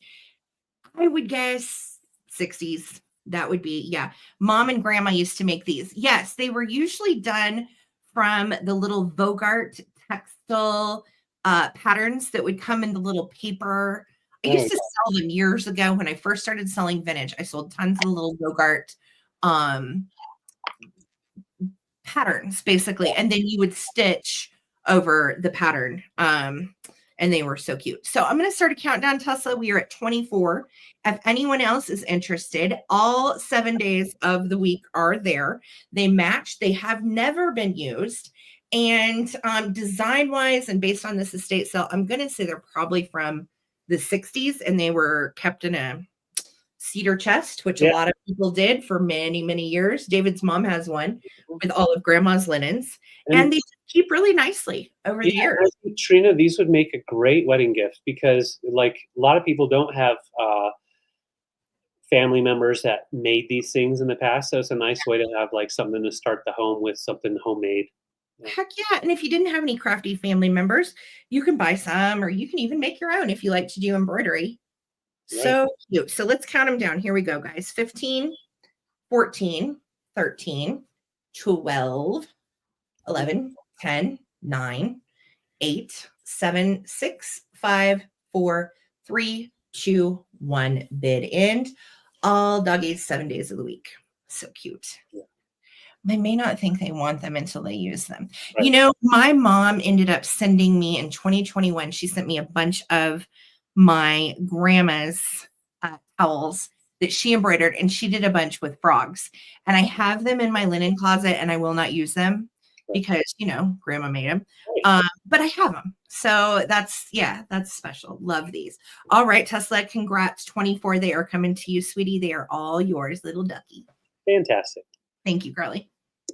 I would guess 60s. That would be, yeah. Mom and Grandma used to make these. Yes, they were usually done from the little Bogart textile patterns that would come in the little paper. I used to sell them years ago when I first started selling vintage. I sold tons of little Bogart patterns, basically. And then you would stitch over the pattern. And they were so cute. So I'm going to start a countdown, Tesla. We are at 24. If anyone else is interested, all 7 days of the week are there. They match. They have never been used. And design-wise and based on this estate sale, I'm going to say they're probably from the 60s, and they were kept in a cedar chest, which a lot of people did for many, many years. David's mom has one with all of Grandma's linens, and they keep really nicely over the years. I think, Trina, these would make a great wedding gift because, like, a lot of people don't have family members that made these things in the past, so it's a nice way to have like something to start the home with, something homemade. Heck yeah. And if you didn't have any crafty family members, you can buy some, or you can even make your own if you like to do embroidery. Right. So cute. So let's count them down. Here we go, guys. 15, 14, 13, 12, 11, 10, 9, 8, 7, 6, 5, 4, 3, 2, 1. Bid end. All doggies 7 days of the week. So cute. Yeah. They may not think they want them until they use them. Right. You know, my mom ended up sending me in 2021, she sent me a bunch of my grandma's towels that she embroidered, and she did a bunch with frogs. And I have them in my linen closet, and I will not use them because, grandma made them. But I have them. So that's special. Love these. All right, Tesla, congrats. 24. They are coming to you, sweetie. They are all yours, little ducky. Fantastic. Thank you, girly.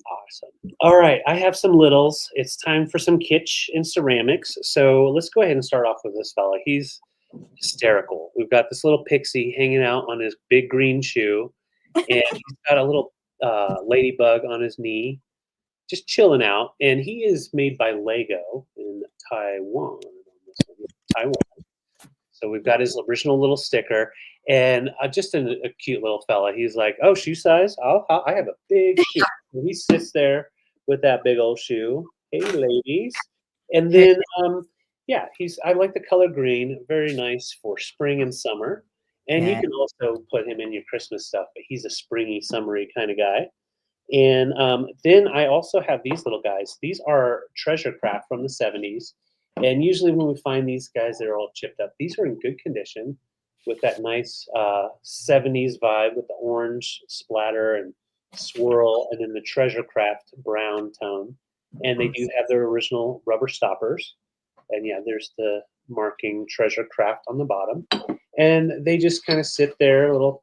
Awesome. All right, I have some littles. It's time for some kitsch and ceramics. So let's go ahead and start off with this fella. He's hysterical. We've got this little pixie hanging out on his big green shoe, and he's got a little ladybug on his knee, just chilling out. And he is made by Lego in Taiwan. Taiwan. So we've got his original little sticker, and just a cute little fella. He's like, "Oh, shoe size? I have a big shoe." And he sits there with that big old shoe. Hey, ladies. And then, I like the color green. Very nice for spring and summer. And you can also put him in your Christmas stuff, but he's a springy, summery kind of guy. And then I also have these little guys. These are treasure craft from the 70s. And usually when we find these guys, they're all chipped up. These are in good condition with that nice 70s vibe with the orange splatter and swirl, and then the treasure craft brown tone. And they do have their original rubber stoppers. And there's the marking treasure craft on the bottom. And they just kind of sit there a little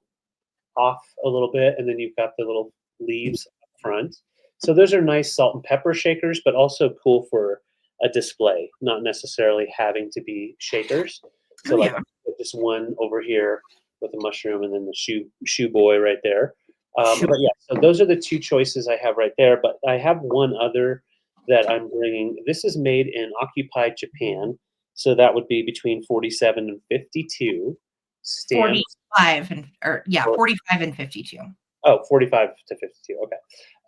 off a little bit. And then you've got the little leaves up front. So those are nice salt and pepper shakers, but also cool for a display, not necessarily having to be shakers. So just one over here with a mushroom, and then the shoe boy right there. So those are the two choices I have right there. But I have one other that I'm bringing. This is made in occupied Japan, so that would be between 47 and 52 stamps. 45 and 52. Oh, 45 to 52. Okay.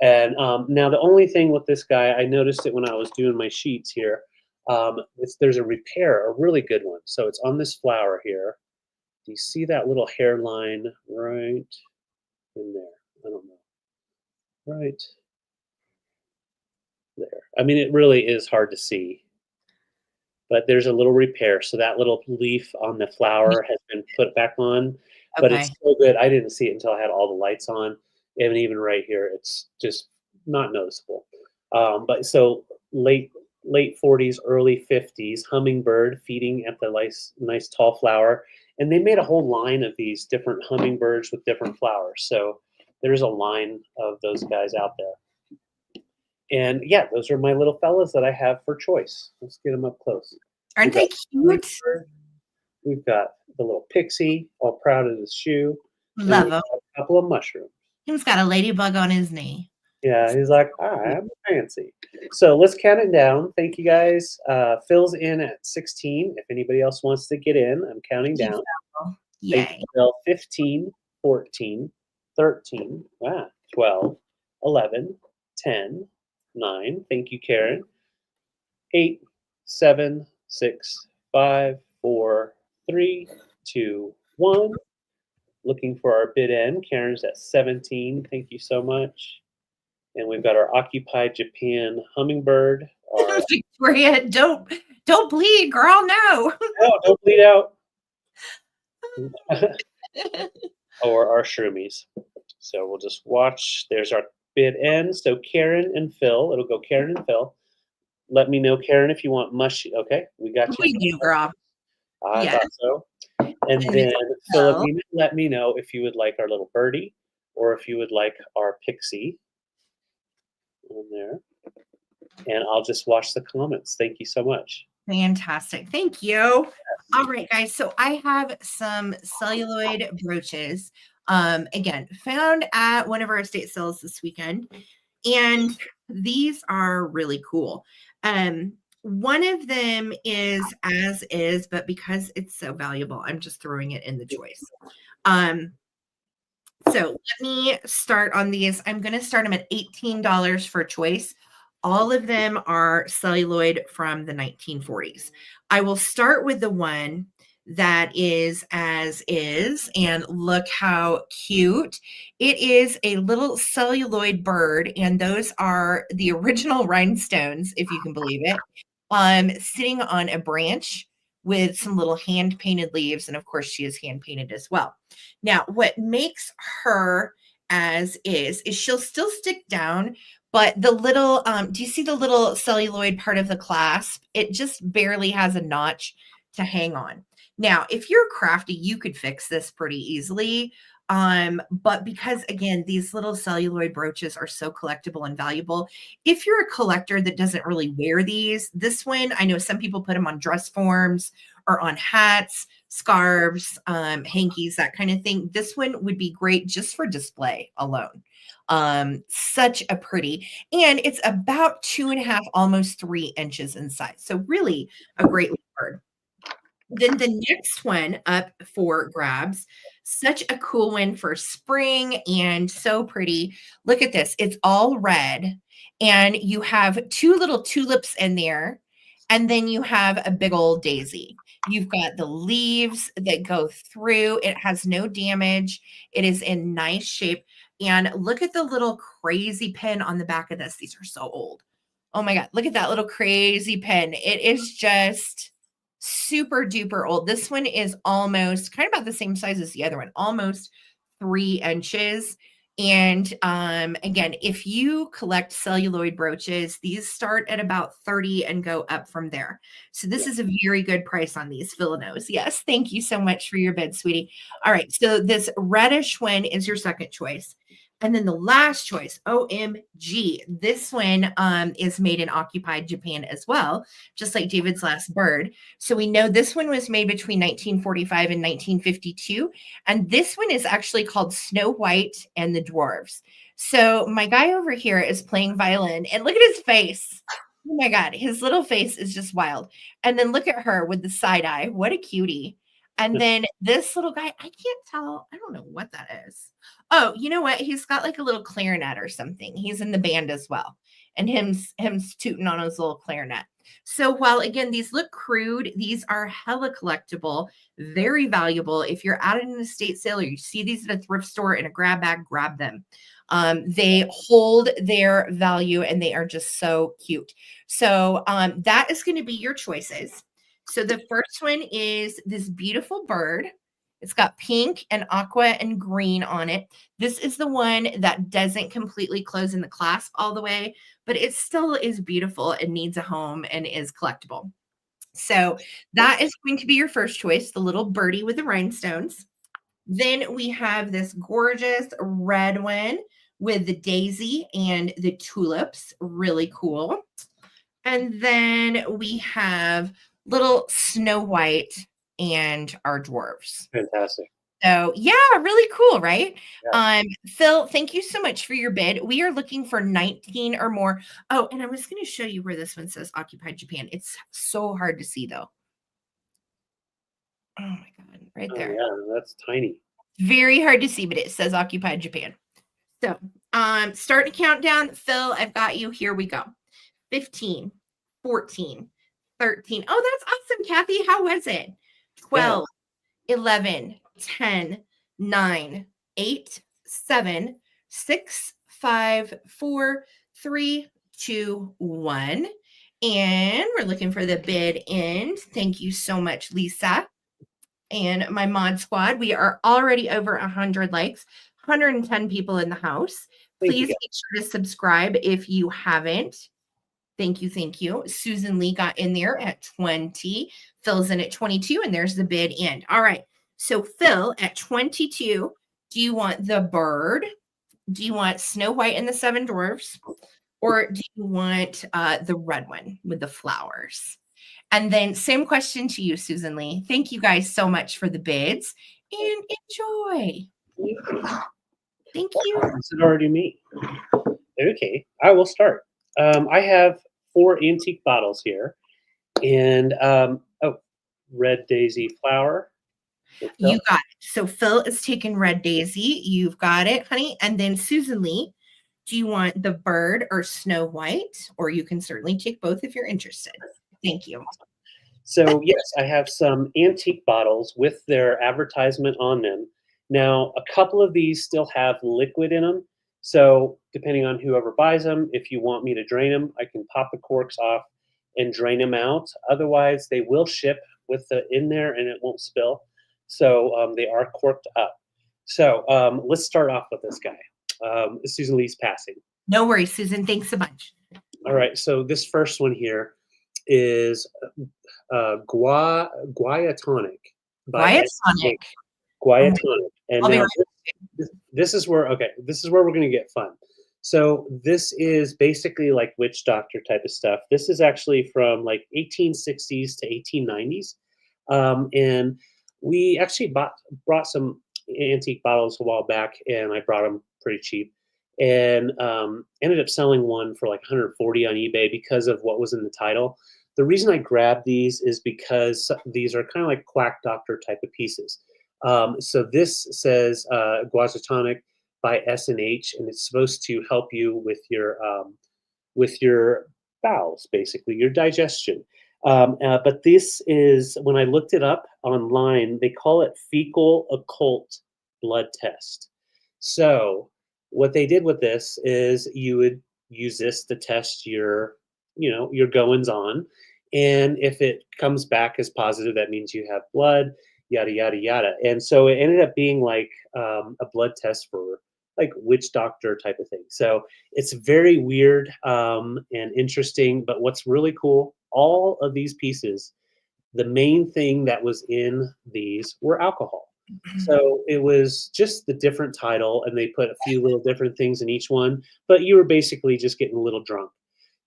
And now the only thing with this guy, I noticed it when I was doing my sheets here. There's a repair, a really good one. So it's on this flower here. Do you see that little hairline right in there? I don't know. Right there. I mean, it really is hard to see. But there's a little repair. So that little leaf on the flower has been put back on. Okay. But it's so good. I didn't see it until I had all the lights on. And even right here, it's just not noticeable. But so late 40s, early 50s, hummingbird feeding at the nice tall flower. And they made a whole line of these different hummingbirds with different flowers. So there's a line of those guys out there. And those are my little fellas that I have for choice. Let's get them up close. Aren't they cute? We've got the little pixie, all proud of his shoe. Love him. A couple of mushrooms. He's got a ladybug on his knee. Yeah, he's like, I'm fancy. So let's count it down. Thank you, guys. Phil's in at 16. If anybody else wants to get in, I'm counting down. Yay. Phil, 15, 14, 13, 12, 11, 10, 9. Thank you, Karen. 8, 7, 6, 5, 4, 3, 2, 1. Looking for our bid end. Karen's at 17. Thank you so much. And we've got our occupied Japan hummingbird. Victoria, don't bleed, girl. No. No, don't bleed out. Or our shroomies. So we'll just watch. There's our bid end. So Karen and Phil. It'll go Karen and Phil. Let me know, Karen, if you want mushy. Okay, we got you. We do, girl. I thought so. And then Philipina, let me know if you would like our little birdie or if you would like our pixie on there. And I'll just watch the comments. Thank you so much. Fantastic. Thank you. Yes. All right, guys. So I have some celluloid brooches. Again, found at one of our estate sales this weekend. And these are really cool. One of them is as is, but because it's so valuable, I'm just throwing it in the choice. So let me start on these. I'm going to start them at $18 for choice. All of them are celluloid from the 1940s. I will start with the one that is as is, and look how cute. It is a little celluloid bird, and those are the original rhinestones, if you can believe it, sitting on a branch with some little hand painted leaves. And of course, she is hand painted as well. Now, what makes her as is she'll still stick down, but the little, do you see the little celluloid part of the clasp? It just barely has a notch to hang on. Now, if you're crafty, you could fix this pretty easily. But because again, these little celluloid brooches are so collectible and valuable, if you're a collector that doesn't really wear these, this one, I know some people put them on dress forms or on hats, scarves, hankies, that kind of thing. This one would be great just for display alone. Such a pretty, and it's about 2.5, almost 3 inches in size. So really a great bird. Then the next one up for grabs, such a cool one for spring and so pretty. Look at this. It's all red and you have 2 little tulips in there. And then you have a big old daisy. You've got the leaves that go through. It has no damage. It is in nice shape. And look at the little crazy pin on the back of this. These are so old. Oh my God. Look at that little crazy pin. It is just super duper old. This one is almost kind of about the same size as the other one, almost 3 inches. And again, if you collect celluloid brooches, these start at about 30 and go up from there. So this is a very good price on these Villanos. Yes, thank you so much for your bid, sweetie. All right, so this reddish one is your second choice. And then the last choice, OMG, this one is made in occupied Japan as well, just like David's last bird. So we know this one was made between 1945 and 1952. And this one is actually called Snow White and the Dwarves. So my guy over here is playing violin and look at his face. Oh my God, his little face is just wild. And then look at her with the side eye. What a cutie. And then this little guy, I can't tell. I don't know what that is. Oh, you know what? He's got like a little clarinet or something. He's in the band as well. And him's tooting on his little clarinet. So while again, these look crude, these are hella collectible, very valuable. If you're at an estate sale or you see these at a thrift store in a grab bag, grab them. They hold their value and they are just so cute. So that is going to be your choices. So the first one is this beautiful bird. It's got pink and aqua and green on it. This is the one that doesn't completely close in the clasp all the way, but it still is beautiful and needs a home and is collectible. So that is going to be your first choice, the little birdie with the rhinestones. Then we have this gorgeous red one with the daisy and the tulips. Really cool. And then we have little Snow White and our dwarves. Fantastic. So yeah, really cool, right? Yeah. Phil, thank you so much for your bid. We are looking for 19 or more. Oh, and I was going to show you where this one says Occupied Japan. It's so hard to see though. Oh my God, right there. Yeah, that's tiny. Very hard to see, but it says Occupied Japan. So start to count down. Phil, I've got you. Here we go. 15, 14, 13. Oh, that's awesome, Kathy. How was it? 12, 11, 10, 9, 8, 7, 6, 5, 4, 3, 2, 1. And we're looking for the bid end. Thank you so much, Lisa. And my mod squad, we are already over 100 likes, 110 people in the house. Please make sure to subscribe if you haven't. Thank you. Thank you. Susan Lee got in there at 20. Phil's in at 22, and there's the bid end. All right. So Phil at 22, do you want the bird? Do you want Snow White and the Seven Dwarfs? Or do you want the red one with the flowers? And then same question to you, Susan Lee. Thank you guys so much for the bids and enjoy. Thank you. Is it already me? Okay, I will start. I have 4 antique bottles here, and red daisy flower. You got it. So Phil is taking red daisy. You've got it, honey. And then Susan Lee, do you want the bird or Snow White? Or you can certainly take both if you're interested. Thank you. So yes, I have some antique bottles with their advertisement on them. Now, a couple of these still have liquid in them. So depending on whoever buys them, if you want me to drain them, I can pop the corks off and drain them out. Otherwise, they will ship with the in there, and it won't spill. So they are corked up. So let's start off with this guy. Susan Lee's passing. No worries, Susan. Thanks a bunch. All right. So this first one here is Guaiatonic. Guaiatonic. Guaiatonic. And I'll be now right this is where we're going to get fun. So this is basically like witch doctor type of stuff. This is actually from like 1860s to 1890s. And we actually brought some antique bottles a while back, and I brought them pretty cheap, and ended up selling one for like 140 on eBay because of what was in the title. The reason I grabbed these is because these are kind of like quack doctor type of pieces. So this says Guaiatonic by S&H, and it's supposed to help you with your bowels, basically your digestion. But this is, when I looked it up online, they call it fecal occult blood test. So what they did with this is you would use this to test your goings on, and if it comes back as positive, that means you have blood, yada yada yada. And so it ended up being like a blood test for like witch doctor type of thing. So it's very weird and interesting. But what's really cool, all of these pieces, the main thing that was in these were alcohol. So it was just the different title, and they put a few little different things in each one, but you were basically just getting a little drunk.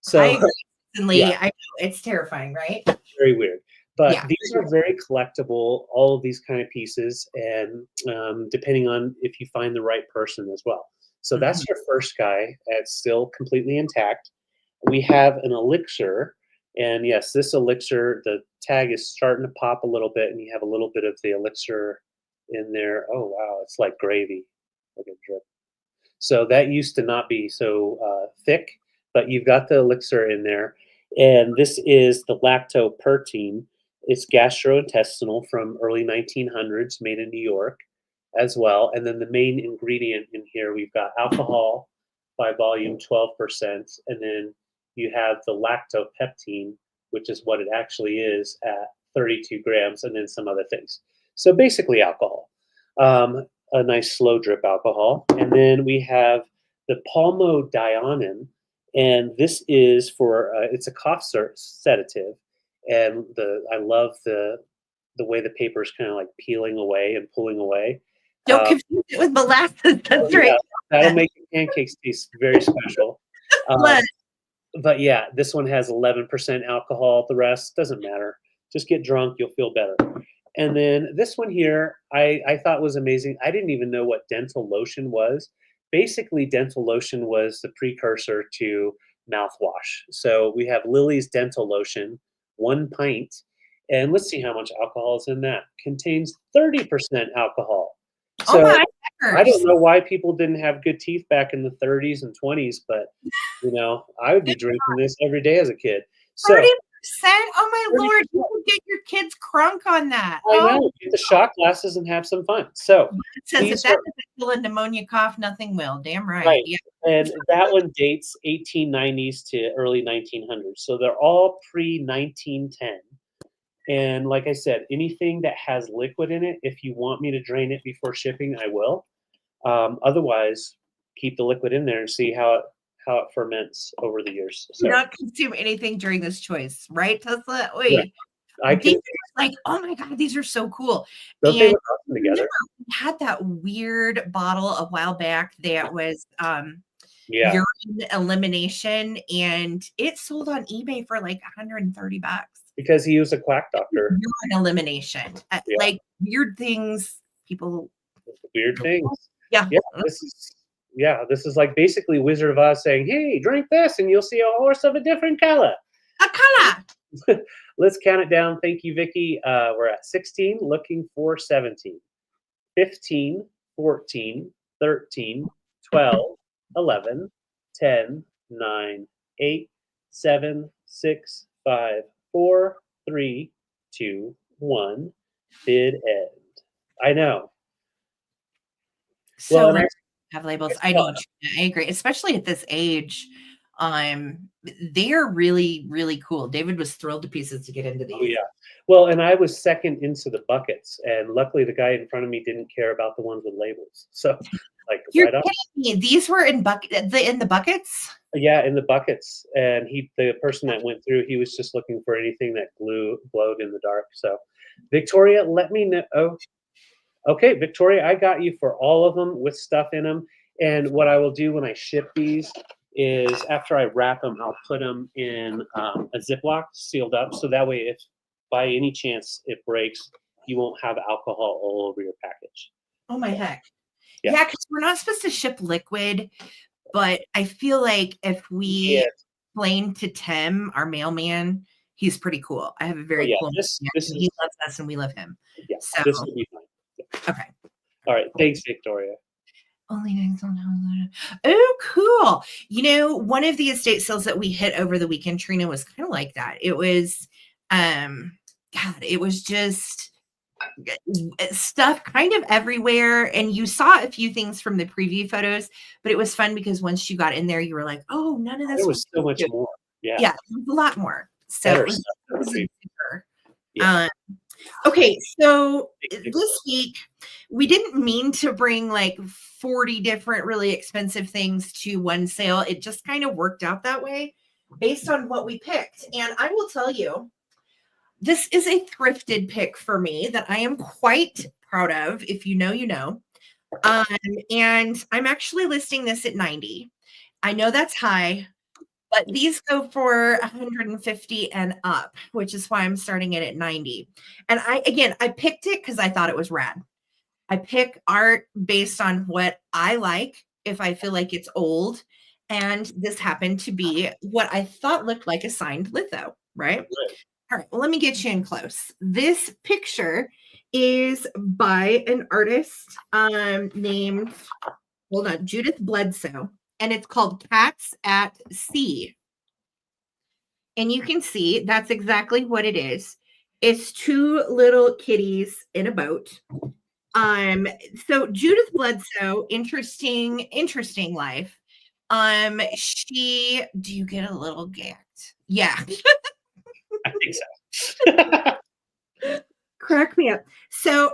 So I agree, Lee. yeah. I know it's terrifying, right? Very weird. But Yeah. these are very collectible, all of these kind of pieces, and depending on if you find the right person as well. So that's your first guy. It's still completely intact. We have an elixir, and yes, this elixir, the tag is starting to pop a little bit, and you have a little bit of the elixir in there. Oh wow, it's like gravy, like a drip. So that used to not be so thick, but you've got the elixir in there. And this is the lactopertine. It's gastrointestinal from early 1900s, made in New York as well. And then the main ingredient in here, we've got alcohol by volume 12%. And then you have the lactopeptine, which is what it actually is at 32 grams, and then some other things. So basically alcohol. A nice slow drip alcohol. And then we have the palmodianin, and this is for it's a cough sedative. And I love the way the paper is kind of like peeling away and pulling away. Don't confuse it with molasses. That's right. Yeah, that'll make your pancakes taste very special. But yeah, this one has 11% alcohol. The rest doesn't matter. Just get drunk, you'll feel better. And then this one here, I thought was amazing. I didn't even know what dental lotion was. Basically, dental lotion was the precursor to mouthwash. So we have Lily's dental lotion, 1 pint. And let's see how much alcohol is in that. Contains 30% alcohol. So I don't know why people didn't have good teeth back in the 30s and 20s, but I would be drinking this every day as a kid. So 30%? Oh my Lord, you can get your kids crunk on that. I know. Get the shot glasses and have some fun. So it says if that doesn't kill a pneumonia cough, nothing will. Damn right. Right. Yeah. And that one dates 1890s to early 1900s. So they're all pre-1910. And like I said, anything that has liquid in it, if you want me to drain it before shipping, I will. Otherwise, keep the liquid in there and see how it ferments over the years. So, do not consume anything during this choice, right, Tesla? Wait, yeah, I can. Like, oh my God, these are so cool. Don't they look awesome together? We had that weird bottle a while back that was urine elimination, and it sold on eBay for like $130. Because he was a quack doctor. Urine elimination. Like weird things, people. Weird things. Yeah. This is like basically Wizard of Oz saying, hey, drink this and you'll see a horse of a different color. A color. Let's count it down. Thank you, Vicky. We're at 16, looking for 17. 15, 14, 13, 12, 11, 10, 9, 8, 7, 6, 5, 4, 3, 2, 1. Bid end. I know. So have labels. I agree, especially at this age. They're really, really cool. David was thrilled to pieces to get into these. Oh, yeah. Well, and I was second into the buckets, and luckily the guy in front of me didn't care about the ones with labels. So, like, You're right on. kidding me. These were in the buckets? Yeah, in the buckets. And the person that went through, he was just looking for anything that glowed in the dark. So, Victoria, let me know. Oh, okay, Victoria, I got you for all of them with stuff in them. And what I will do when I ship these is after I wrap them, I'll put them in a Ziploc sealed up. So that way, if by any chance it breaks, you won't have alcohol all over your package. Oh my heck. Yeah. Yeah, because we're not supposed to ship liquid, but I feel like if we explain to Tim, our mailman, he's pretty cool. I have a very cool this he loves us and we love him. Yeah, so this will be fine. Yeah. Okay. All right. Thanks, Victoria. Only nice on. Oh, cool. You know, one of the estate sales that we hit over the weekend, Trina, was kind of like that. It was, God, it was just stuff kind of everywhere. And you saw a few things from the preview photos, but it was fun because once you got in there, you were like, oh, none of this There was so much more. Yeah. Yeah, a lot more. So it was super. Yeah. Okay, so this week we didn't mean to bring like 40 different really expensive things to one sale. It just kind of worked out that way based on what we picked. And I will tell you, this is a thrifted pick for me that I am quite proud of. If you know, you know. And I'm actually listing this at 90. I know that's high, but these go for 150 and up, which is why I'm starting it at 90. And I picked it because I thought it was rad. I pick art based on what I like, if I feel like it's old. And this happened to be what I thought looked like a signed litho, right? All right, well, let me get you in close. This picture is by an artist named, hold on, Judith Bledsoe. And it's called Cats at Sea. And you can see that's exactly what it is. It's two little kitties in a boat. So Judith Bledsoe, interesting life. Do you get a little gagged? Yeah. I think so. Crack me up. So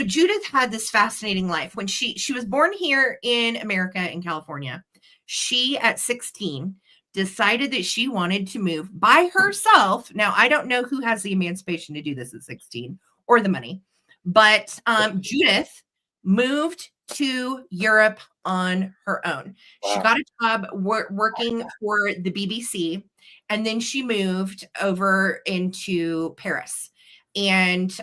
Judith had this fascinating life. When she was born here in America, in California, she at 16 decided that she wanted to move by herself. Now, I don't know who has the emancipation to do this at 16 or the money, but Judith moved to Europe on her own. Wow. She got a job working for the BBC, and then she moved over into Paris and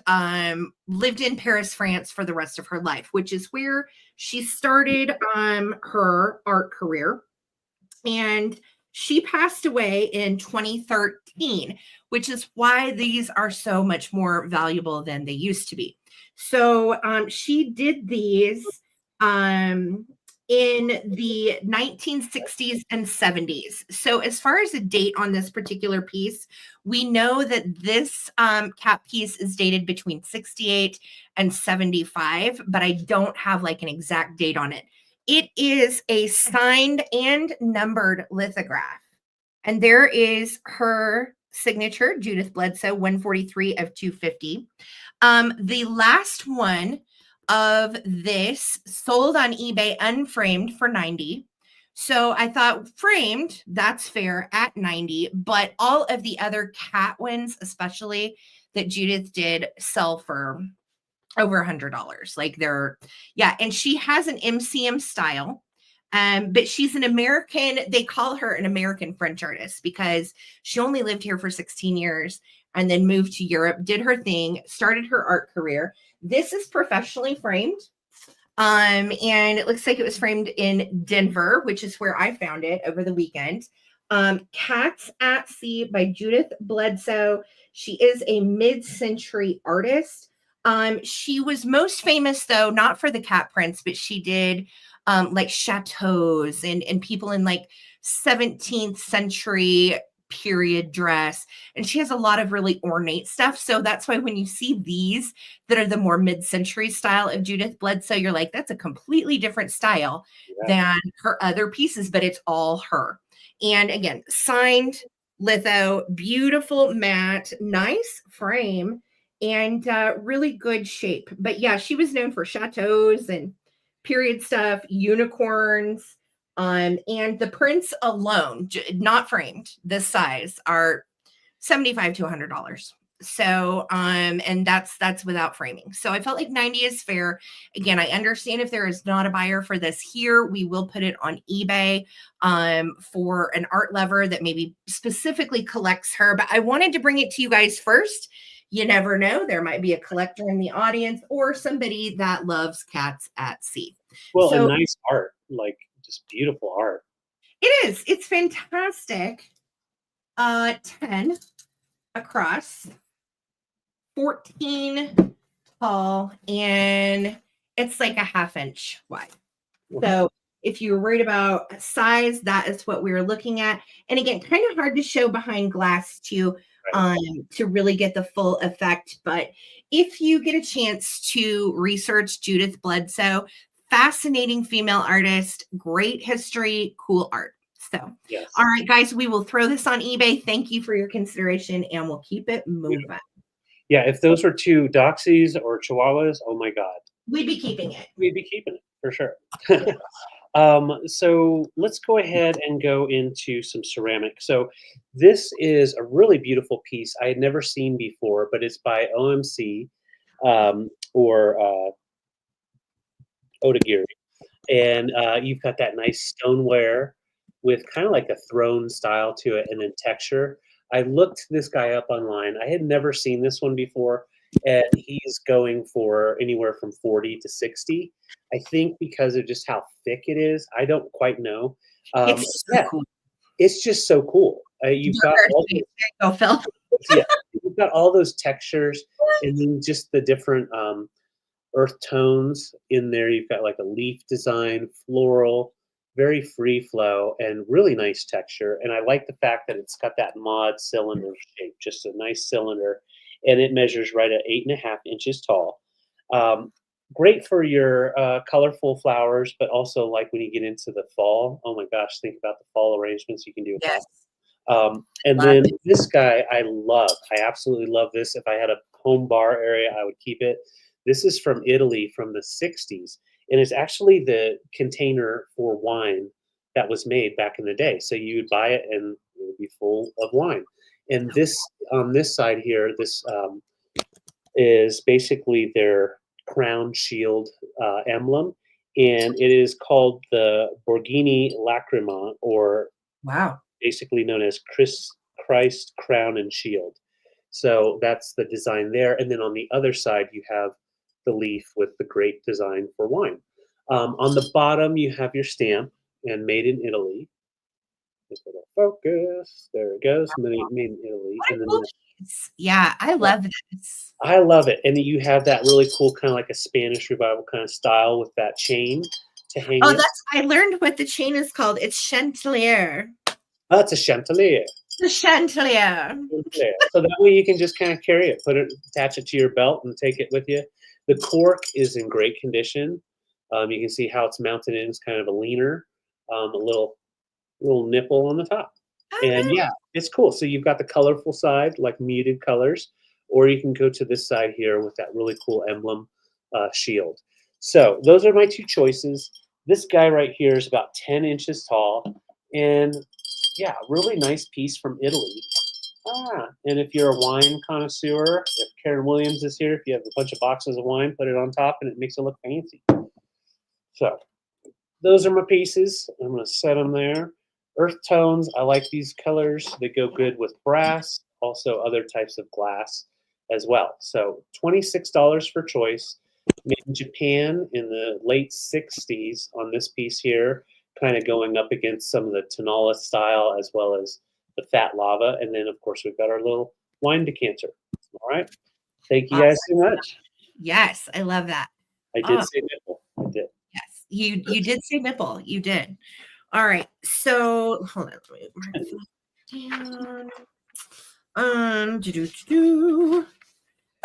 lived in Paris, France for the rest of her life, which is where she started her art career. And she passed away in 2013, which is why these are so much more valuable than they used to be. So she did these in the 1960s and 70s. So as far as the date on this particular piece, we know that this cap piece is dated between 68 and 75, but I don't have like an exact date on it. It is a signed and numbered lithograph. And there is her signature, Judith Bledsoe, 143 of 250. The last one of this sold on eBay unframed for 90. So I thought framed, that's fair at 90, but all of the other cat ones, especially that Judith did, sell for over $100. Like and she has an MCM style. But she's an American, they call her an American French artist because she only lived here for 16 years and then moved to Europe, did her thing, started her art career. This is professionally framed. And it looks like it was framed in Denver, which is where I found it over the weekend. Cats at Sea by Judith Bledsoe. She is a mid-century artist. She was most famous, though, not for the cat prints, but she did like chateaus and people in like 17th century period dress. And she has a lot of really ornate stuff. So that's why when you see these that are the more mid-century style of Judith Bledsoe, you're like, that's a completely different style than her other pieces, but it's all her. And again, signed litho, beautiful matte, nice frame, and really good shape. But yeah, she was known for chateaus and period stuff, unicorns, and the prints alone, not framed, this size, are $75 to $100. So, and that's without framing. So I felt like 90 is fair. Again, I understand if there is not a buyer for this here, we will put it on eBay for an art lover that maybe specifically collects her. But I wanted to bring it to you guys first. You never know, there might be a collector in the audience or somebody that loves cats at sea. Well, So and nice art, like just beautiful art. it is. It's fantastic. 10 across, 14 tall, and it's like a half inch wide. So if you're worried about size, that is what we were looking at. And again, kind of hard to show behind glass to really get the full effect. But if you get a chance to research Judith Bledsoe, fascinating female artist, great history, cool art. So, yes. All right, guys, we will throw this on eBay. Thank you for your consideration, and we'll keep it moving. Yeah, if those were two Doxies or Chihuahuas, oh my God. We'd be keeping it. We'd be keeping it, for sure. So let's go ahead and go into some ceramic. So this is a really beautiful piece I had never seen before, but it's by OMC or Otagiri. And you've got that nice stoneware with kind of like a throne style to it and then texture. I looked this guy up online. I had never seen this one before, and he's going for anywhere from 40 to 60. I think because of just how thick it is. I don't quite know. It's so cool. It's just so cool. You've got all these, go, Phil. yeah, you've got all those textures, and then just the different earth tones in there. You've got like a leaf design, floral, very free flow, and really nice texture. And I like the fact that it's got that mod cylinder shape, just a nice cylinder, and it measures right at 8.5 inches tall. Great for your colorful flowers, but also like when you get into the fall. Oh my gosh, think about the fall arrangements you can do with that. And then this guy I love. I absolutely love this. If I had a home bar area, I would keep it. This is from Italy from the 60s, and it's actually the container for wine that was made back in the day. So you would buy it, and it would be full of wine. And this on this side here, this is basically their crown shield emblem, and it is called the Borghini Lacrima, or basically known as Christ crown and shield. So that's the design there. And then on the other side, you have the leaf with the great design for wine. On the bottom, you have your stamp and made in Italy. Just a little focus. There it goes. Made in Italy. And then yeah, I love this. I love it. And you have that really cool kind of like a Spanish revival kind of style with that chain to hang it. I learned what the chain is called. It's chandelier. Oh, it's a chandelier. The chandelier. So that way you can just kind of carry it, attach it to your belt and take it with you. The cork is in great condition. You can see how it's mounted in. It's kind of a leaner, a little nipple on the top. And yeah, it's cool. So you've got the colorful side, like muted colors, or you can go to this side here with that really cool emblem shield. So those are my two choices. This guy right here is about 10 inches tall, and yeah, really nice piece from Italy. And if you're a wine connoisseur, if Karen Williams is here, if you have a bunch of boxes of wine, put it on top and it makes it look fancy. So those are my pieces. I'm going to set them there. Earth tones, I like these colors. They go good with brass, also other types of glass as well. So $26 for choice. Made in Japan in the late 60s on this piece here, kind of going up against some of the Tonala style as well as the fat lava. And then, of course, we've got our little wine decanter. All right. Thank you guys so much. Yes, I love that. I did say nipple. I did. Yes, you did say nipple. You did. All right. So hold on. Let me mark that down.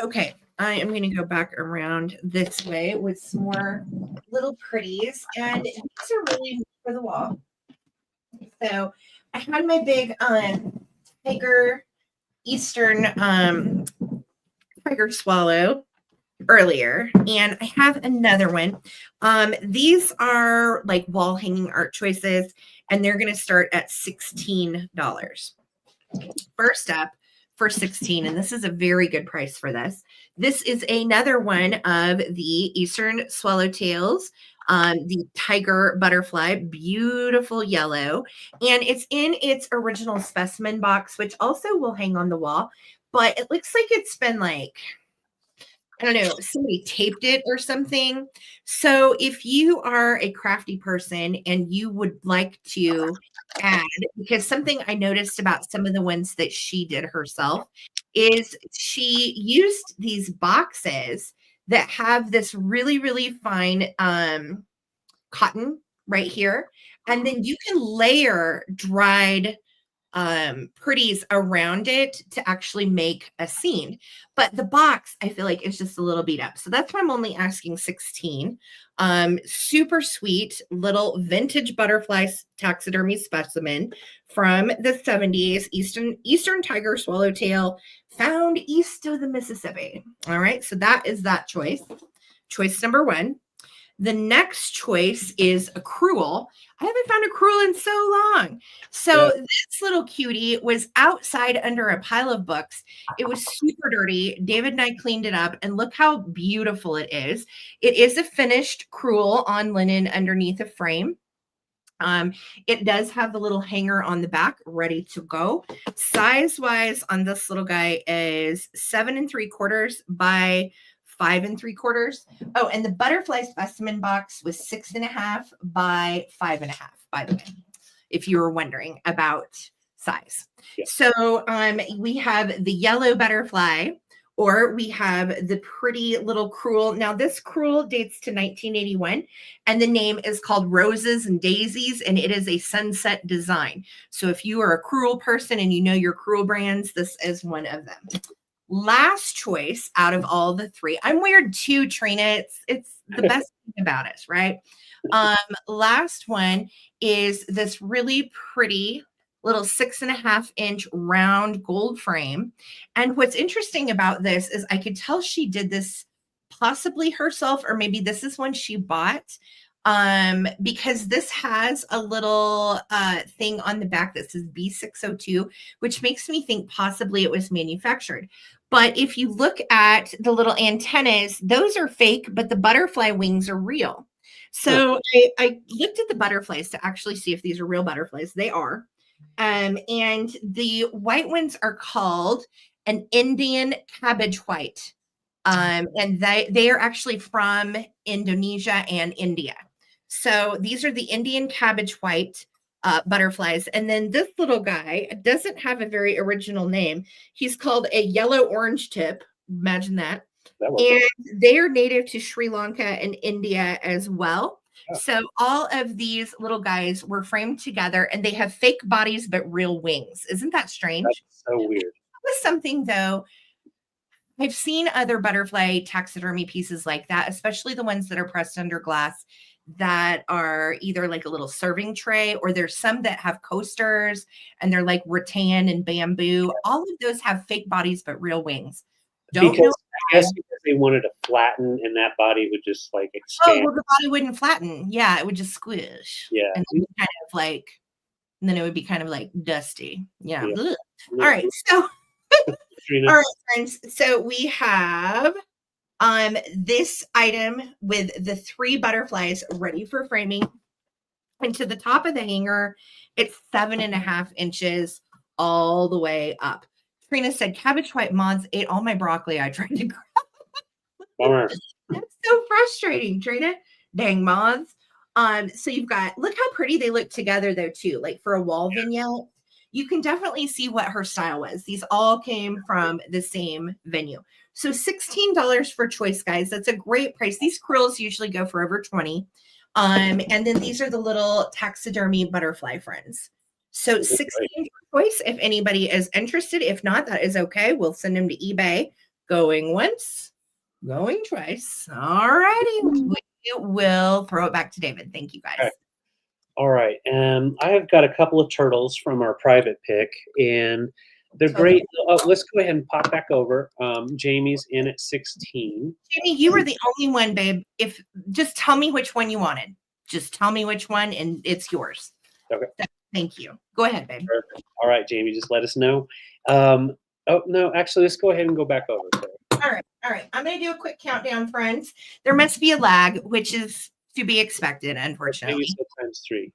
Okay. I am going to go back around this way with some more little pretties, and these are really for the wall. So I had my big tiger Eastern tiger swallow earlier, and I have another one. These are like wall hanging art choices, and they're going to start at $16. First up for 16, and this is a very good price for this. This is another one of the Eastern swallowtails, the tiger butterfly, beautiful yellow, and it's in its original specimen box, which also will hang on the wall, but it looks like it's been like, I don't know, somebody taped it or something. So if you are a crafty person and you would like to add, because something I noticed about some of the ones that she did herself is she used these boxes that have this really, really fine cotton right here. And then you can layer dried pretties around it to actually make a scene. But the box, I feel like, is just a little beat up. So that's why I'm only asking 16. Super sweet little vintage butterfly taxidermy specimen from the 70s, Eastern tiger swallowtail found east of the Mississippi. All right, so that is that choice. Choice number one. The next choice is a crewel. I haven't found a crewel in so long. So this little cutie was outside under a pile of books. It was super dirty. David and I cleaned it up, and look how beautiful it is. It is a finished crewel on linen underneath a frame. It does have the little hanger on the back ready to go. Size wise on this little guy is 7 3/4 by 5 3/4. Oh, and the butterfly specimen box was 6.5 by 5.5, by the way, if you were wondering about size. Yeah. So we have the yellow butterfly, or we have the pretty little crewel. Now, this crewel dates to 1981, and the name is called Roses and Daisies, and it is a sunset design. So if you are a crewel person and you know your crewel brands, this is one of them. Last choice out of all the three. I'm weird too, Trina. It's the best thing about it, right? Last one is this really pretty little 6.5-inch round gold frame. And what's interesting about this is I could tell she did this possibly herself, or maybe this is one she bought, because this has a little thing on the back that says B602, which makes me think possibly it was manufactured. But if you look at the little antennas, those are fake, but the butterfly wings are real. So I looked at the butterflies to actually see if these are real butterflies. They are. And the white ones are called an Indian cabbage white. And they are actually from Indonesia and India. So these are the Indian cabbage white butterflies. And then this little guy doesn't have a very original name. He's called a yellow orange tip. Imagine that. And they are native to Sri Lanka and India as well. Oh. So all of these little guys were framed together, and they have fake bodies but real wings. Isn't that strange? That's so weird. That was something, though. I've seen other butterfly taxidermy pieces like that, especially the ones that are pressed under glass, that are either like a little serving tray, or there's some that have coasters and they're like rattan and bamboo. All of those have fake bodies but real wings. I guess because they wanted to flatten, and that body would just like expand. Oh, well, the body wouldn't flatten. Yeah, it would just squish. Yeah. And then it would be kind of like dusty. Yeah. All right. So all right, friends. So we have this item with the 3 butterflies ready for framing. And to the top of the hanger, it's 7.5 inches all the way up. Trina said, cabbage white moths ate all my broccoli I tried to grab. Bummer. That's so frustrating, Trina. Dang moths. So you've got, look how pretty they look together though, too. Like for a wall vignette, you can definitely see what her style was. These all came from the same venue. So $16 for choice, guys. That's a great price. These quills usually go for over 20. And then these are the little taxidermy butterfly friends. So 16 for choice if anybody is interested. If not, that is okay. We'll send them to eBay. Going once, going twice. All righty. We will throw it back to David. Thank you, guys. All right. I have got a couple of turtles from our private pick, and they're Totally. great. Oh, let's go ahead and pop back over. Jamie's in at 16. Jamie, you were the only one, babe. If just tell me which one you wanted. Just tell me which one, and it's yours. Okay. Thank you. Go ahead, babe. Perfect. All right, Jamie, just let us know. Oh, no, actually, let's go ahead and go back over. All right. All right. I'm going to do a quick countdown, friends. There must be a lag, which is to be expected, unfortunately. Jamie said times 3.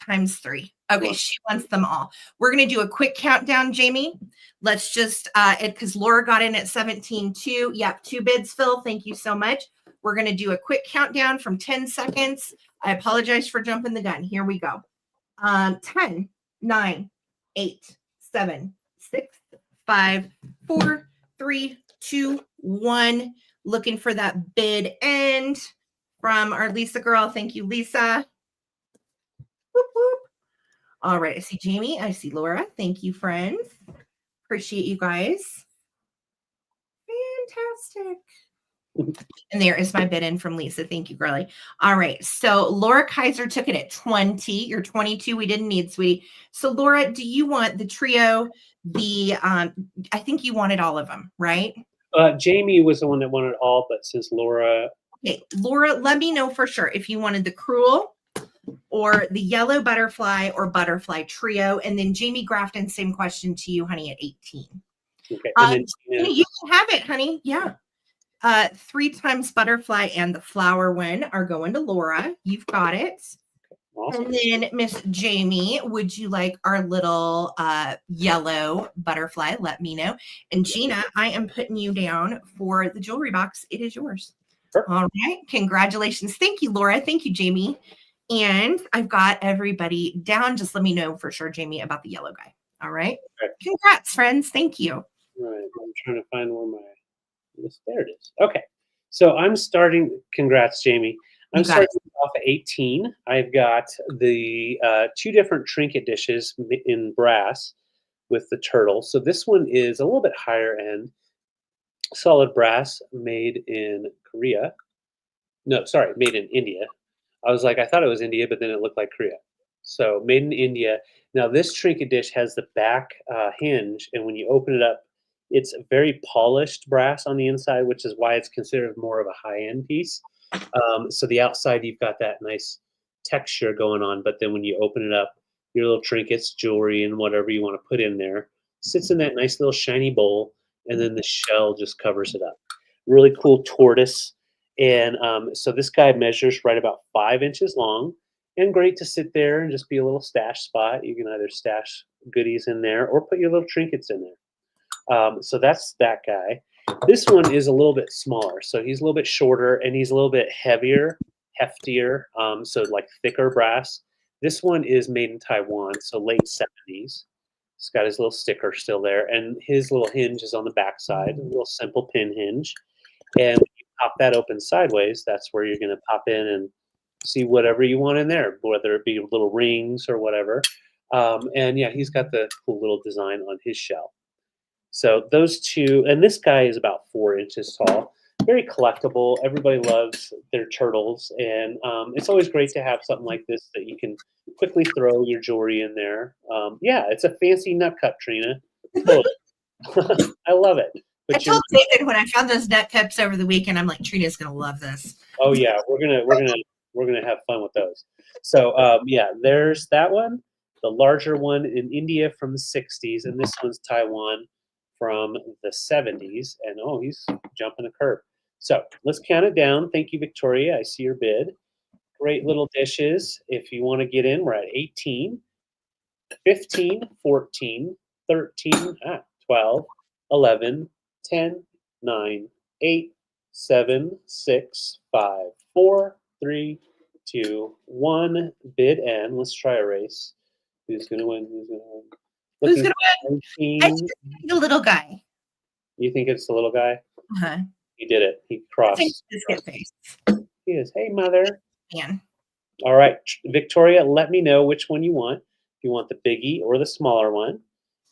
Times 3. Okay, she wants them all. We're going to do a quick countdown, Jamie. Let's just, because Laura got in at 17 too. Yep, 2 bids, Phil. Thank you so much. We're going to do a quick countdown from 10 seconds. I apologize for jumping the gun. Here we go. 10, 9, 8, 7, 6, 5, 4, 3, 2, 1. Looking for that bid end from our Lisa girl. Thank you, Lisa. Whoop, whoop. All right. I see Jamie. I see Laura. Thank you, friends. Appreciate you guys. Fantastic. And there is my bid in from Lisa. Thank you, girlie. All right. So Laura Kaiser took it at 20. You're 22. We didn't need, sweetie. So Laura, do you want the trio? I think you wanted all of them, right? Jamie was the one that wanted all, but since Laura. Okay, Laura, let me know for sure if you wanted the cruel or the yellow butterfly or butterfly trio. And then Jamie Grafton, same question to you, honey, at 18. Okay. And then, you can have it, honey. Yeah. 3 times butterfly and the flower one are going to Laura. You've got it. Awesome. And then Miss Jamie, would you like our little yellow butterfly? Let me know. And Gina, I am putting you down for the jewelry box. It is yours. Sure. All right. Congratulations. Thank you, Laura. Thank you, Jamie. And I've got everybody down. Just let me know for sure, Jamie, about the yellow guy. All right. Okay. Congrats, friends. Thank you. All right. I'm trying to find where there it is. Okay. So I'm starting. Congrats, Jamie. I'm starting off at 18. I've got the 2 different trinket dishes in brass with the turtle. So this one is a little bit higher end. Solid brass made in Korea. No, sorry, made in India. I was like, I thought it was India, but then it looked like Korea. So made in India. Now this trinket dish has the back hinge, and when you open it up, it's very polished brass on the inside, which is why it's considered more of a high-end piece. So the outside, you've got that nice texture going on, but then when you open it up, your little trinkets, jewelry, and whatever you want to put in there sits in that nice little shiny bowl, and then the shell just covers it up. Really cool tortoise. And so this guy measures right about 5 inches long, and great to sit there and just be a little stash spot. You can either stash goodies in there or put your little trinkets in there. So that's that guy. This one is a little bit smaller, so he's a little bit shorter and he's a little bit heavier, heftier, so like thicker brass. This one is made in Taiwan, so late 70s. It's got his little sticker still there, and his little hinge is on the back side, a little simple pin hinge. And when you pop that open sideways, that's where you're going to pop in and see whatever you want in there, whether it be little rings or whatever. And yeah, he's got the cool little design on his shell. So those 2, and this guy is about 4 inches tall. Very collectible. Everybody loves their turtles, and it's always great to have something like this that you can quickly throw your jewelry in there. Yeah, it's a fancy nut cup, Trina. I love it. But I told David when I found those nut cups over the weekend, I'm like, Trina's gonna love this. Oh yeah, we're gonna have fun with those. So yeah, there's that one, the larger one in India from the 60s, and this one's Taiwan from the 70s. And oh, he's jumping a curb. So let's count it down. Thank you, Victoria. I see your bid. Great little dishes. If you want to get in, we're at 18, 15, 14, 13, 12, 11, 10, 9, 8, 7, 6, 5, 4, 3, 2, 1. Bid end. Let's try a race. Who's going to win? Who's going to win? Who's going to win? I think the little guy. You think it's the little guy? Uh-huh. He did it. He crossed. Face. He is. Hey, mother. Man. All right, Victoria, let me know which one you want. If you want the biggie or the smaller one.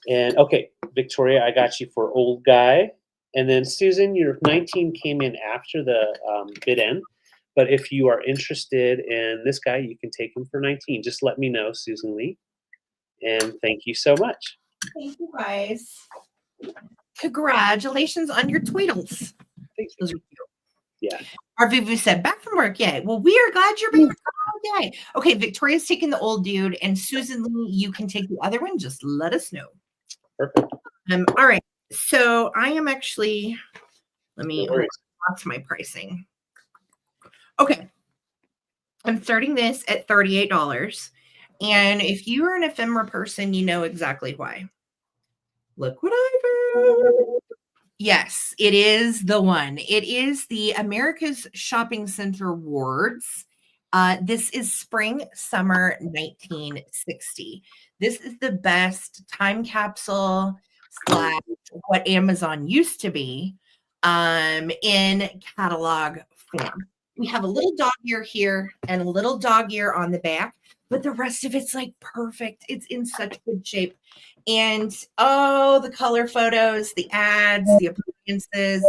And okay, Victoria, I got you for old guy. And then Susan, your 19 came in after the bid end. But if you are interested in this guy, you can take him for 19. Just let me know, Susan Lee. And thank you so much. Thank you guys. Congratulations on your tweedles. Thank you. Those are cute. Yeah. Our Vivu said, back from work, yay. Well, we are glad you're back. Oh, yay. Okay, Victoria's taking the old dude, and Susan Lee, you can take the other one. Just let us know. Perfect. All right. So I am actually, let me, No worries. that's my pricing. Okay. I'm starting this at $38. And if you are an ephemera person, you know exactly why. Look what I found. Yes, it is the one. It is the America's Shopping Center Awards. This is spring summer 1960. This is the best time capsule / what Amazon used to be in catalog form. We have a little dog ear here and a little dog ear on the back, but the rest of it's like perfect. It's in such good shape. And oh, the color photos, the ads, the appliances,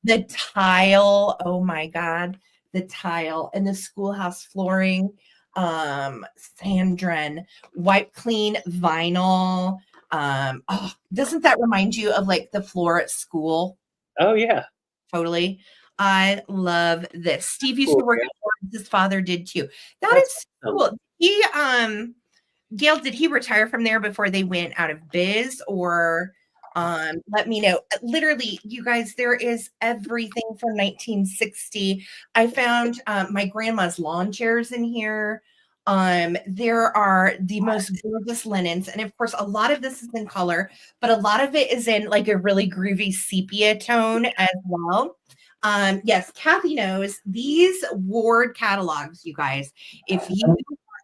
the tile. Oh my God, the tile and the schoolhouse flooring, Sandrin, wipe clean vinyl. Oh, doesn't that remind you of like the floor at school? Oh, yeah. Totally. I love this. Steve used to work at Ford. His father did too. That's cool. He Gail, did he retire from there before they went out of biz, or let me know. Literally, you guys, there is everything from 1960. I found my grandma's lawn chairs in here. There are the most gorgeous linens, and of course, a lot of this is in color, but a lot of it is in like a really groovy sepia tone as well. Yes, Kathy knows these Ward catalogs, you guys. If you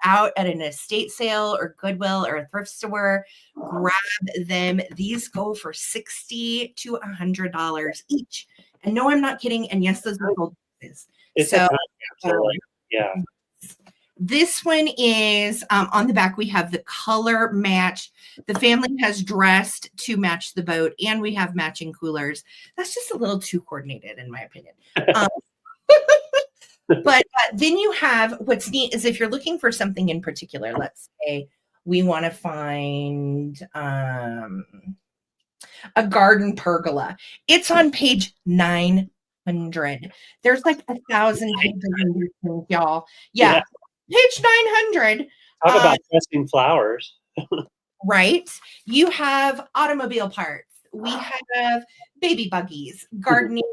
out at an estate sale or Goodwill or a thrift store, grab them. These go for $60 to $100 each. And no, I'm not kidding. And yes, those are gold pieces. It's so, a time capsule, yeah. This one is on the back. We have the color match. The family has dressed to match the boat, and we have matching coolers. That's just a little too coordinated, in my opinion. But then you have what's neat is if you're looking for something in particular, let's say we want to find a garden pergola. It's on page 900. There's like 1,000 pages in this thing, y'all. Yeah. Page 900. Talk about dressing flowers. Right. You have automobile parts. We have baby buggies, gardening,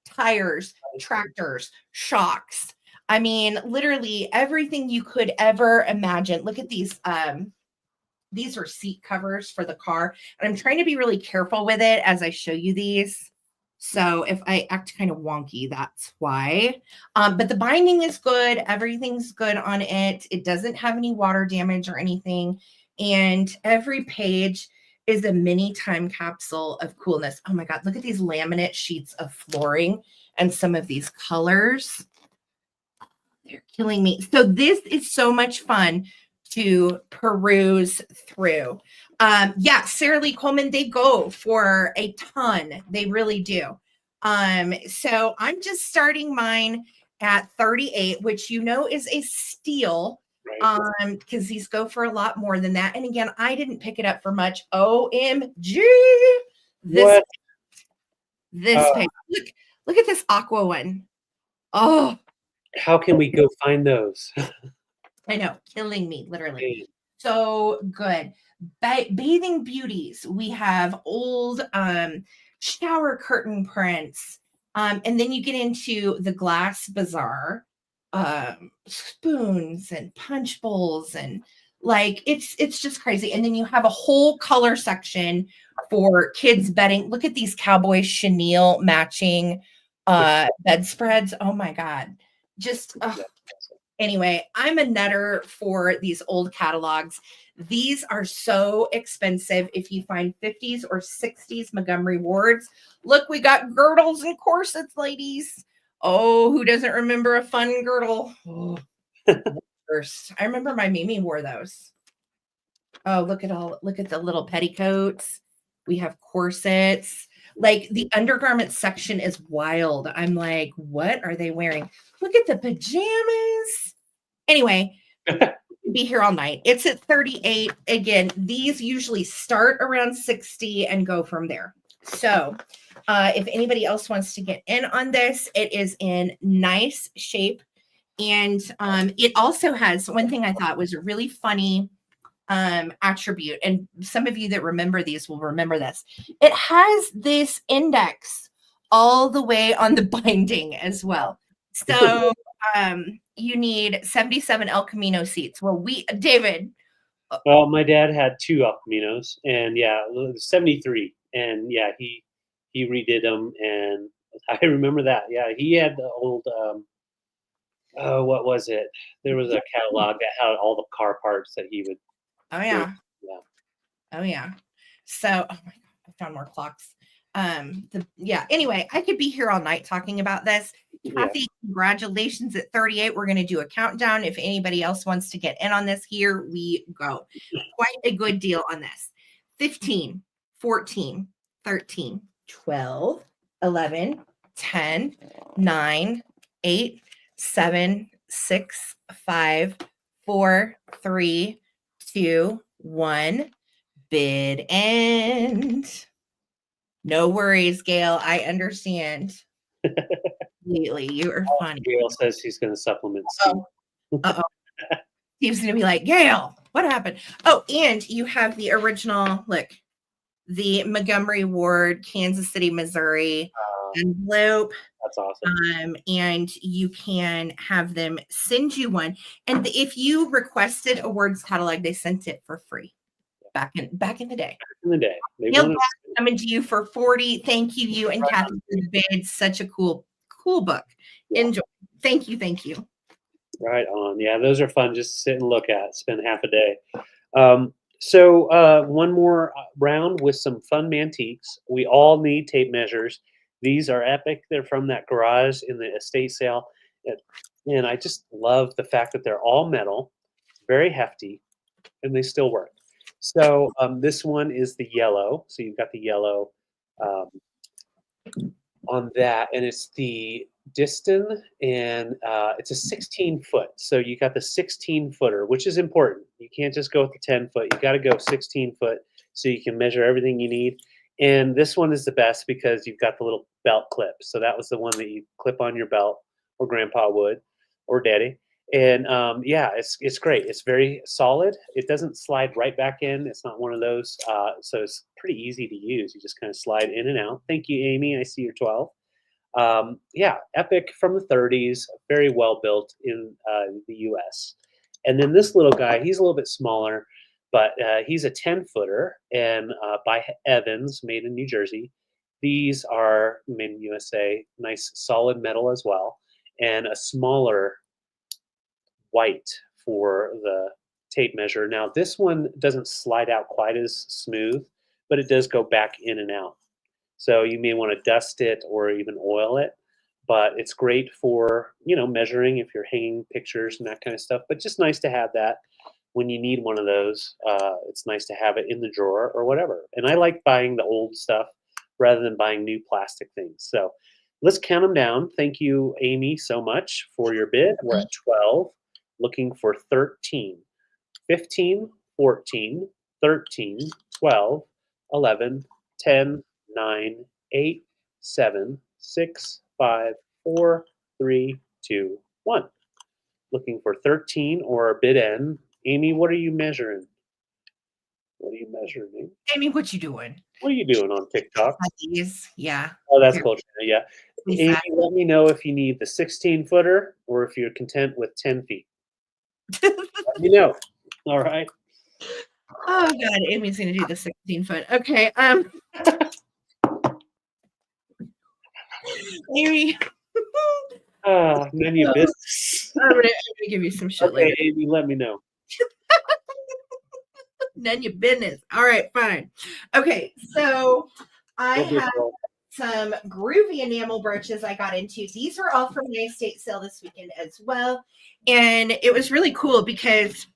tires, tractors, shocks. I mean, literally everything you could ever imagine. Look at these. These are seat covers for the car. And I'm trying to be really careful with it as I show you these. So if I act kind of wonky, that's why. But the binding is good. Everything's good on it. It doesn't have any water damage or anything. And every page is a mini time capsule of coolness. Oh my God, look at these laminate sheets of flooring and some of these colors. They're killing me. So this is so much fun to peruse through. Yeah, Sarah Lee Coleman, they go for a ton. They really do. So I'm just starting mine at 38, which you know is a steal. Because these go for a lot more than that. And again, I didn't pick it up for much. OMG. This page. Look at this aqua one. Oh. How can we go find those? I know, killing me, literally. So good. Bathing beauties. We have old shower curtain prints. And then you get into the glass bazaar, spoons and punch bowls, and like it's just crazy. And then you have a whole color section for kids bedding. Look at these cowboy chenille matching bedspreads. Oh my God. Just anyway, I'm a nutter for these old catalogs. These are so expensive. If you find 50s or 60s Montgomery Wards, look, we got girdles and corsets, ladies. Oh, who doesn't remember a fun girdle? Oh, first, I remember my Mimi wore those. Oh, look at the little petticoats. We have corsets. Like the undergarment section is wild. I'm like, what are they wearing? Look at the pajamas. Anyway, be here all night. It's at 38. Again, these usually start around 60 and go from there. So if anybody else wants to get in on this, it is in nice shape. And it also has one thing I thought was a really funny attribute. And some of you that remember these will remember this. It has this index all the way on the binding as well. So you need 77 El Camino seats. Well, David. Well, my dad had 2 El Caminos, and yeah, 73, and yeah, he redid them, and I remember that. Yeah, he had the old oh, what was it? There was a catalog that had all the car parts that he would. Oh yeah. Yeah. Oh yeah. So oh my god, I found more clocks. Anyway, I could be here all night talking about this. Kathy, congratulations at 38. We're going to do a countdown. If anybody else wants to get in on this, here we go. Quite a good deal on this. 15, 14, 13, 12, 11, 10, 9, 8, 7, 6, 5, 4, 3, 2, 1. Bid end. No worries, Gail. I understand. Completely. You are funny. Gail says he's going to supplement Steve. Uh-oh. Steve's going to be like, Gail, what happened? Oh, and you have the original, look, the Montgomery Ward, Kansas City, Missouri envelope. That's awesome. And you can have them send you one. And if you requested a words catalog, they sent it for free. Back in the day. Back in the day. Gail coming to you for 40. Thank you, you and Kathy, for the bid. Such a cool book. Yeah. Enjoy. Thank you. Right on. Yeah, those are fun just to sit and look at. Spend half a day. So one more round with some fun Mantiques. We all need tape measures. These are epic. They're from that garage in the estate sale. And I just love the fact that they're all metal, very hefty, and they still work. So this one is the yellow. So you've got the yellow on that, and it's the Distin, and it's a 16-foot. So you got the 16-footer, which is important. You can't just go with the 10-foot. You got to go 16-foot so you can measure everything you need. And this one is the best because you've got the little belt clip. So that was the one that you clip on your belt, or Grandpa would, or Daddy. And yeah, it's great. It's very solid. It doesn't slide right back in. It's not one of those. So it's pretty easy to use. You just kind of slide in and out. Thank you, Amy. I see you're 12. Yeah, epic from the 30s. Very well built in the U.S. And then this little guy, he's a little bit smaller, but he's a 10-footer and by Evans, made in New Jersey. These are made in USA. Nice solid metal as well, and a smaller white for the tape measure. Now this one doesn't slide out quite as smooth, but it does go back in and out. So you may want to dust it or even oil it, but it's great for, measuring if you're hanging pictures and that kind of stuff. But just nice to have that when you need one of those. It's nice to have it in the drawer or whatever. And I like buying the old stuff rather than buying new plastic things. So let's count them down. Thank you, Amy, so much for your bid. We're at 12. Looking for 13, 15, 14, 13, 12, 11, 10, 9, 8, 7, 6, 5, 4, 3, 2, 1. Looking for 13 or a bid end. Amy, what are you measuring? What are you measuring? Amy, what you doing? What are you doing on TikTok? Yeah. Oh, that's cool. Yeah. Amy, let me know if you need the 16-footer or if you're content with 10 feet. Let me know. All right. Oh God, Amy's gonna do the 16-foot. Okay. Amy. None of your business. I'm gonna give you some shit later. Amy, let me know. None of your business. All right, fine. Okay, so I have some groovy enamel brooches I got into. These were all from my estate sale this weekend as well. And it was really cool because,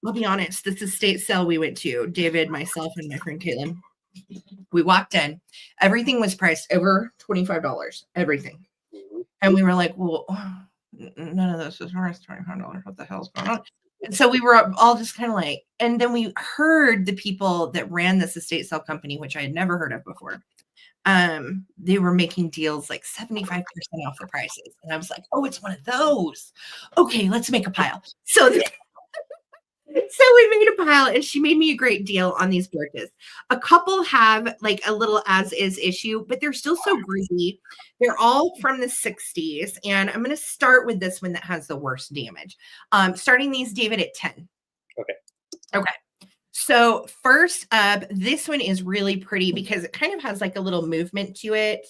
I'll be honest, this estate sale we went to, David, myself, and my friend Caitlin, We walked in. Everything was priced over $25. Everything. And we were like, well, none of this is worth $25. What the hell's going on? And so we were all just kind of like, and then we heard the people that ran this estate sale company, which I had never heard of before. They were making deals like 75% off the prices. And I was like, oh, it's one of those. Okay, let's make a pile. So we made a pile, and she made me a great deal on these brooches. A couple have like a little as is issue, but they're still so groovy. They're all from the 60s. And I'm going to start with this one that has the worst damage. Starting these, David, at 10. Okay. So first up, this one is really pretty because it kind of has like a little movement to it.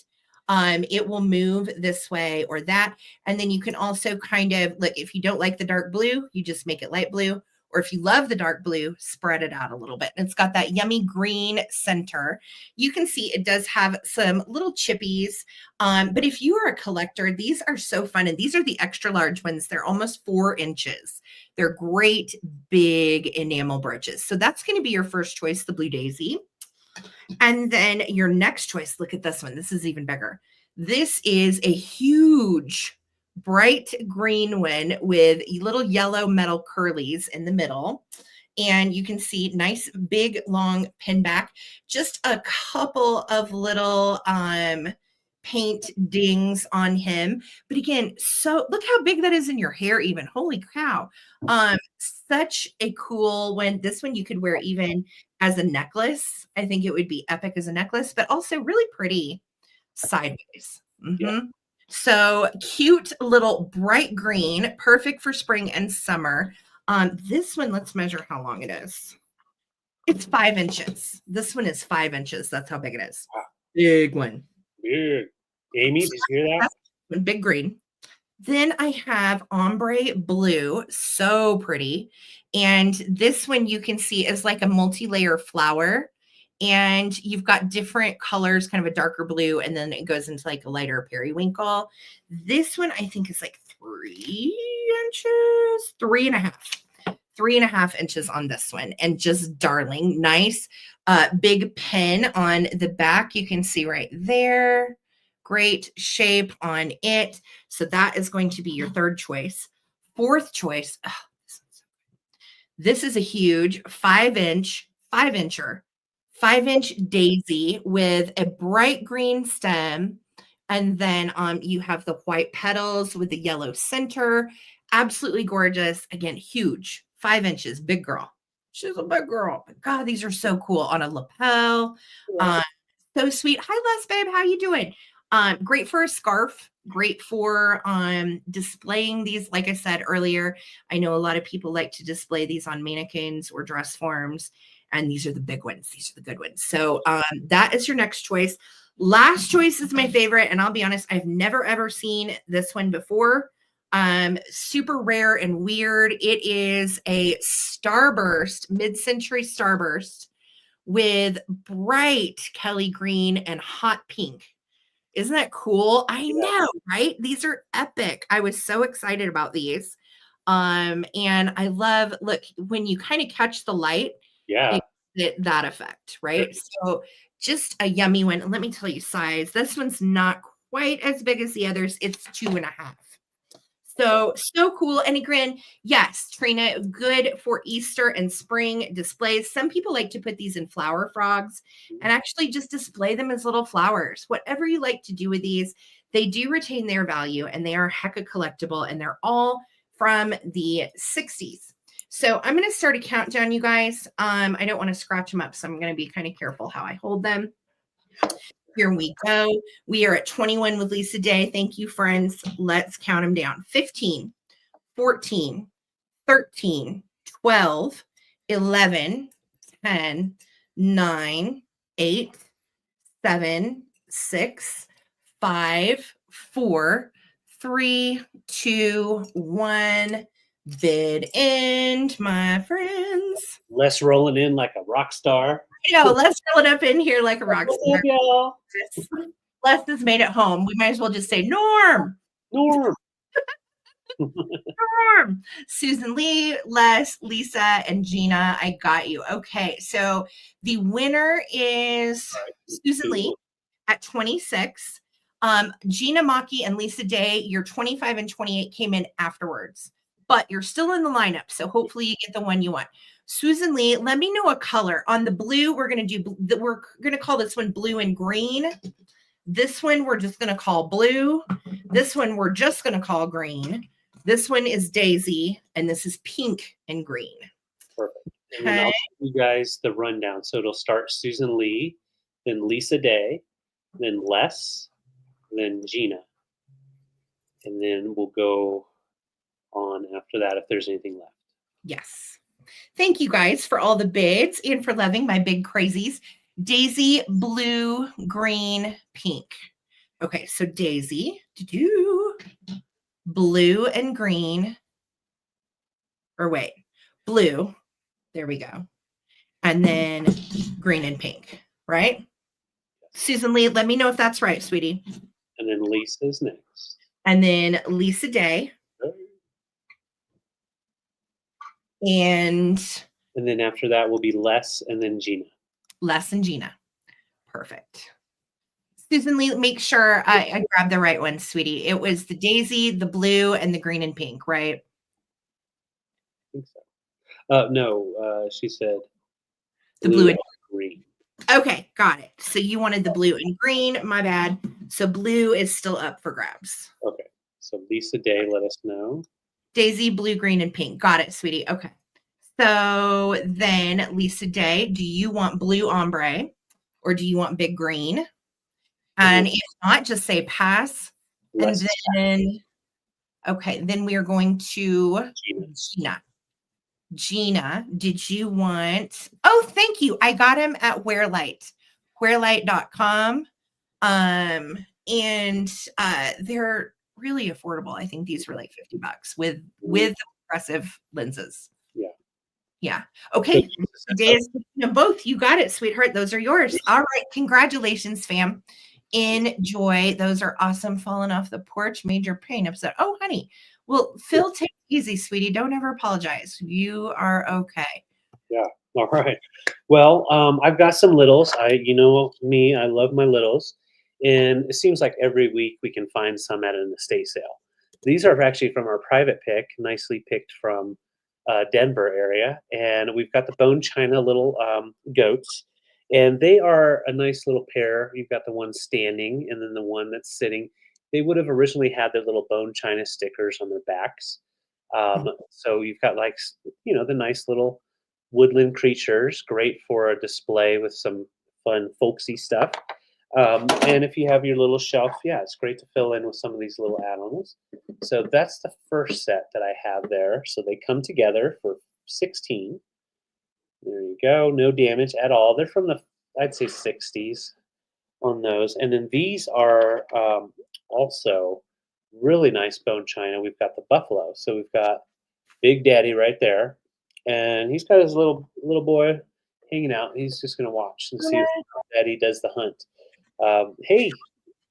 It will move this way or that. And then you can also kind of look, if you don't like the dark blue, you just make it light blue. Or if you love the dark blue, spread it out a little bit. And it's got that yummy green center. You can see it does have some little chippies. But if you are a collector, these are so fun. And these are the extra large ones. They're almost 4 inches. They're great big enamel brooches. So that's going to be your first choice, the Blue Daisy. And then your next choice, look at this one. This is even bigger. This is a huge bright green one with little yellow metal curlies in the middle. And you can see nice, big, long pin back. Just a couple of little paint dings on him. But again, so look how big that is in your hair even. Holy cow. Such a cool one. This one you could wear even as a necklace. I think it would be epic as a necklace, but also really pretty sideways. Yeah. So cute little bright green, perfect for spring and summer. This one, let's measure how long it is. It's 5 inches. This one is 5 inches. That's how big it is. Wow. Big one. Big. Amy, did you hear that? Big green. Then I have ombre blue. So pretty. And this one you can see is like a multi-layer flower. And you've got different colors, kind of a darker blue, and then it goes into like a lighter periwinkle. This one I think is like 3 inches, 3.5. 3.5 inches on this one, and just darling. Nice big pin on the back. You can see right there. Great shape on it. So that is going to be your third choice. Fourth choice. Oh, this is a huge 5-inch daisy with a bright green stem. And then you have the white petals with the yellow center. Absolutely gorgeous. Again, huge. 5 inches. Big girl. She's a big girl. But God, these are so cool. On a lapel. So sweet. Hi, Les, babe. How you doing? Great for a scarf. Great for displaying these. Like I said earlier, I know a lot of people like to display these on mannequins or dress forms. And these are the big ones. These are the good ones. So that is your next choice. Last choice is my favorite. And I'll be honest, I've never, ever seen this one before. Super rare and weird. It is a starburst, mid-century starburst with bright Kelly green and hot pink. Isn't that cool? I know, right? These are epic. I was so excited about these. And I love, look, when you kind of catch the light, that effect, right? So just a yummy one. Let me tell you size. This one's not quite as big as the others. It's 2.5. So cool. And again, yes, Trina, good for Easter and spring displays. Some people like to put these in flower frogs and actually just display them as little flowers. Whatever you like to do with these, they do retain their value and they are hecka collectible, and they're all from the 60s. So I'm going to start a countdown, you guys. I don't want to scratch them up, so I'm going to be kind of careful how I hold them. Here we go. We are at 21 with Lisa Day. Thank you, friends. Let's count them down. 15, 14, 13, 12, 11, 10, 9, 8, 7, 6, 5, 4, 3, 2, 1. Bid end, my friends. Les rolling in like a rock star. Let's roll it up in here like a rock star. Les is made at home. We might as well just say Norm. Susan Lee, Les, Lisa, and Gina. I got you. Okay, so the winner is Susan Lee at 26. Gina Maki and Lisa Day, your 25 and 28 came in afterwards, but you're still in the lineup. So hopefully you get the one you want. Susan Lee, let me know a color. On the blue, we're going to call this one blue and green. This one we're just going to call blue. This one we're just going to call green. This one is Daisy, and this is pink and green. Perfect. And then I'll give you guys the rundown. So it'll start Susan Lee, then Lisa Day, then Les, then Gina. And then we'll go on after that if there's anything left. Yes. Thank you guys for all the bids and for loving my big crazies. Daisy, blue, green, pink. Okay, so Daisy, blue and green. Or wait, blue. There we go. And then green and pink, right? Susan Lee, let me know if that's right, sweetie. And then Lisa's next. And then Lisa Day. And then after that will be Les and then Gina. Les and Gina. Perfect. Susan Lee, make sure I grabbed the right one, sweetie. It was the Daisy, the blue, and the green and pink, right? I think so. No, she said the blue and green. Okay, got it. So you wanted the blue and green. My bad. So blue is still up for grabs. Okay. So Lisa Day, let us know. Daisy, blue, green, and pink. Got it, sweetie. Okay. So then Lisa Day, do you want blue ombre or do you want big green? And if not, just say pass. And then, okay, then we are going to Gina. Gina, did you want, oh, thank you. I got him at wearlight.com. And they're really affordable. I think these were like $50 with impressive lenses. Yeah. Okay. Today is both. You got it, sweetheart. Those are yours. All right. Congratulations, fam. Enjoy. Those are awesome. Falling off the porch. Made your pain upset. Oh, honey. Well, Phil, take it easy, sweetie. Don't ever apologize. You are okay. Yeah. All right. Well, I've got some littles. You know me, I love my littles. And it seems like every week we can find some at an estate sale. These are actually from our private pick, nicely picked from Denver area. And we've got the bone china little goats. And they are a nice little pair. You've got the one standing and then the one that's sitting. They would have originally had their little bone china stickers on their backs. So you've got like, the nice little woodland creatures, great for a display with some fun folksy stuff. And if you have your little shelf, yeah, it's great to fill in with some of these little animals. So that's the first set that I have there. So they come together for 16. There you go. No damage at all. They're from I'd say 60s on those. And then these are also really nice bone china. We've got the buffalo. So we've got Big Daddy right there. And he's got his little boy hanging out. He's just going to watch and see if Daddy does the hunt.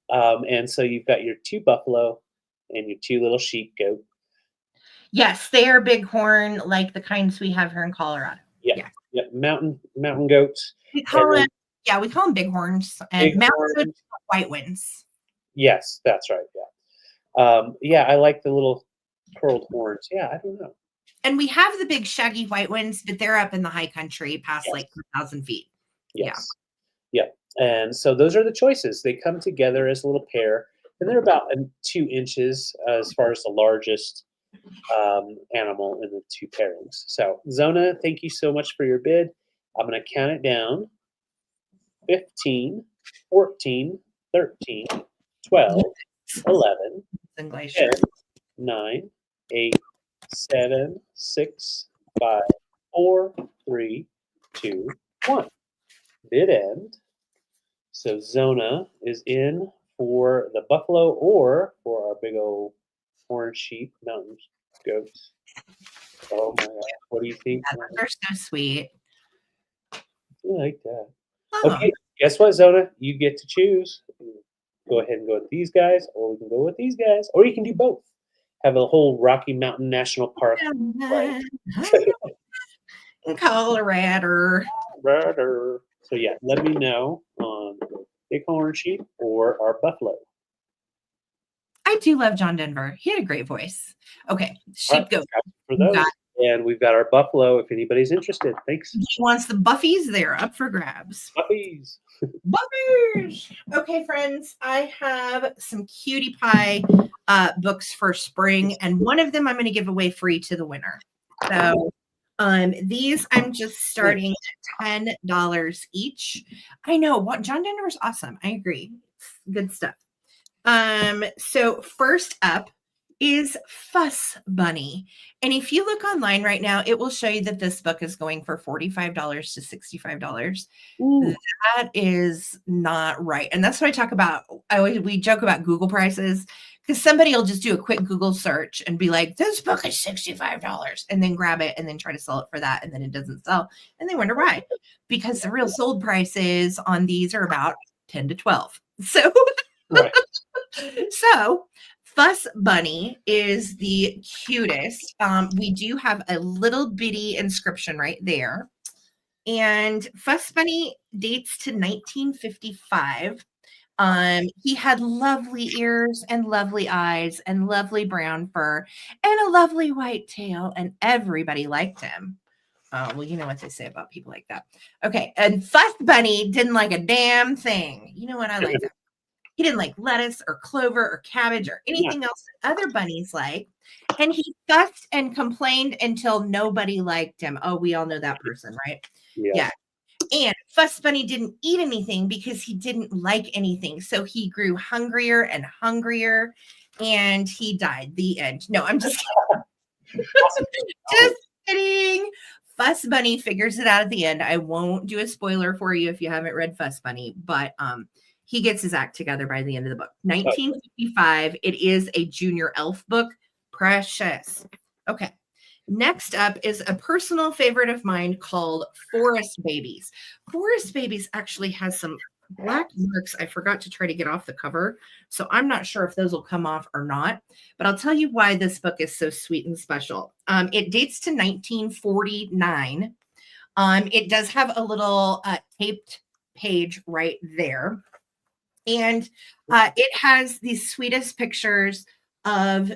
And so you've got your 2 buffalo and your 2 little sheep goat. Yes, they are bighorn, like the kinds we have here in Colorado. Yeah. Mountain goats. We call them bighorns, and mountain goats are white ones. Yes, that's right. Yeah. I like the little curled horns. Yeah, I don't know. And we have the big shaggy white ones, but they're up in the high country past like 2,000 feet. Yes. Yeah. And so those are the choices. They come together as a little pair, and they're about 2 inches as far as the largest animal in the 2 pairings. So Zona, thank you so much for your bid. I'm going to count it down. 15, 14, 13, 12, 11, 10, 9, 8, 7, 6, 5, 4, 3, 2, 1. Bid end. So Zona is in for the buffalo or for our big old horned sheep, mountain goats. Oh my God. What do you think? They're so sweet. I like that. Oh. Okay, guess what, Zona? You get to choose. Go ahead and go with these guys, or we can go with these guys, or you can do both. have a whole Rocky Mountain National Park. Like, in Colorado. so yeah, let me know on Bighorn sheep or our buffalo. I do love John Denver. He had a great voice. Okay, sheep goat. For those. And we've got our buffalo if anybody's interested. Thanks. He wants the buffies. They're up for grabs. Puppies. Buffies. Okay, friends, I have some cutie pie books for spring, and one of them I'm going to give away free to the winner. So these I'm just starting at $10 each. I know John Denver's awesome. I agree. Good stuff. So first up is Fuss Bunny. And if you look online right now, it will show you that this book is going for $45 to $65. Ooh. That is not right. And that's what I talk about. We joke about Google prices because somebody will just do a quick Google search and be like, this book is $65 and then grab it and then try to sell it for that. And then it doesn't sell. And they wonder why, because the real sold prices on these are about 10 to 12. So, right. So Fuss Bunny is the cutest. We do have a little bitty inscription right there. And Fuss Bunny dates to 1955. He had lovely ears and lovely eyes and lovely brown fur and a lovely white tail, and everybody liked him. Well, you know what they say about people like that. Okay, and Fuss Bunny didn't like a damn thing. You know what? I like that. He didn't like lettuce or clover or cabbage or anything else that other bunnies like. And he fussed and complained until nobody liked him. Oh, we all know that person, right? Yeah. And Fuss Bunny didn't eat anything because he didn't like anything. So he grew hungrier and hungrier and he died. The end. No, I'm just kidding. Just kidding. Fuss Bunny figures it out at the end. I won't do a spoiler for you if you haven't read Fuss Bunny, but he gets his act together by the end of the book. 1955. It is a junior elf book. Precious. Okay. Next up is a personal favorite of mine called Forest Babies. Forest Babies actually has some black marks I forgot to try to get off the cover. So I'm not sure if those will come off or not. But I'll tell you why this book is so sweet and special. It dates to 1949. It does have a little taped page right there. And it has the sweetest pictures of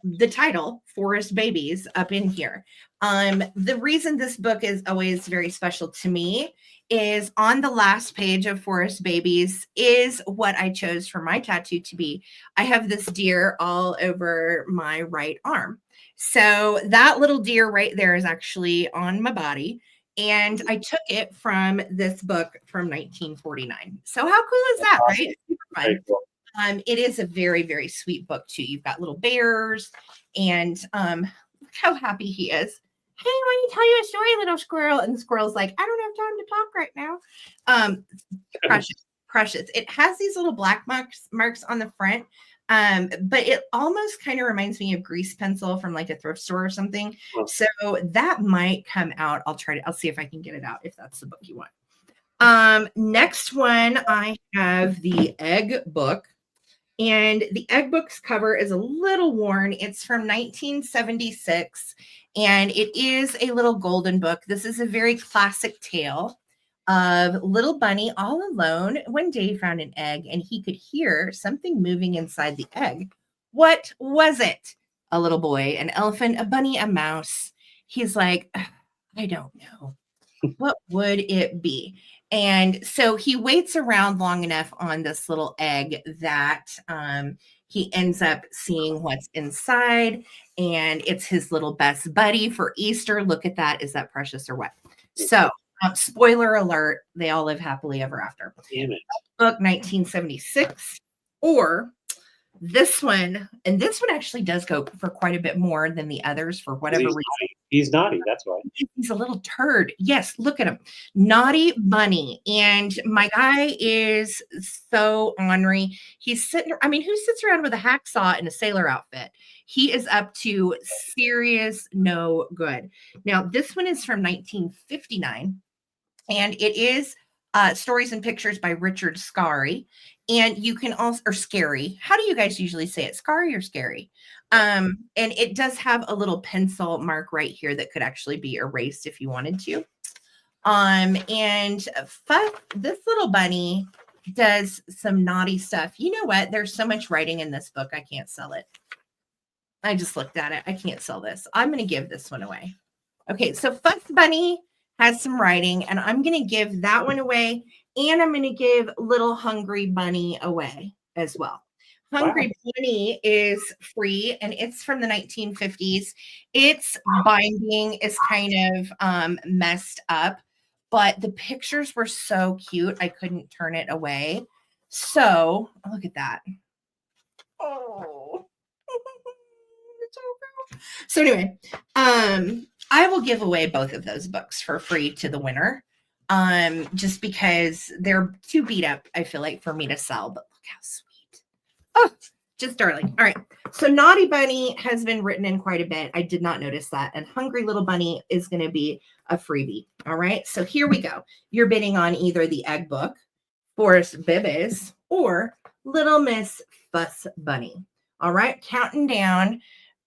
the title, Forest Babies, up in here. The reason this book is always very special to me is on the last page of Forest Babies is what I chose for my tattoo to be. I have this deer all over my right arm. So that little deer right there is actually on my body. And I took it from this book from 1949. So how cool is that, right? It's super fun. Cool. It is a very, very sweet book too. You've got little bears and look how happy he is. Hey, let me tell you a story, little squirrel. And the squirrel's like, I don't have time to talk right now. Precious, precious. It has these little black marks on the front. But it almost kind of reminds me of grease pencil from like a thrift store or something. So that might come out. I'll see if I can get it out if that's the book you want. Next one, I have the Egg book. And the Egg book's cover is a little worn. It's from 1976. And it is a little golden book. This is a very classic tale of little bunny all alone when Dave found an egg and he could hear something moving inside the egg. What was it? A little boy, an elephant, a bunny, a mouse. He's like, I don't know. What would it be? And so he waits around long enough on this little egg that he ends up seeing what's inside, and it's his little best buddy for Easter. Look at that. Is that precious or what? So spoiler alert, they all live happily ever after. Damn it. Book 1976. Or this one, and this one actually does go for quite a bit more than the others for whatever reason. He's naughty, that's why. He's a little turd. Yes, look at him. Naughty Bunny. And my guy is so ornery. He's sitting, I mean, who sits around with a hacksaw and a sailor outfit? He is up to serious no good. Now, this one is from 1959. And it is Stories and Pictures by Richard Scarry. And you can also, or Scary. How do you guys usually say it? Scarry or Scary? And it does have a little pencil mark right here that could actually be erased if you wanted to. And this little bunny does some naughty stuff. You know what? There's so much writing in this book, I can't sell it. I just looked at it. I can't sell this. I'm going to give this one away. Okay, so Fuss Bunny has some writing, and I'm going to give that one away, and I'm going to give Little Hungry Bunny away as well. Hungry Bunny is free, and it's from the 1950s. Its binding is kind of messed up, but the pictures were so cute, I couldn't turn it away. So, look at that. Oh. So anyway, I will give away both of those books for free to the winner. Just because they're too beat up, I feel like, for me to sell, but look how sweet. Oh, just darling. All right. So Naughty Bunny has been written in quite a bit. I did not notice that. And Hungry Little Bunny is going to be a freebie. All right. So here we go. You're bidding on either the Egg Book, Forrest Bibbis, or Little Miss Fuss Bunny. All right. Counting down.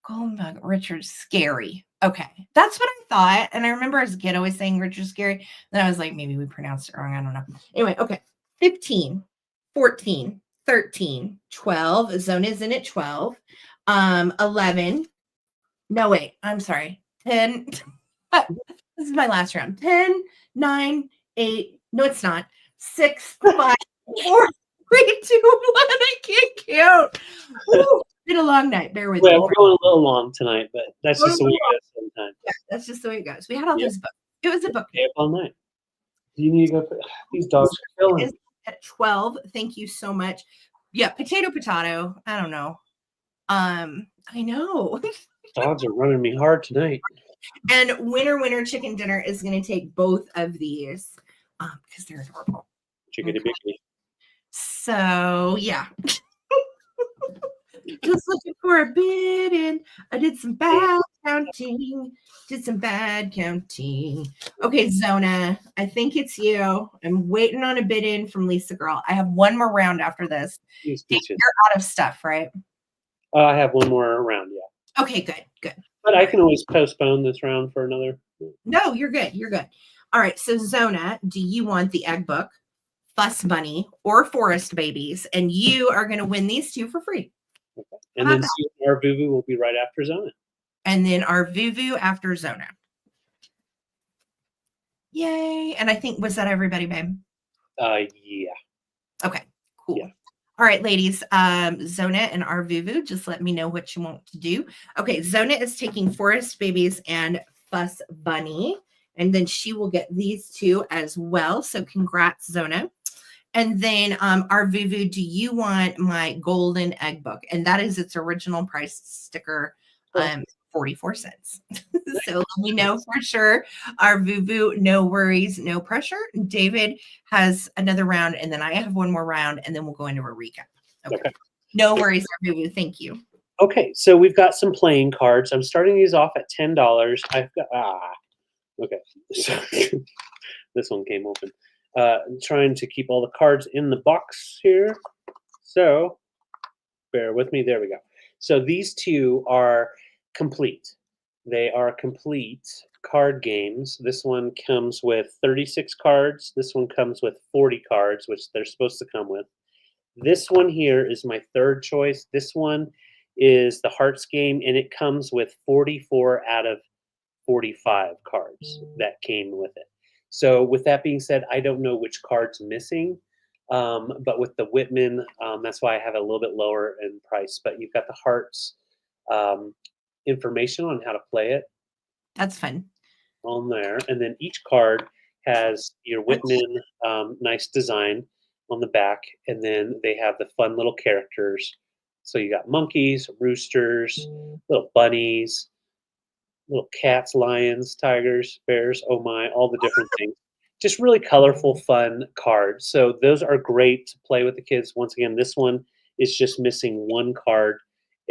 Coleman Richard Scary. Okay. That's what I thought. And I remember as a kid always saying Richard Scary. Then I was like, maybe we pronounced it wrong. I don't know. Anyway. Okay. 15, 14, 13, 12. Zona's in at 12. 11. No, wait. I'm sorry. 10. This is my last round. 10, 9, 8. No, it's not. 6, 5, 4, 3, 2, 1. I can't count. Woo. Been a long night. Bear with me. We're going a little long tonight, but that's just the way it goes sometimes. Yeah, that's just the way it goes. We had all those books. It was a book. Stay up all night. You need to go. These dogs are killing me. At 12. Thank you so much. Yeah, potato. I don't know. I know. Dogs are running me hard tonight. And winner chicken dinner is going to take both of these because they're adorable. Chickity bickity. So yeah. Just looking for a bid, and I did some bad counting. Okay, Zona, I think it's you. I'm waiting on a bid in from Lisa Girl. I have one more round after this. You're out of stuff, right? I have one more round, yeah. Okay, good. But I can always postpone this round for another. No, you're good. All right, so Zona, do you want the Egg Book, Fuss Bunny, or Forest Babies? And you are going to win these two for free. Okay. And then our Vuvu will be right after Zona. And then our Vuvu after Zona. Yay. And I think, was that everybody, babe? Yeah. Okay, cool. Yeah. All right, ladies. Zona and our Vuvu, just let me know what you want to do. Okay, Zona is taking Forest Babies and Fuss Bunny. And then she will get these two as well. So congrats, Zona. And then our Vuvu, do you want my golden egg book? And that is its original price sticker, 44 cents. So let me know for sure. Our Vuvu, no worries, no pressure. David has another round, and then I have one more round, and then we'll go into a recap. Okay. No worries, our Vuvu. Thank you. Okay, so we've got some playing cards. I'm starting these off at $10. I've got okay. So this one came open. I'm trying to keep all the cards in the box here. So bear with me. There we go. So these two are complete. They are complete card games. This one comes with 36 cards. This one comes with 40 cards, which they're supposed to come with. This one here is my third choice. This one is the Hearts game, and it comes with 44 out of 45 cards that came with it. So with that being said, I don't know which card's missing, but with the Whitman, that's why I have it a little bit lower in price. But you've got the Hearts information on how to play it. That's fun. On there. And then each card has your Whitman nice design on the back. And then they have the fun little characters. So you got monkeys, roosters, little bunnies, little cats, lions, tigers, bears, oh my, all the different things. Just really colorful, fun cards. So those are great to play with the kids. Once again, this one is just missing one card,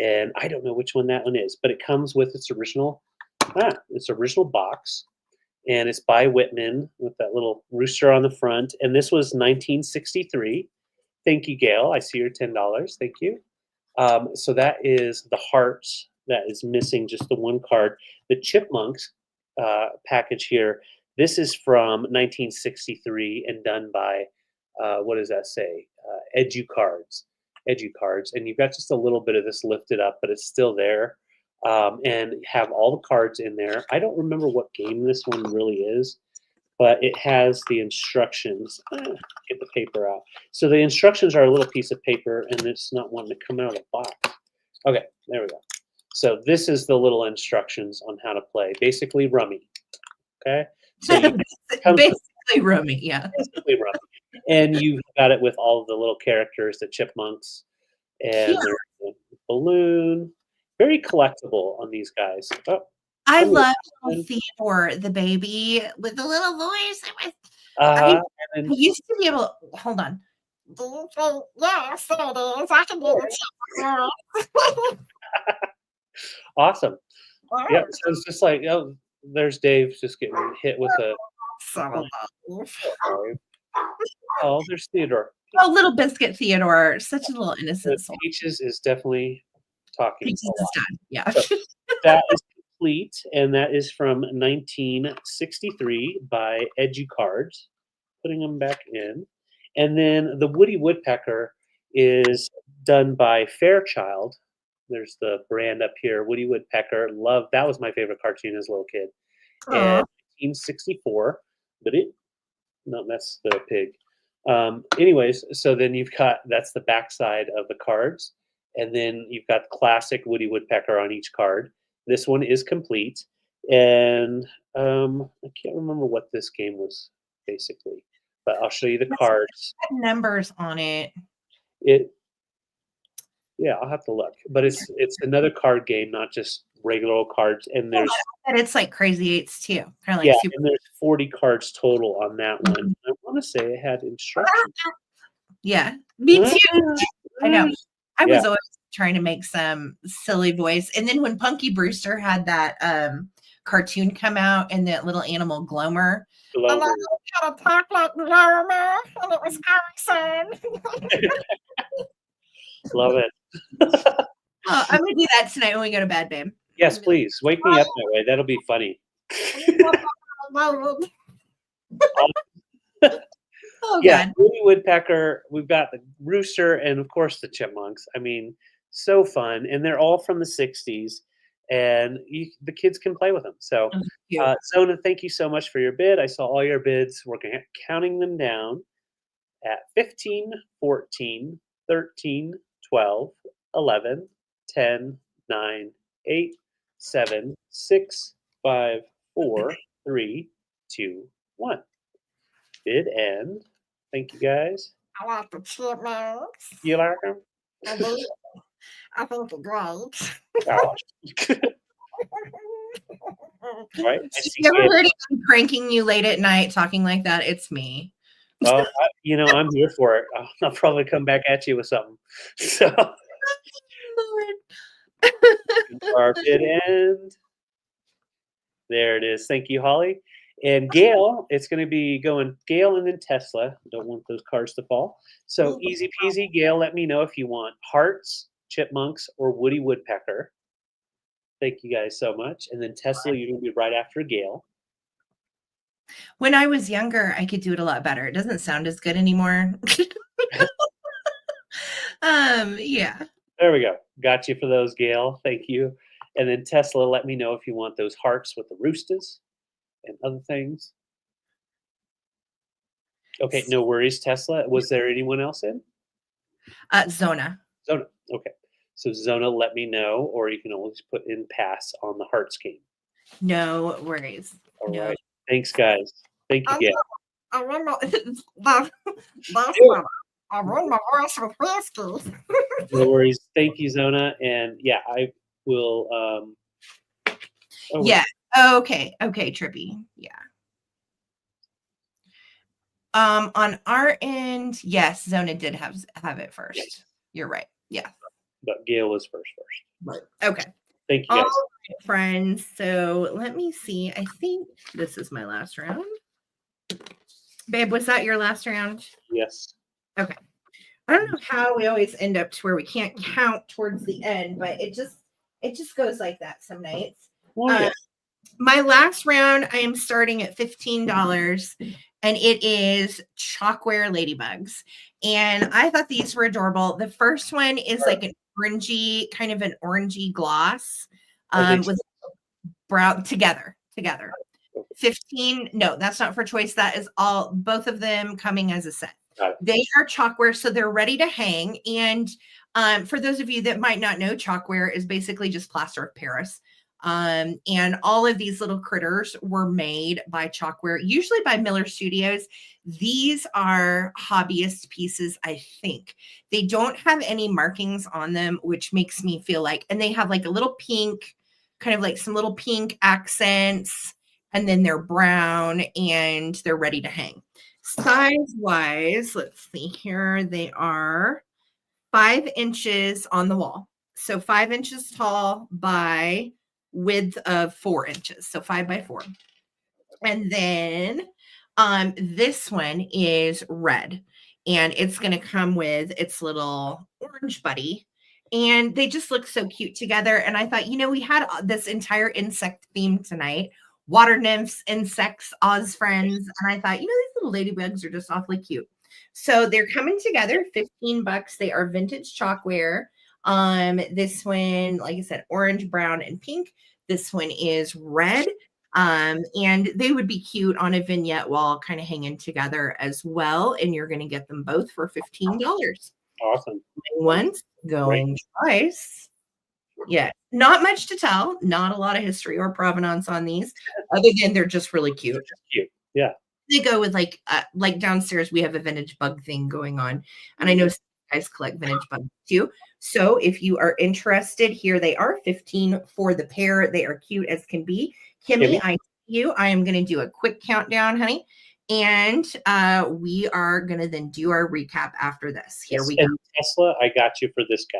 and I don't know which one that one is, but it comes with its original box. and it's by Whitman with that little rooster on the front. And this was 1963. Thank you, Gail. I see your $10. Thank you. So that is the heart that is missing just the one card. The Chipmunks package here. This is from 1963 and done by what does that say? Educards. Educards, and you've got just a little bit of this lifted up, but it's still there, and have all the cards in there. I don't remember what game this one really is, but it has the instructions. Get the paper out. So the instructions are a little piece of paper, and it's not wanting to come out of the box. Okay, there we go. So this is the little instructions on how to play. Basically, rummy. Okay, so basically rummy, yeah. Basically rummy, and you've got it with all of the little characters, the chipmunks, and there's a balloon. Very collectible on these guys. Oh, I love Theodore, the baby with the little voice. I used to be able. Hold on. Yes, there it is. I can do it. Awesome. Yeah, so it's just like, oh, there's Dave just getting hit with a. Oh, there's Theodore. Oh, little biscuit Theodore, such a little innocent soul. Peaches is definitely talking. Peaches is done. Yeah. So that is complete, and that is from 1963 by Educards. Putting them back in, and then the Woody Woodpecker is done by Fairchild. There's the brand up here, Woody Woodpecker. Love, that was my favorite cartoon as a little kid. And 1964, but no, that's the pig. Anyways, so then you've got, that's the backside of the cards, and then you've got classic Woody Woodpecker on each card. This one is complete, and I can't remember what this game was basically, but I'll show you the cards. Numbers on it. Yeah, I'll have to look, but it's another card game, not just regular old cards. And there's it's like Crazy Eights too. Kind of like and there's 40 cards total on that one. I want to say it had instructions. Yeah, me too. I know. I was always trying to make some silly voice, and then when Punky Brewster had that cartoon come out and that little animal Glomer. And I kind of talked like Glomer, and it was awesome. Love it. I'm gonna do that tonight when we go to bed, babe. Yes, please. Wake me up that way. That'll be funny. Yeah, Woody Woodpecker. We've got the rooster and of course the chipmunks. I mean, so fun, and they're all from the '60s, and the kids can play with them. So, Zona, thank you so much for your bid. I saw all your bids. We're counting them down at 15, 14, 13, 12, 11, 10, 9, 8, 7, 6, 5, 4, 3, 2, 1. Bid end. Thank you, guys. I like the chipmunks. You like them? I do. I think they're great. Oh. Right? You ever heard anyone pranking you late at night talking like that? It's me. Well, I'm here for it. I'll probably come back at you with something. So, our bid end. There it is. Thank you, Holly. And Gail, it's going to be going Gail and then Tesla. Don't want those cards to fall. So easy peasy. Gail, let me know if you want hearts, chipmunks, or Woody Woodpecker. Thank you guys so much. And then Tesla, you're going to be right after Gail. When I was younger, I could do it a lot better. It doesn't sound as good anymore. Yeah. There we go. Got you for those, Gail. Thank you. And then Tesla, let me know if you want those hearts with the roosters and other things. Okay, no worries, Tesla. Was there anyone else in? Zona. Zona. Okay. So Zona, let me know, or you can always put in pass on the hearts game. No worries. All right. Thanks, guys. Thank you, Gail. I remember I ruined my voice with whiskey. No worries. Thank you, Zona. And yeah, I will. Yeah. Okay. Okay, Trippy. Yeah. On our end, yes, Zona did have it first. Yes. You're right. Yeah. But Gail was first. Right. Okay. Thank you, guys. friends. So let me see. I think this is my last round. Babe, was that your last round? Yes. Okay. I don't know how we always end up to where we can't count towards the end, but it just goes like that some nights. Oh, yeah. My last round, I am starting at $15, and it is chalkware ladybugs. And I thought these were adorable. The first one is like an orangey, kind of an orangey gloss, with brown together. 15. No, that's not for choice. That is all, both of them coming as a set. They are chalkware, so they're ready to hang. And for those of you that might not know, chalkware is basically just plaster of Paris. And all of these little critters were made by chalkware, usually by Miller Studios. These are hobbyist pieces, I think. They don't have any markings on them, which makes me feel like, and they have like a little pink, kind of like some little pink accents, and then they're brown and they're ready to hang. Size wise, let's see here. They are 5 inches on the wall. So 5 inches tall by width of 4 inches. So 5 by 4. And then this one is red, and it's going to come with its little orange buddy. And they just look so cute together. And I thought, we had this entire insect theme tonight. Water nymphs, insects, Oz friends. And I thought, these little ladybugs are just awfully cute. So they're coming together, $15. They are vintage chalkware. This one, like I said, orange, brown, and pink. This one is red. And they would be cute on a vignette wall, kind of hanging together as well. And you're going to get them both for $15. Awesome. Going once, going twice. Yeah, not much to tell. Not a lot of history or provenance on these, other than they're just really cute. Cute. Yeah. They go with like downstairs we have a vintage bug thing going on, and I know some guys collect vintage bugs too. So if you are interested, here they are, 15 for the pair. They are cute as can be. Kimmy, I am going to do a quick countdown, honey, and we are going to then do our recap after this. Here we go. Tesla, I got you for this guy.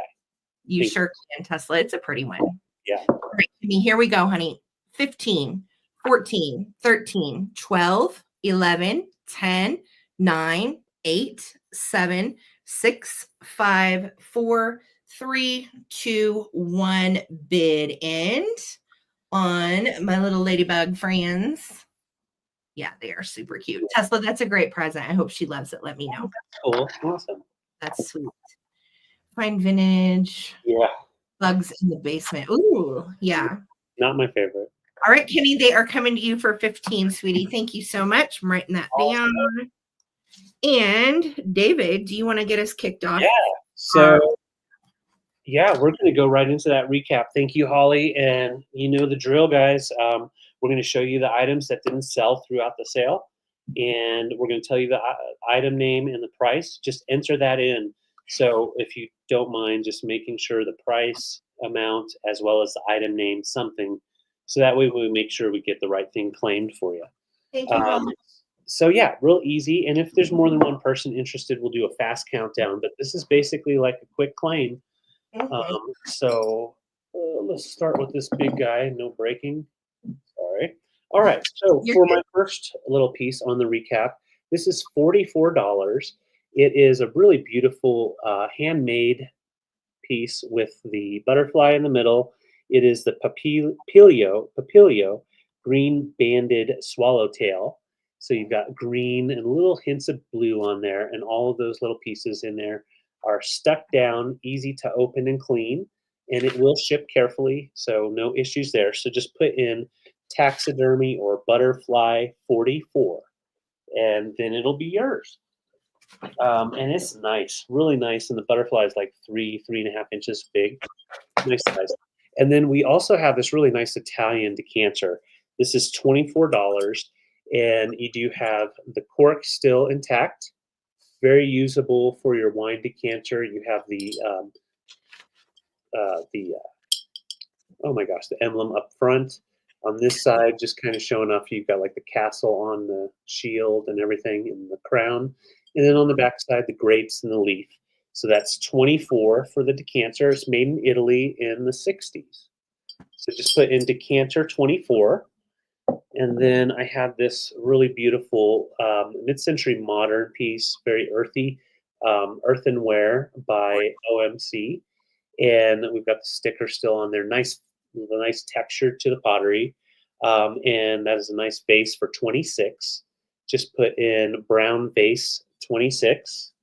You sure can, Tesla. It's a pretty one. Yeah. All right, Kimmy, here we go, honey. 15, 14, 13, 12, 11, 10, 9, 8, 7, 6, 5, 4, 3, 2, 1. Bid end on my little ladybug friends. Yeah, they are super cute. Tesla, that's a great present. I hope she loves it. Let me know. Cool. Awesome. That's sweet. Find vintage. Yeah. Bugs in the basement. Ooh, yeah. Not my favorite. All right, Kimmy, they are coming to you for 15, sweetie. Thank you so much. I'm writing that down. And David, do you want to get us kicked off? Yeah. So, we're going to go right into that recap. Thank you, Holly. And you know the drill, guys. We're going to show you the items that didn't sell throughout the sale. And we're going to tell you the item name and the price. Just enter that in. So if you don't mind, just making sure the price, amount, as well as the item name, something. So that way we make sure we get the right thing claimed for you. Thank you. So yeah, real easy. And if there's more than one person interested, we'll do a fast countdown. But this is basically like a quick claim. So let's start with this big guy. No breaking. Sorry. All right. So for my first little piece on the recap, this is $44. It is a really beautiful handmade piece with the butterfly in the middle. It is the papilio green banded swallowtail. So you've got green and little hints of blue on there, and all of those little pieces in there are stuck down, easy to open and clean, and it will ship carefully, so no issues there. So just put in taxidermy or butterfly 44, and then it'll be yours. And it's nice, really nice. And the butterfly is like 3.5 inches big. Nice size. And then we also have this really nice Italian decanter. This is $24. And you do have the cork still intact. Very usable for your wine decanter. You have the emblem up front. On this side, just kind of showing off, you've got like the castle on the shield and everything in the crown. And then on the back side, the grapes and the leaf. So that's $24 for the decanter. It's made in Italy in the 60s. So just put in decanter 24. And then I have this really beautiful mid-century modern piece, very earthy, earthenware by OMC. And we've got the sticker still on there. Nice, a nice texture to the pottery. And that is a nice vase for 26. Just put in brown vase 26.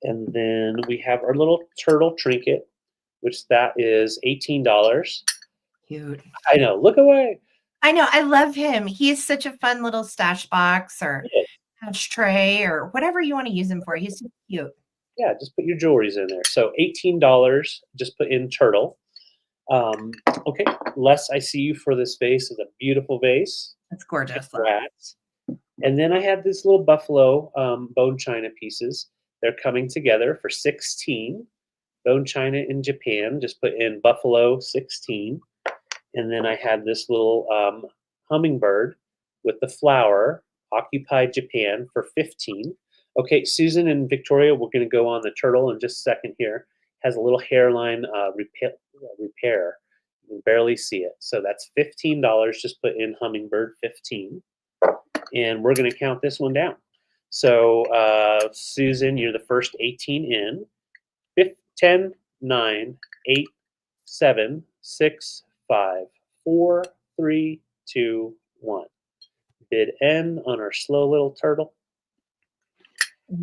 And then we have our little turtle trinket, which that is $18. Cute. I know, look away. I know. I love him. He is such a fun little stash box or Yeah, ashtray or whatever you want to use him for. He's so cute. yeah, just put your jewelries in there. So $18, just put in turtle. Okay, Les, I see you for this vase. Is a beautiful vase. That's gorgeous. Congrats. And then I have these little buffalo bone china pieces. They're coming together for 16. Bone china in Japan. Just put in buffalo 16. And then I had this little hummingbird with the flower, occupied Japan, for 15. Okay, Susan and Victoria, we're going to go on the turtle in just a second here. Has a little hairline repair. You can barely see it. So that's $15. Just put in hummingbird 15. And we're going to count this one down. So Susan, you're the first 18 in. 10, 9, 8, 7, 6, 5, 4, 3, 2, 1. Bid N on our slow little turtle.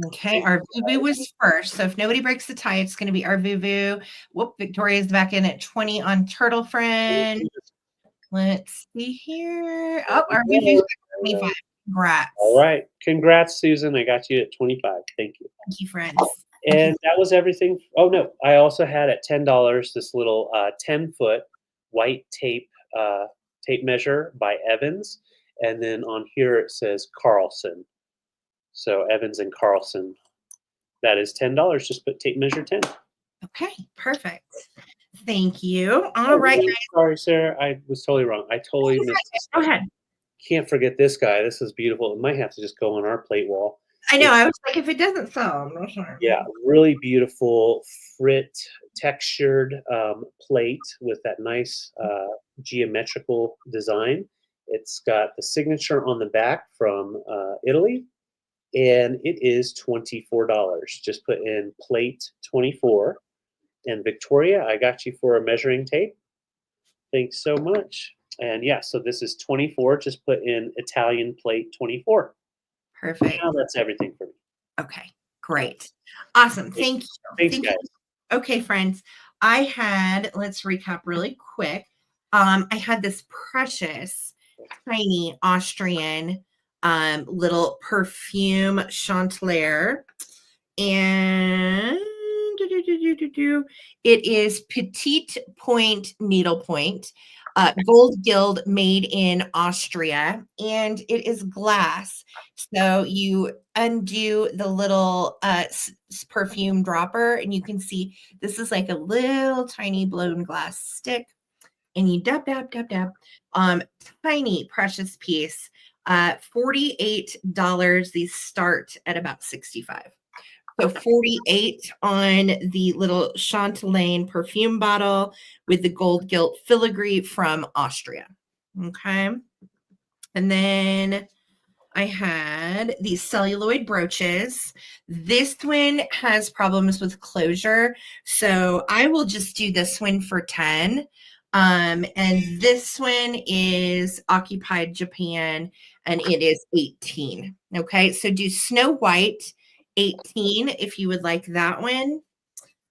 Okay, our Vuvu was first. So if nobody breaks the tie, it's going to be our Vuvu. Whoop, Victoria's back in at 20 on Turtle Friend. Let's see here. Oh, our Vuvu's at 25. Congrats. All right. Congrats, Susan. I got you at 25. Thank you. Thank you, friends. And that was everything. Oh, no. I also had at $10 this little 10-foot white tape measure by Evans. And then on here it says Carlson. So Evans and Carlson. That is $10. Just put tape measure 10. Okay, perfect. Thank you. All right, guys. Sorry, Sarah. I was totally wrong. I totally missed this. Go ahead. Can't forget this guy. This is beautiful. It might have to just go on our plate wall. I know. I was like, if it doesn't sell, I'm not sure. Yeah, really beautiful frit textured plate with that nice geometrical design. It's got the signature on the back from Italy, and it is $24. Just put in plate 24. And Victoria, I got you for a measuring tape. Thanks so much. And yeah, so this is 24. Just put in Italian plate 24. Perfect. Now that's everything for me. Okay, great. Awesome. Thank you. Thanks, guys. Okay, friends. Let's recap really quick. I had this precious, tiny Austrian little perfume chanteleur. And it is petite point needlepoint. Gold gild made in Austria, and it is glass. So you undo the little perfume dropper, and you can see this is like a little tiny blown glass stick, and you dab, dab, dab, dab. Tiny, precious piece. $48. These start at about 65. So 48 on the little Chantelane perfume bottle with the gold gilt filigree from Austria. Okay. And then I had these celluloid brooches. This one has problems with closure. So I will just do this one for 10. And this one is Occupied Japan, and it is 18. Okay. So do Snow White 18 if you would like that one.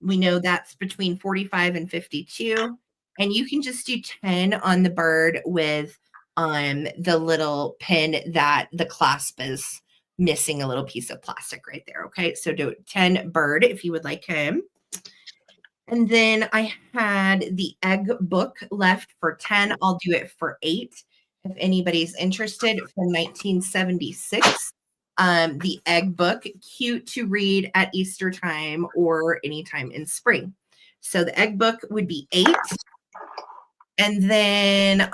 We know that's between 45 and 52. And you can just do 10 on the bird with the little pin that the clasp is missing a little piece of plastic right there. Okay, so do 10 bird if you would like him. And then I had the egg book left for 10. I'll do it for 8 if anybody's interested, from 1976. The egg book, cute to read at Easter time or anytime in spring. So the egg book would be 8. And then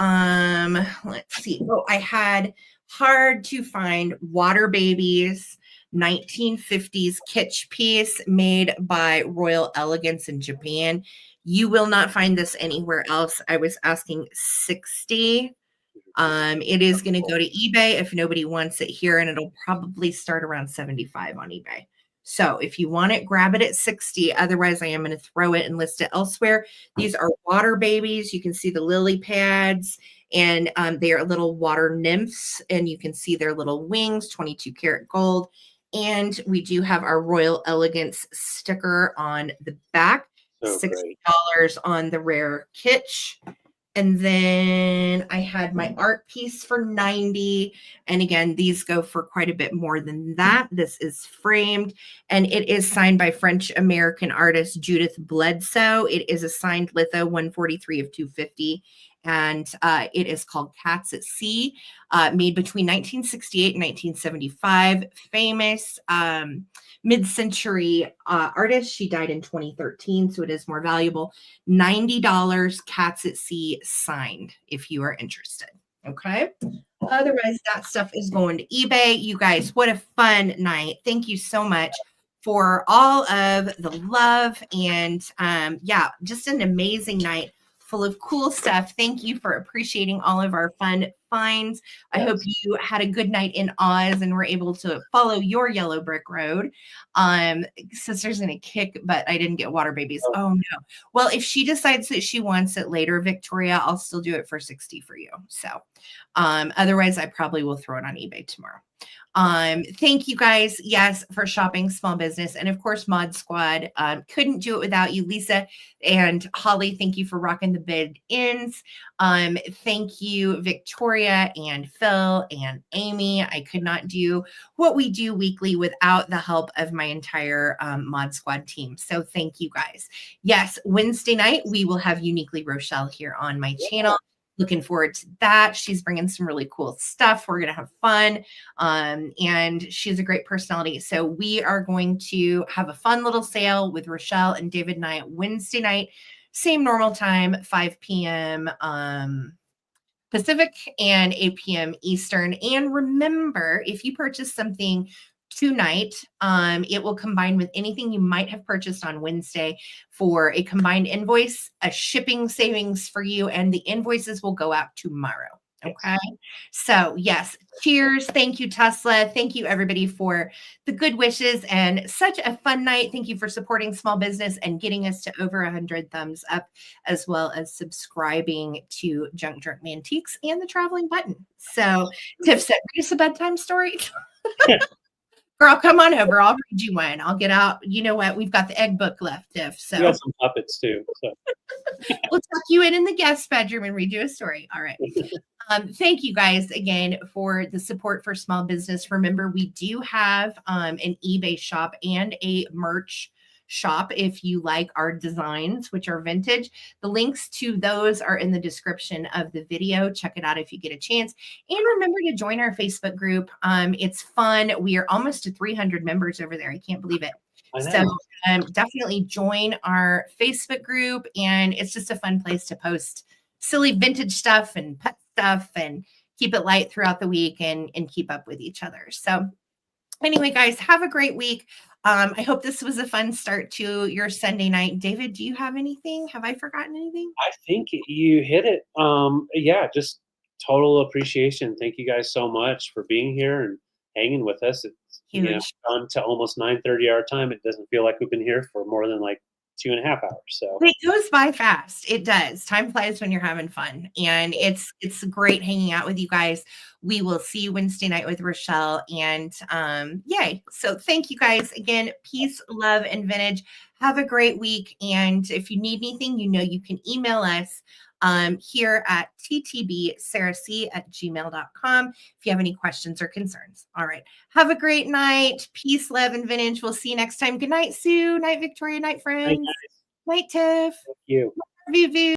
let's see. Oh, I had hard to find water babies. 1950s kitsch piece made by Royal Elegance in Japan. You will not find this anywhere else. I was asking 60. It is going to go to eBay if nobody wants it here, and it'll probably start around 75 on eBay. So if you want it, grab it at 60. Otherwise, I am going to throw it and list it elsewhere. These are water babies. You can see the lily pads, and they are little water nymphs, and you can see their little wings, 22 karat gold. And we do have our Royal Elegance sticker on the back, $60 on the rare kitsch. And then I had my art piece for 90. And again, these go for quite a bit more than that. This is framed, and it is signed by French-American artist Judith Bledsoe. It is a signed litho 143 of 250. And it is called Cats at Sea, made between 1968 and 1975. Famous mid-century artist. She died in 2013, so it is more valuable. $90, Cats at Sea signed, if you are interested. Okay. Otherwise, that stuff is going to eBay. You guys, what a fun night. Thank you so much for all of the love. And yeah, just an amazing night full of cool stuff. Thank you for appreciating all of our fun finds. I hope you had a good night in Oz and were able to follow your yellow brick road. Sister's gonna kick, but I didn't get water babies. Oh no. Well, if she decides that she wants it later, Victoria, I'll still do it for 60 for you. So otherwise I probably will throw it on eBay tomorrow. Thank you guys, yes, for shopping small business, and of course Mod Squad. Couldn't do it without you. Lisa and Holly, thank you for rocking the bid ins. Thank you, Victoria and Phil and Amy. I could not do what we do weekly without the help of my entire Mod Squad team, so thank you guys. Yes, Wednesday night we will have Uniquely Rochelle here on my channel. Looking forward to that. She's bringing some really cool stuff. We're going to have fun. And she's a great personality. So we are going to have a fun little sale with Rochelle and David and I Wednesday night, same normal time, 5 p.m. Pacific and 8 p.m. Eastern. And remember, if you purchase something tonight, it will combine with anything you might have purchased on Wednesday for a combined invoice, a shipping savings for you, and the invoices will go out tomorrow. Okay. So yes, cheers. Thank you, Tesla. Thank you everybody for the good wishes and such a fun night. Thank you for supporting small business and getting us to over 100 thumbs up, as well as subscribing to Junk Drunk Mantiques and the traveling button. So Tiff said, read us a bedtime story. Girl, come on over. I'll read you one. I'll get out. You know what? We've got the egg book left, Tiff. So we got some puppets too. So we'll tuck you in the guest bedroom and read you a story. All right. Thank you guys again for the support for small business. Remember, we do have an eBay shop and a merch shop if you like our designs, which are vintage. The links to those are in the description of the video. Check it out if you get a chance. And remember to join our Facebook group. It's fun. We are almost to 300 members over there. I can't believe it. So definitely join our Facebook group. And it's just a fun place to post silly vintage stuff and pet stuff and keep it light throughout the week and keep up with each other. So anyway, guys, have a great week. I hope this was a fun start to your Sunday night. David, do you have anything? Have I forgotten anything? I think you hit it. Yeah, just total appreciation. Thank you guys so much for being here and hanging with us. It's gone to almost 9:30 our time. It doesn't feel like we've been here for more than like 2.5 hours. So it goes by fast. It does. Time flies when you're having fun, and it's great hanging out with you guys. We will see you Wednesday night with Rochelle, and yay. So thank you guys again. Peace, love, and vintage. Have a great week. And if you need anything, you know, you can email us here at ttbsarahc@gmail.com if you have any questions or concerns. All right. Have a great night. Peace, love, and vintage. We'll see you next time. Good night, Sue. Night, Victoria. Night, friends. Night, Tiff. Thank you. Love you.